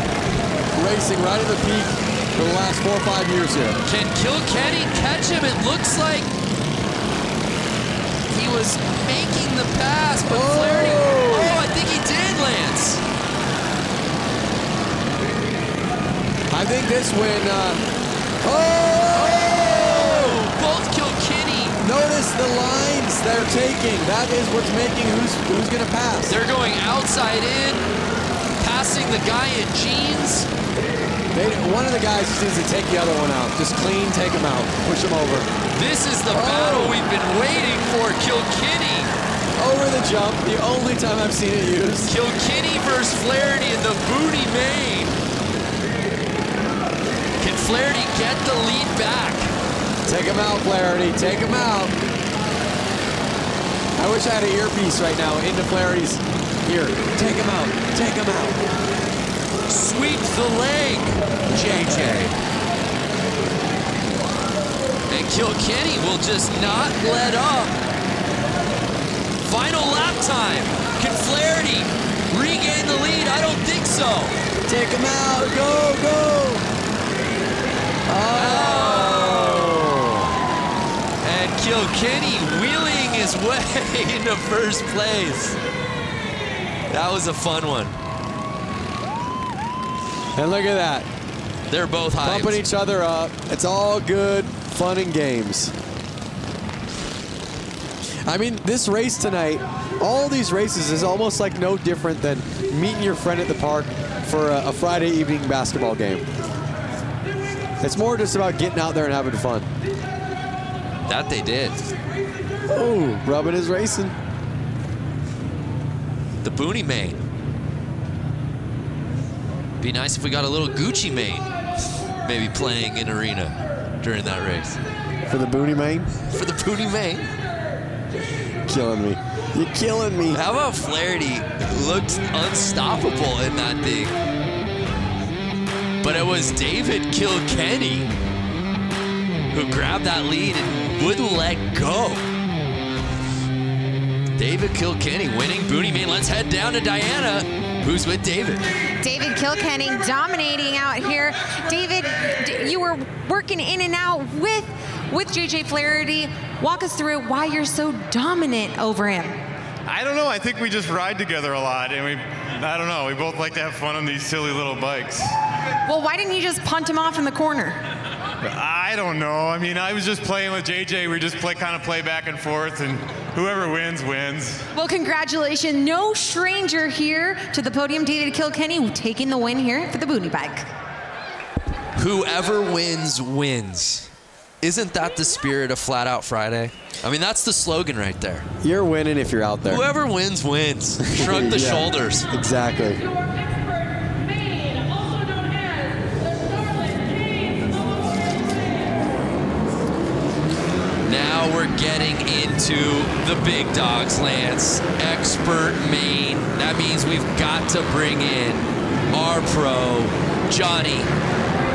racing right at the peak. for the last 4 or 5 years here. Can Kilkenny catch him? It looks like he was making the pass, but Flaherty. Oh, I think he did, Lance. I think this win. Both Kilkenny. Notice the lines they're taking. That is what's making who's going to pass. They're going outside in, passing the guy in jeans. One of the guys just needs to take the other one out. Just clean, take him out, push him over. This is the battle we've been waiting for, Kilkenny. Over the jump, the only time I've seen it used. Kilkenny versus Flaherty in the booty main. Can Flaherty get the lead back? Take him out, Flaherty, take him out. I wish I had an earpiece right now into Flaherty's ear. Take him out, take him out. Sweeps the leg, JJ. And Kilkenny will just not let up. Final lap time. Can Flaherty regain the lead? I don't think so. Take him out, go, go. And Kilkenny wheeling his way into first place. That was a fun one. And look at that. They're both hyped. Pumping each other up. It's all good fun and games. I mean, this race tonight, all these races is almost like no different than meeting your friend at the park for a Friday evening basketball game. It's more just about getting out there and having fun. That they did. Oh, rubbing is racing. The Booney main. Be nice if we got a little Gucci main maybe playing in arena during that race. For the Booney main? For the Booney main. Killing me. You're killing me. How about Flaherty looked unstoppable in that thing? But it was David Kilkenny who grabbed that lead and wouldn't let go. David Kilkenny winning Booney main. Let's head down to Diana, who's with David. David Kilkenny dominating out here. David, you were working in and out with JJ Flaherty. Walk us through why you're so dominant over him. I don't know. I think we just ride together a lot, and I don't know. We both like to have fun on these silly little bikes. Well, why didn't you just punt him off in the corner? I don't know. I mean, I was just playing with JJ. We just kind of play back and forth, and whoever wins, wins. Well, congratulations. No stranger here to the podium. David Kilkenny taking the win here for the Booney bike. Whoever wins, wins. Isn't that the spirit of Flat Out Friday? I mean, that's the slogan right there. You're winning if you're out there. Whoever wins, wins. Shrug the shoulders. Exactly. Now we're getting into the big dogs, Lance. Expert main. That means we've got to bring in our pro, Johnny.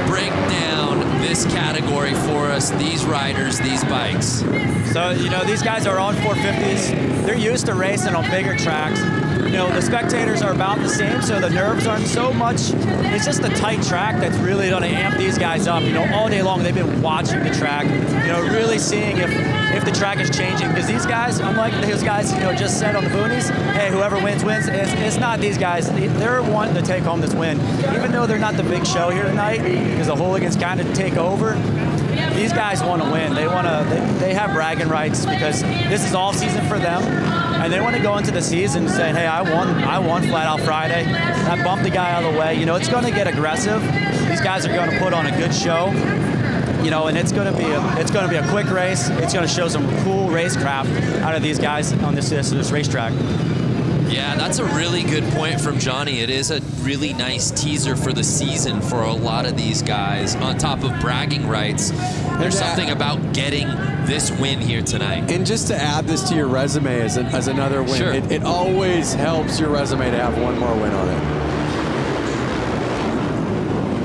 Break down this category for us, these riders, these bikes. So, you know, these guys are on 450s. They're used to racing on bigger tracks. You know, the spectators are about the same, so the nerves aren't so much. It's just a tight track that's really going to amp these guys up. You know, all day long they've been watching the track, you know, really seeing if the track is changing. Because these guys, unlike those guys, you know, just said on the boonies, hey, whoever wins, wins. It's not these guys. They're wanting to take home this win. Even though they're not the big show here tonight, because the hooligans kind of take over, these guys want to win. They have bragging rights because this is all season for them. And they want to go into the season saying, hey, I won Flat Out Friday. I bumped the guy out of the way. You know, it's going to get aggressive. These guys are going to put on a good show. You know, and it's going to be a quick race. It's going to show some cool racecraft out of these guys on this racetrack. Yeah, that's a really good point from Johnny. It is a really nice teaser for the season for a lot of these guys. On top of bragging rights, there's something about getting this win here tonight. And just to add this to your resume as another win, sure. It always helps your resume to have one more win on it.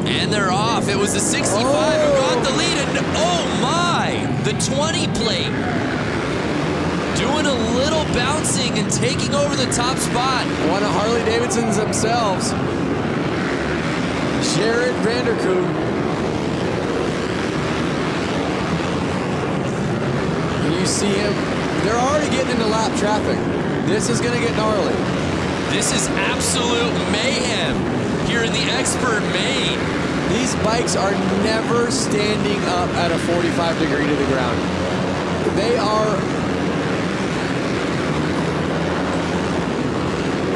And they're off. It was the 65 who got the lead. And oh my, the 20 plate. Doing a little bouncing and taking over the top spot. One of Harley-Davidsons themselves. Jared Vanderkoop. see him. They're already getting into lap traffic. This is going to get gnarly. This is absolute mayhem here in the Expert Main. These bikes are never standing up at a 45 degree to the ground. They are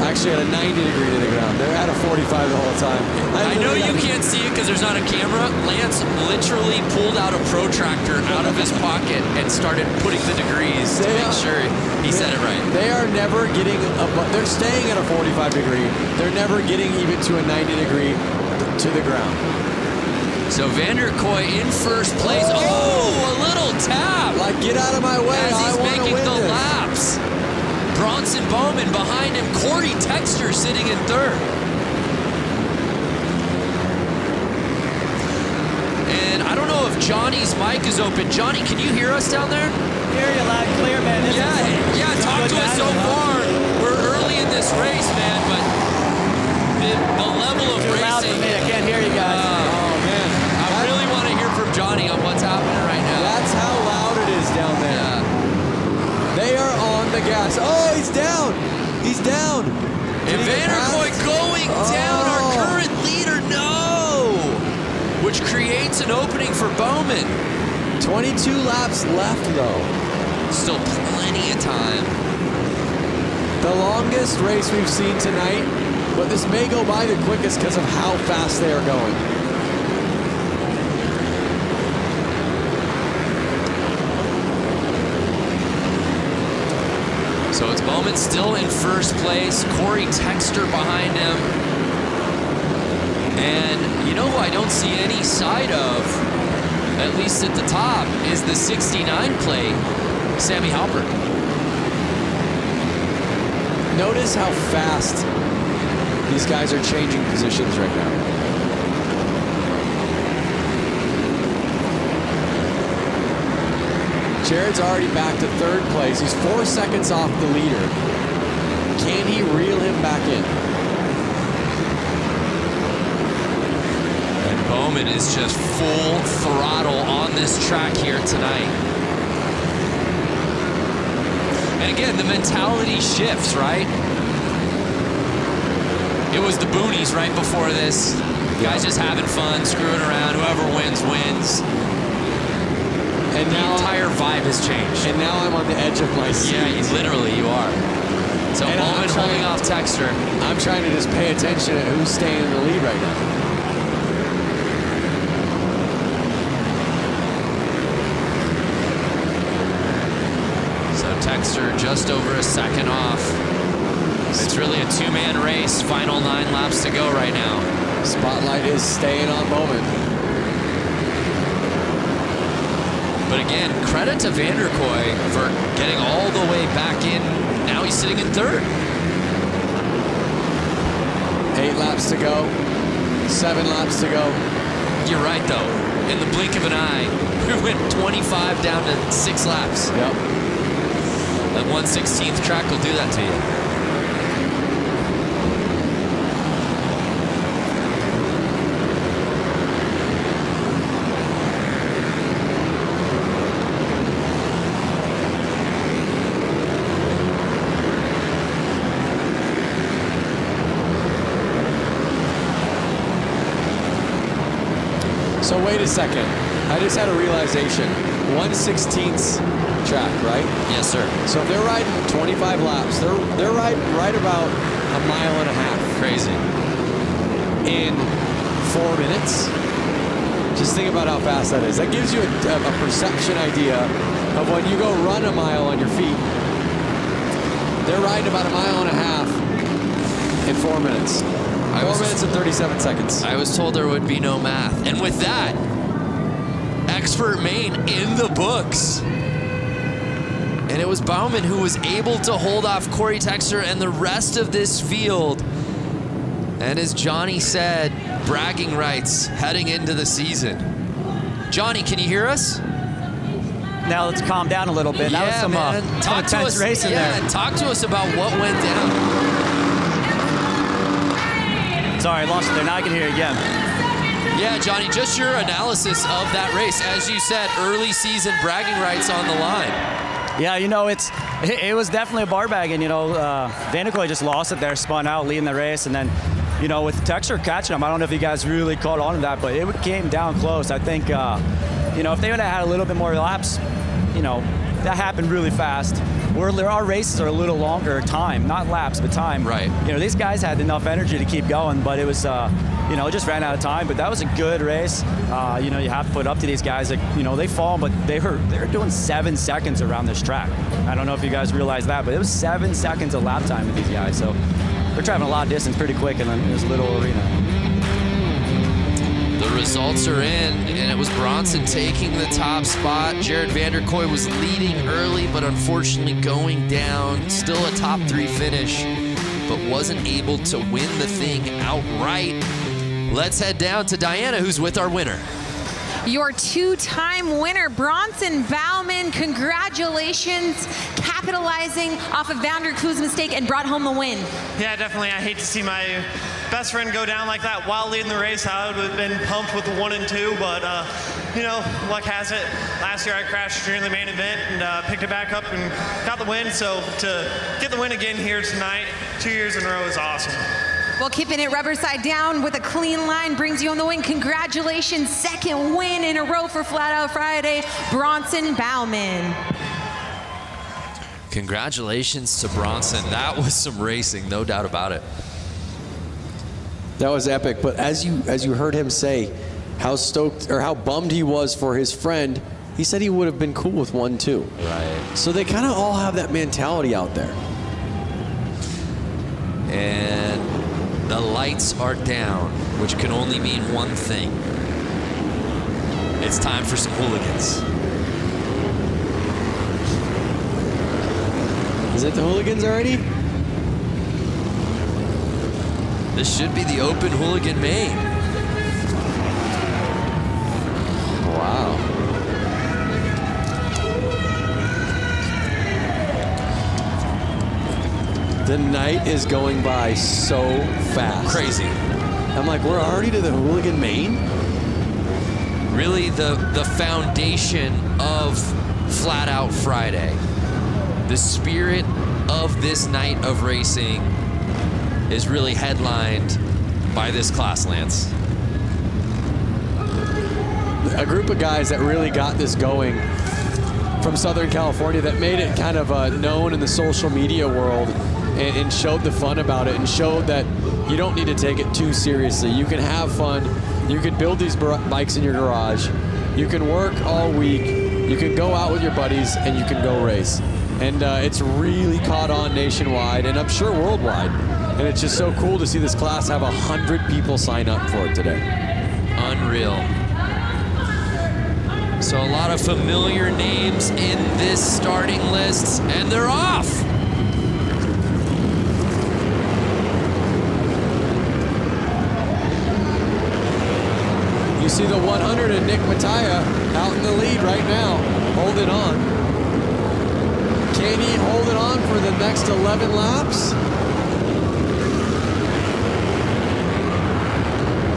actually at a 90 degree to the ground. They're at a 45 the whole time. I know you can't see it because there's not a camera. Lance literally pulled out a protractor out of his pocket and started putting the degrees to make sure he said it right. They are never getting, they're staying at a 45 degree. They're never getting even to a 90 degree to the ground. So Vanderkoy in first place. Oh, a little tap. Like, get out of my way. As he's making the this. laps. Bronson Bowman behind him. Corey Texter sitting in third. And I don't know if Johnny's mic is open. Johnny, can you hear us down there? Hear you loud and clear, man. Yeah, talk to us so far. We're early in this race, man, but the level of Too racing. loud for me. I can't hear you guys. Oh, man. I really want to hear from Johnny on what's happening right now. That's how loud it is down there. Yeah. They are on the gas. Oh, he's down. He's down. And Vanderkoy going down, our current leader, no! Which creates an opening for Bowman. 22 laps left, though. Still plenty of time. The longest race we've seen tonight, but this may go by the quickest because of how fast they are going. So it's Bowman still in first place, Corey Texter behind him. And you know who I don't see any side of, at least at the top, is the 69 plate, Sammy Halpert. Notice how fast these guys are changing positions right now. Jared's already back to third place. He's 4 seconds off the leader. Can he reel him back in? And Bowman is just full throttle on this track here tonight. And again, the mentality shifts, right? It was the boonies right before this. Guys just having fun, screwing around. Whoever wins, wins. And the entire vibe has changed. And now I'm on the edge of my seat. Yeah, literally, you are. So Bowman holding off Texter. I'm trying to just pay attention to who's staying in the lead right now. So Texter just over a second off. It's really a two-man race. Final 9 laps to go right now. Spotlight is staying on Bowman. But again, credit to Vanderkoy for getting all the way back in. Now he's sitting in third. 8 laps to go. 7 laps to go. You're right, though. In the blink of an eye, we went 25 down to 6 laps. Yep. That 1/16th track will do that to you. So wait a second. I just had a realization. 1/16th track, right? Yes, sir. So if they're riding 25 laps, they're riding right about a mile and a half. Crazy. In 4 minutes. Just think about how fast that is. That gives you a perception idea of when you go run a mile on your feet. They're riding about a mile and a half in 4 minutes. 4 minutes and 37 seconds. I was told there would be no math. And with that, Expert Main in the books. And it was Bowman who was able to hold off Corey Texter and the rest of this field. And as Johnny said, bragging rights heading into the season. Johnny, can you hear us? Now let's calm down a little bit. That was some intense racing there. Yeah, talk to us about what went down. Sorry, I lost it there. Now I can hear you again. Yeah, Johnny, just your analysis of that race. As you said, early season bragging rights on the line. Yeah, you know, it was definitely a bar bag, and, you know, Vanderkoy just lost it there, spun out, leading the race, and then, you know, with Texter catching him, I don't know if you guys really caught on to that, but it came down close. I think, you know, if they would have had a little bit more laps, you know, that happened really fast. Our races are a little longer time, not laps, but time. Right. You know, these guys had enough energy to keep going, but it was, you know, it just ran out of time. But that was a good race. You know, you have to put up to these guys. Like, you know, they fall, but they're doing 7 seconds around this track. I don't know if you guys realize that, but it was 7 seconds of lap time with these guys. So they're traveling a lot of distance pretty quick in this little arena. The results are in, and it was Bronson taking the top spot. Jared Vanderkoy was leading early, but unfortunately going down. Still a top 3 finish, but wasn't able to win the thing outright. Let's head down to Diana, who's with our winner. Your 2-time winner, Bronson Bauman. Congratulations, capitalizing off of Vanderkoy's mistake and brought home the win. Yeah, definitely. I hate to see my best friend go down like that while leading the race. I would have been pumped with the 1 and 2, but you know, luck has it. Last year I crashed during the main event and picked it back up and got the win. So to get the win again here tonight, 2 years in a row, is awesome. Well, keeping it rubber side down with a clean line brings you on the win. Congratulations, 2nd win in a row for Flat Out Friday, Bronson Bauman. Congratulations to Bronson. That was some racing, no doubt about it. That was epic, but as you heard him say how stoked or how bummed he was for his friend, he said he would have been cool with 1, 2. Right. So they kind of all have that mentality out there. And the lights are down, which can only mean one thing. It's time for some hooligans. Is it the hooligans already? This should be the open hooligan main. Wow. The night is going by so fast. Crazy. I'm like, we're already to the hooligan main? Really the foundation of Flat Out Friday. The spirit of this night of racing is really headlined by this class, Lance. A group of guys that really got this going from Southern California that made it kind of known in the social media world and showed the fun about it and showed that you don't need to take it too seriously. You can have fun. You can build these bikes in your garage. You can work all week. You can go out with your buddies and you can go race. And it's really caught on nationwide and I'm sure worldwide. And it's just so cool to see this class have 100 people sign up for it today. Unreal. So a lot of familiar names in this starting list, and they're off. You see the 100 and Nick Mattia out in the lead right now, holding on. Can he hold it on for the next 11 laps?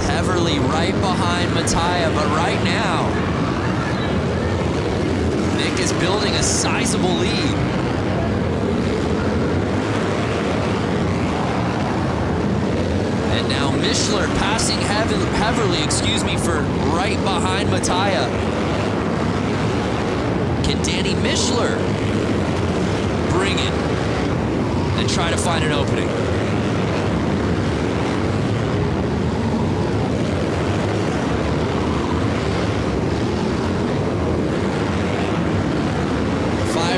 Heverly right behind Mattia, but right now, Nick is building a sizable lead. And now Mishler passing Heverly, for right behind Mattia. Can Danny Mishler bring it and try to find an opening?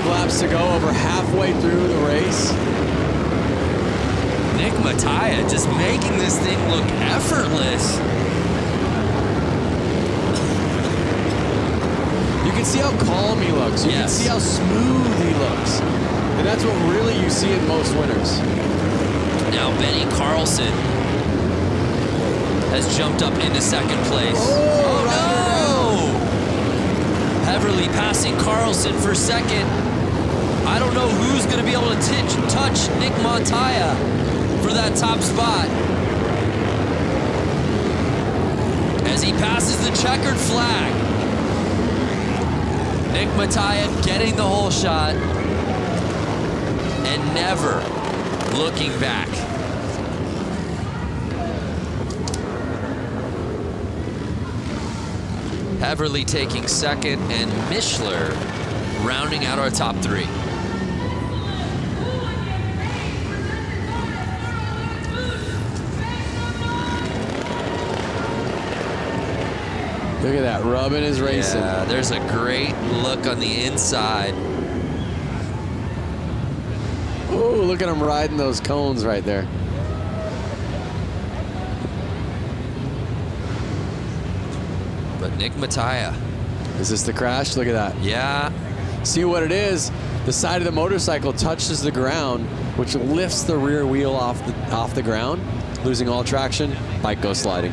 Laps to go, over halfway through the race. Nick Mattia just making this thing look effortless. You can see how calm he looks. You can see how smooth he looks. And that's what really you see in most winners. Now Benny Carlson has jumped up into second place. Oh no! Heverly passing Carlson for second. I don't know who's going to be able to touch Nick Mattia for that top spot. As he passes the checkered flag. Nick Mattia getting the whole shot and never looking back. Heverly taking second, and Mishler rounding out our top three. Look at that, rubbing his racing. Yeah, there's a great look on the inside. Oh, look at him riding those cones right there. But Nick Mattia. Is this the crash? Look at that. Yeah. See what it is? The side of the motorcycle touches the ground, which lifts the rear wheel off the ground, losing all traction. Bike goes sliding.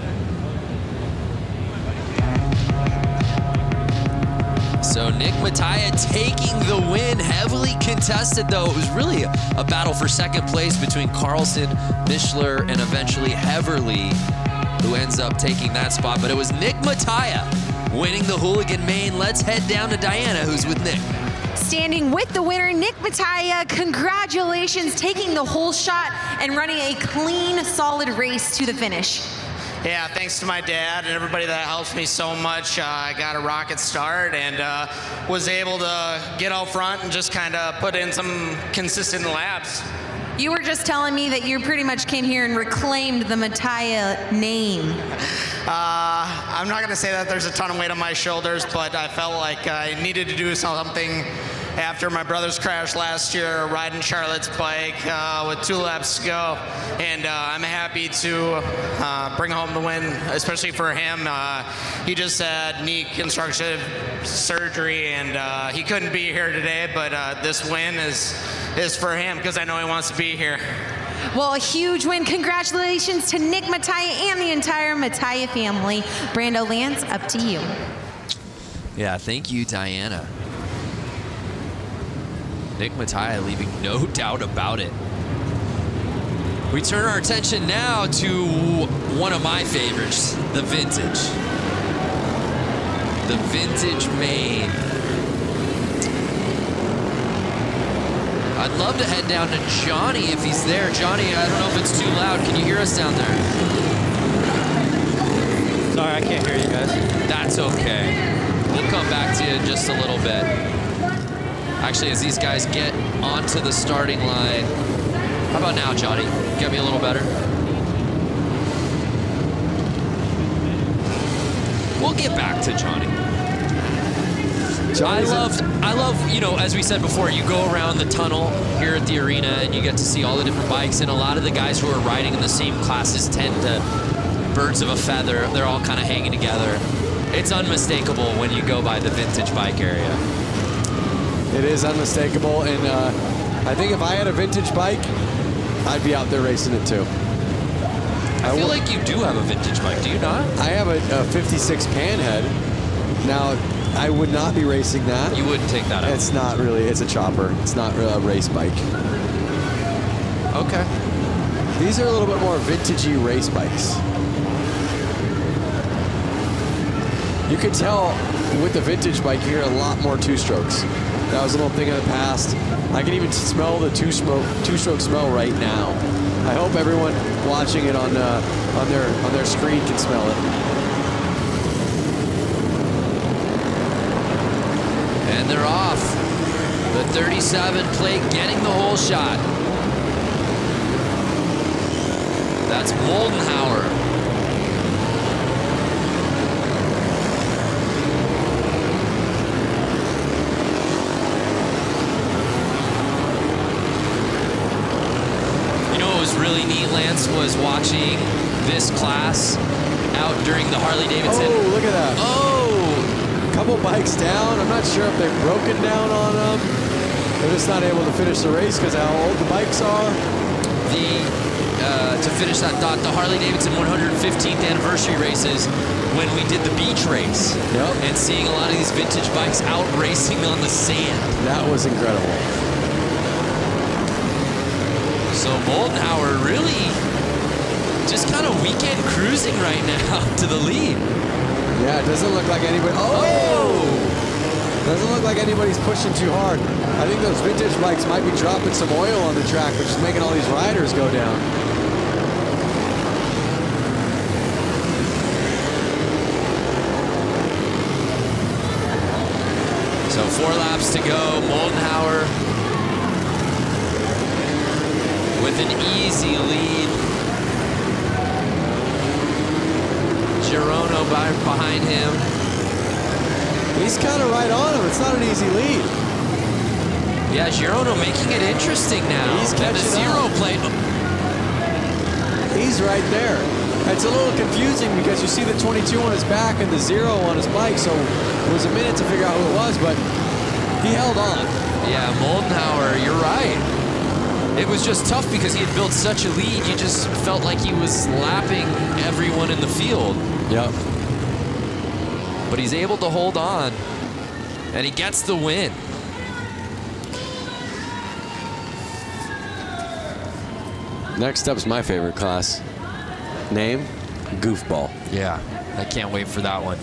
So Nick Mattia taking the win, heavily contested though. It was really a battle for second place between Carlson, Mishler, and eventually Heverly, who ends up taking that spot. But it was Nick Mattia winning the Hooligan Main. Let's head down to Diana, who's with Nick. Standing with the winner, Nick Mattia, congratulations, taking the whole shot and running a clean, solid race to the finish. Yeah, thanks to my dad and everybody that helps me so much. I got a rocket start and was able to get out front and just kind of put in some consistent laps. You were just telling me that you pretty much came here and reclaimed the Mattia name. I'm not going to say that there's a ton of weight on my shoulders, but I felt like I needed to do something after my brother's crash last year, riding Charlotte's bike with 2 laps to go. And I'm happy to bring home the win, especially for him. He just had knee constructive surgery, and he couldn't be here today, but this win is for him because I know he wants to be here. Well, a huge win. Congratulations to Nick Mattia and the entire Mattia family. Brando Lance, up to you. Yeah, thank you, Diana. Nick Mattia leaving no doubt about it. We turn our attention now to one of my favorites, the Vintage. The Vintage Main. I'd love to head down to Johnny if he's there. Johnny, I don't know if it's too loud. Can you hear us down there? Sorry, I can't hear you guys. That's okay. We'll come back to you in just a little bit. Actually, as these guys get onto the starting line. How about now, Johnny? Get me a little better. We'll get back to Johnny. I love, you know, as we said before, you go around the tunnel here at the arena and you get to see all the different bikes, and a lot of the guys who are riding in the same classes tend to birds of a feather. They're all kind of hanging together. It's unmistakable when you go by the Vintage bike area. It is unmistakable, and I think if I had a vintage bike, I'd be out there racing it too. I feel like you do have a vintage bike, do you not? I have a 56 Panhead. Now, I would not be racing that. You wouldn't take that out? It's not really, it's a chopper. It's not really a race bike. Okay. These are a little bit more vintagey race bikes. You can tell with the vintage bike, you hear a lot more two-strokes. That was a little thing of the past. I can even smell the two-stroke smell right now. I hope everyone watching it on their screen can smell it. And they're off. The 37 plate getting the whole shot. That's Moldenhauer. You know what was really neat, Lance, was watching this class out during the Harley-Davidson. Oh, look at that. Oh! Couple bikes down. I'm not sure if they've broken down on them. They're just not able to finish the race because of how old the bikes are. To finish that thought, the Harley-Davidson 115th anniversary races, when we did the beach race, and seeing a lot of these vintage bikes out racing on the sand. That was incredible. So Moldenhauer really just kind of weekend cruising right now to the lead. Yeah, it doesn't look like anybody. Oh! Doesn't look like anybody's pushing too hard. I think those vintage bikes might be dropping some oil on the track, which is making all these riders go down. So 4 laps to go. Moldenhauer with an easy lead. Girono behind him. He's kind of right on him. It's not an easy lead. Yeah, Girono making it interesting now. He's catching the zero plate. He's right there. It's a little confusing because you see the 22 on his back and the 0 on his bike, so it was a minute to figure out who it was, but he held on. Yeah, Moldenhauer, you're right. It was just tough because he had built such a lead. You just felt like he was lapping everyone in the field. Yep. But he's able to hold on, and he gets the win. Next up's my favorite class. Name, Goofball. Yeah, I can't wait for that one.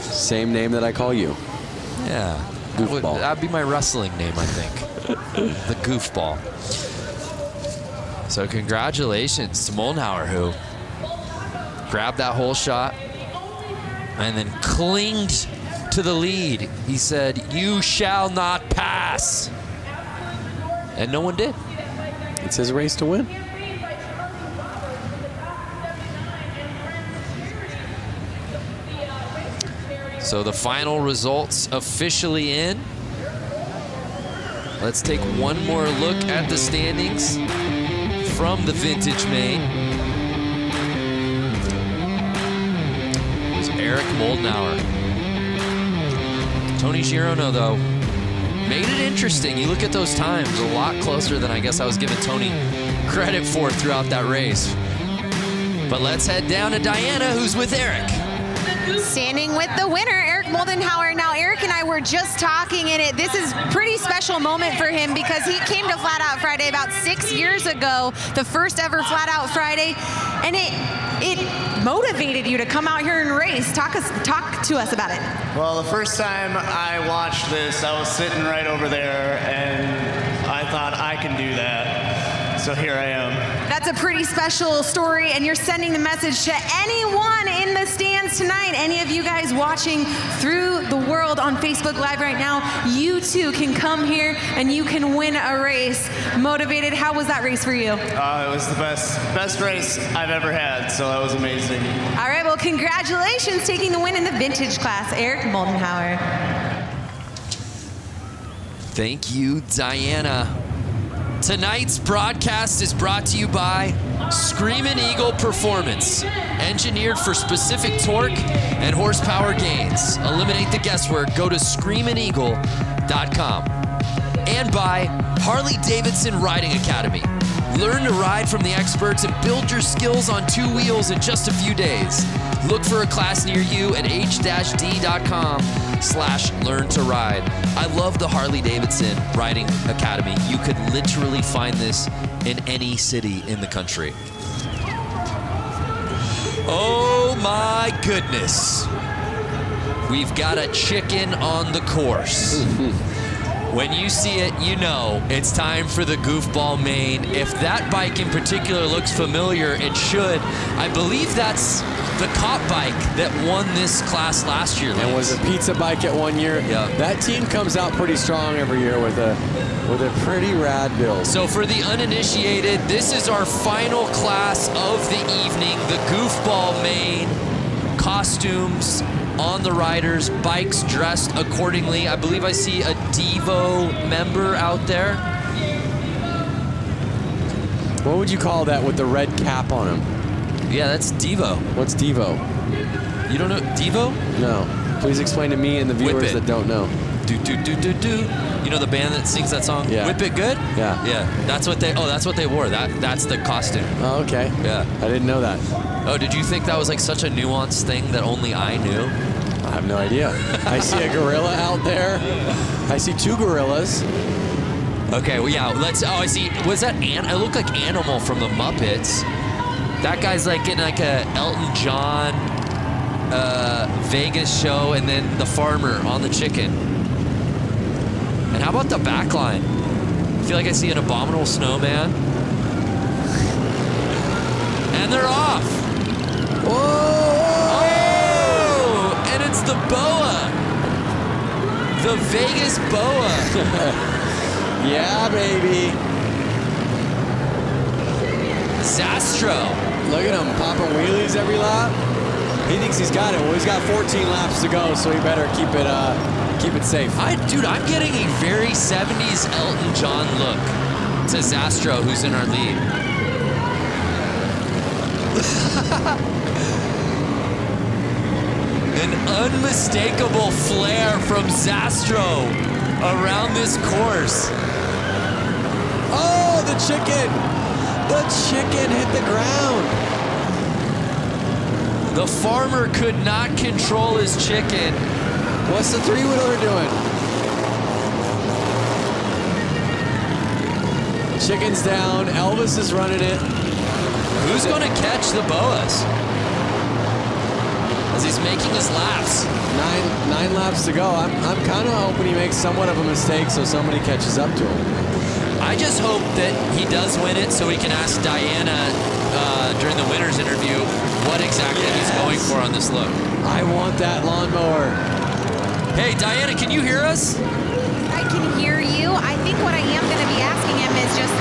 Same name that I call you. Yeah, Goofball. That'd be my wrestling name, I think. The Goofball. So congratulations to Moldenhauer, who grabbed that whole shot and then clinged to the lead. He said, "You shall not pass." And no one did. It's his race to win. So the final results officially in. Let's take one more look at the standings from the Vintage Main. It was Eric Moldenhauer. Tony Girono, though, made it interesting. You look at those times, a lot closer than I guess I was giving Tony credit for throughout that race. But let's head down to Diana, who's with Eric. Standing with the winner, Eric Moldenhauer. Now, Eric and I were just talking, and this is a pretty special moment for him because he came to Flat Out Friday about 6 years ago, the first ever Flat Out Friday, and it motivated you to come out here and race. Talk to us about it. Well, the first time I watched this, I was sitting right over there, and I thought I can do that. So here I am. That's a pretty special story, and you're sending the message to anyone in the stands tonight. Any of you guys watching through the world on Facebook Live right now, you too can come here and you can win a race. Motivated, how was that race for you? It was the best race I've ever had, so that was amazing. All right, well, congratulations taking the win in the vintage class, Eric Moldenhauer. Thank you, Diana. Tonight's broadcast is brought to you by Screamin' Eagle Performance, engineered for specific torque and horsepower gains. Eliminate the guesswork. Go to screamin'eagle.com. And by Harley-Davidson Riding Academy. Learn to ride from the experts and build your skills on 2 wheels in just a few days. Look for a class near you at h-d.com/learn to ride. I love the Harley-Davidson Riding Academy. You could literally find this in any city in the country. Oh my goodness. We've got a chicken on the course. When you see it, you know it's time for the Goofball Main. If that bike in particular looks familiar, it should. I believe that's the cop bike that won this class last year. And was a pizza bike at 1 year. Yeah. That team comes out pretty strong every year with a pretty rad build. So for the uninitiated, this is our final class of the evening, the Goofball Main. Costumes on the riders, bikes dressed accordingly. I believe I see a Devo member out there. What would you call that with the red cap on him? Yeah, that's Devo. What's Devo? You don't know Devo? No. Please explain to me and the viewers that don't know. Do do do do do. You know the band that sings that song? Yeah. Whip It Good? Yeah. Yeah. That's what they wore. That's the costume. Oh, okay. Yeah. I didn't know that. Oh, did you think that was like such a nuanced thing that only I knew? I have no idea. I see a gorilla out there. I see 2 gorillas. Okay, well, yeah, I see, was that, it looked like Animal from the Muppets. That guy's like getting like a Elton John Vegas show, and then the farmer on the chicken. And how about the back line? I feel like I see an abominable snowman. And they're off. Whoa! Oh! And it's the boa. The Vegas boa. Yeah, baby. Zastro. Look at him popping wheelies every lap. He thinks he's got it. Well, he's got 14 laps to go, so he better keep it safe. Dude, I'm getting a very 70s Elton John look to Zastro, who's in our lead. An unmistakable flair from Zastro around this course. Oh, the chicken! The chicken hit the ground. The farmer could not control his chicken. What's the three-wheeler doing? Chicken's down. Elvis is running it. Who's going to catch the boas? As he's making his laps. Nine laps to go. I'm kind of hoping he makes somewhat of a mistake so somebody catches up to him. I just hope that he does win it so we can ask Diana during the winner's interview what exactly he's going for on this look. I want that lawnmower. Hey, Diana, can you hear us? I can hear you. I think what I am going to be asking him is just,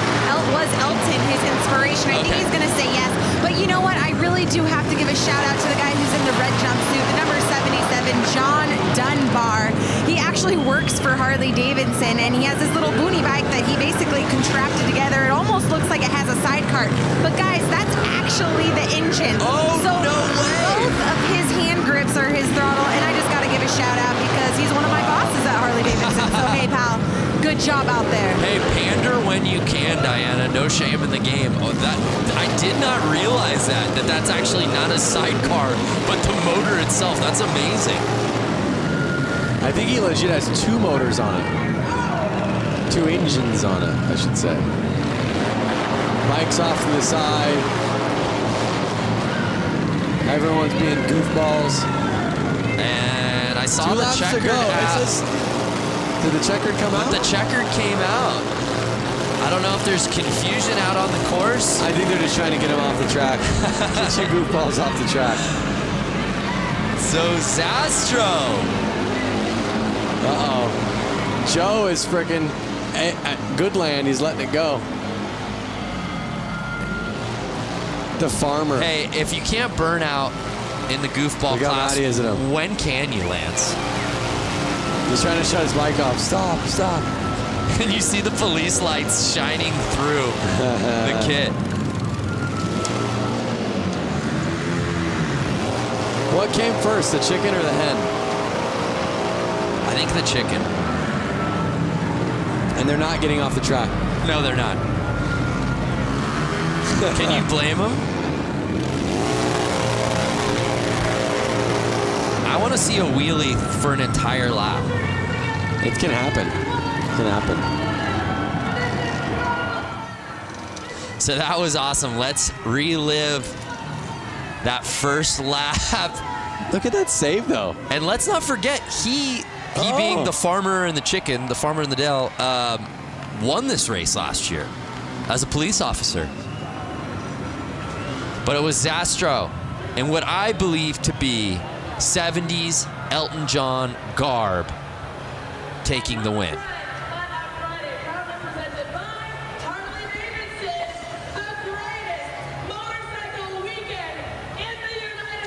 was Elton his inspiration? I think he's going to say yes. But you know what? I really do have to give a shout out to the guy who's in the red jumpsuit, the number 77, John Dunbar. He actually works for Harley-Davidson, and he has this little boonie bike that he basically contrapted together. It almost looks like it has a sidecar. But guys, that's actually the engine. Oh, so no way! Both of his hand grips are his throttle, and I just got to give a shout out because he's one of my bosses at Harley-Davidson. So hey, pal, good job out there. Hey, pander when you can, Diana. No shame in the game. Oh, I did not realize that's actually not a sidecar, but the motor itself. That's amazing. I think he legit has two motors on it. Two engines on it, I should say. Bike's off to the side. Everyone's being goofballs. And I saw the checkered did the checkered come out? The checkered came out. I don't know if there's confusion out on the course. I think they're just trying to get him off the track. Get your goofballs off the track. So Zastro. Uh-oh. Joe is freaking at Goodland. He's letting it go. The farmer. Hey, if you can't burn out in the goofball class, when can you, Lance? He's trying to shut his bike off. Stop, stop. And you see the police lights shining through the kit. What came first, the chicken or the hen? I think the chicken. And they're not getting off the track. No, they're not. Can you blame them? I want to see a wheelie for an entire lap. It can happen. It can happen. So that was awesome. Let's relive that first lap. Look at that save, though. And let's not forget, he being the farmer and the chicken, the farmer in the Dell, won this race last year as a police officer. But it was Zastro in what I believe to be 70s Elton John garb taking the win.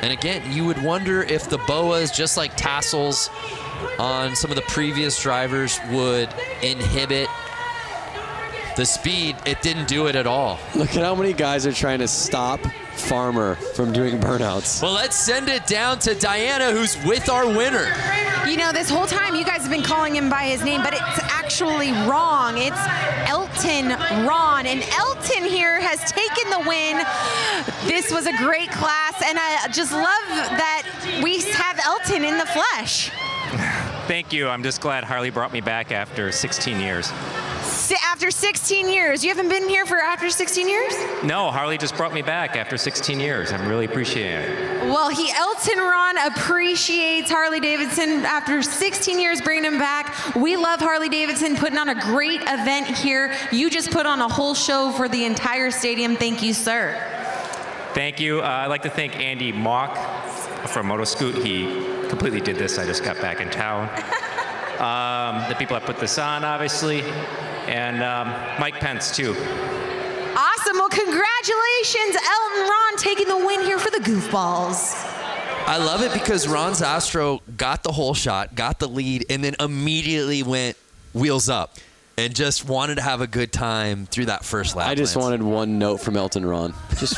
And again, you would wonder if the boas, just like tassels on some of the previous drivers, would inhibit the speed. It didn't do it at all. Look at how many guys are trying to stop Farmer from doing burnouts. Well, let's send it down to Diana, who's with our winner. You know, this whole time you guys have been calling him by his name, but it's actually wrong. It's Elton Ron, and Elton here has taken the win. This was a great class, and I just love that we have Elton in the flesh. Thank you. I'm just glad Harley brought me back after 16 years. After 16 years. You haven't been here for after 16 years? No, Harley just brought me back after 16 years. I'm really appreciating it. Well, Elton Ron appreciates Harley-Davidson after 16 years bringing him back. We love Harley-Davidson putting on a great event here. You just put on a whole show for the entire stadium. Thank you, sir. Thank you. I'd like to thank Andy Mock from Motoscoot. He completely did this. I just got back in town. The people that put this on, obviously, and Mike Pence, too. Awesome. Well, congratulations, Elton Ron, taking the win here for the Goofballs. I love it because Ron Zastro got the whole shot, got the lead, and then immediately went wheels up and just wanted to have a good time through that first lap. I just wanted one note from Elton Ron. Just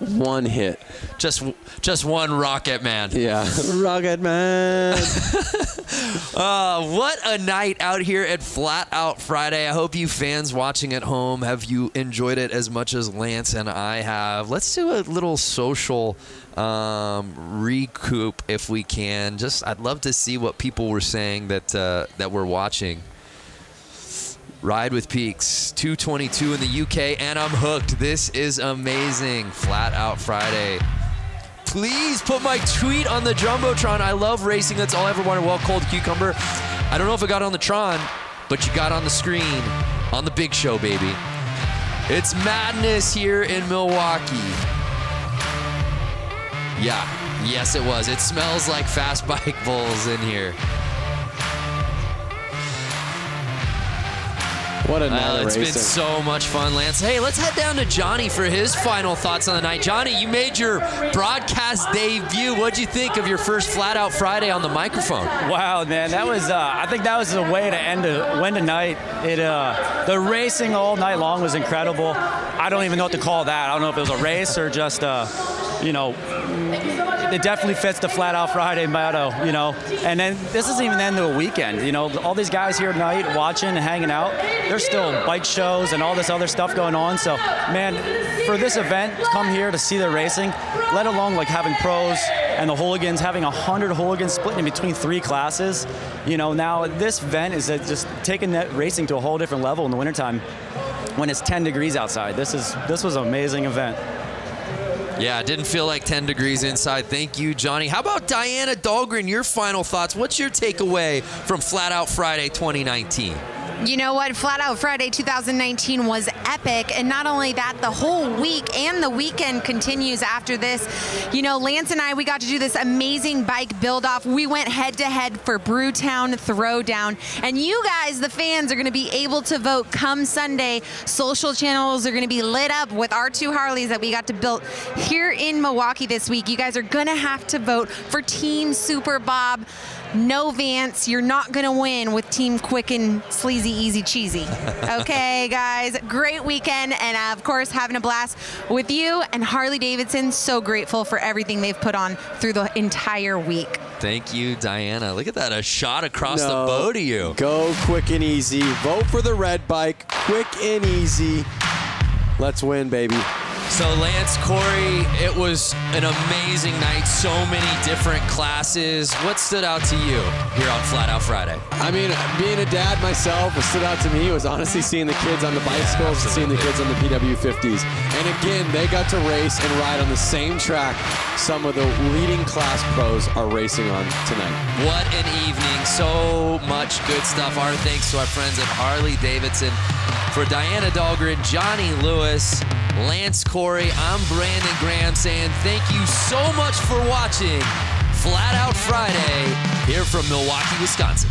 one hit. Just one Rocket Man. Yeah. Rocket Man. What a night out here at Flat Out Friday. I hope you fans watching at home, have you enjoyed it as much as Lance and I have. Let's do a little social recoup if we can. I'd love to see what people were saying that we're watching. Ride with Peaks, 2:22 in the UK, and I'm hooked. This is amazing. Flat Out Friday. Please put my tweet on the Jumbotron. I love racing. That's all I ever wanted. Well, Cold Cucumber. I don't know if it got on the Tron, but you got on the screen on the big show, baby. It's madness here in Milwaukee. Yeah, yes it was. It smells like Fast Bike Bulls in here. What a night of It's racing. been so much fun, Lance. Hey, let's head down to Johnny for his final thoughts on the night. Johnny, you made your broadcast debut. What'd you think of your first Flat Out Friday on the microphone? Wow, man, that was. I think that was the way to end a night. The racing all night long was incredible. I don't even know what to call that. I don't know if it was a race or just, it definitely fits the Flat Out Friday motto, And then this isn't even the end of the weekend, All these guys here tonight watching and hanging out. There's still bike shows and all this other stuff going on. So, man, for this event, to come here to see the racing, let alone like having pros and the hooligans, having 100 hooligans splitting in between 3 classes. Now this event is just taking that racing to a whole different level in the wintertime when it's 10 degrees outside. This was an amazing event. Yeah, it didn't feel like 10 degrees inside. Thank you, Johnny. How about Diana Dahlgren, your final thoughts? What's your takeaway from Flat Out Friday 2019? You know what? Flat Out Friday 2019 was epic. And not only that, the whole week and the weekend continues after this. Lance and I, we got to do this amazing bike build-off. We went head-to-head for Brewtown Throwdown. And you guys, the fans, are going to be able to vote come Sunday. Social channels are going to be lit up with our 2 Harleys that we got to build here in Milwaukee this week. You guys are going to have to vote for Team Super Bob. No Vance, you're not going to win with Team Quicken, Sleazy, Easy, Cheesy. Okay, guys, great weekend, and of course, having a blast with you and Harley-Davidson. So grateful for everything they've put on through the entire week. Thank you, Diana. Look at that, a shot across the bow to you. Go quick and easy. Vote for the red bike, quick and easy. Let's win, baby. So Lance, Corey, it was an amazing night. So many different classes. What stood out to you here on Flat Out Friday? I mean, being a dad myself, what stood out to me was honestly seeing the kids on the bicycles and seeing the kids on the PW50s. And again, they got to race and ride on the same track some of the leading class pros are racing on tonight. What an evening. So much good stuff. Our thanks to our friends at Harley-Davidson. For Diana Dahlgren, Johnny Lewis, Lance Corey, I'm Brandon Graham saying thank you so much for watching Flat Out Friday here from Milwaukee, Wisconsin.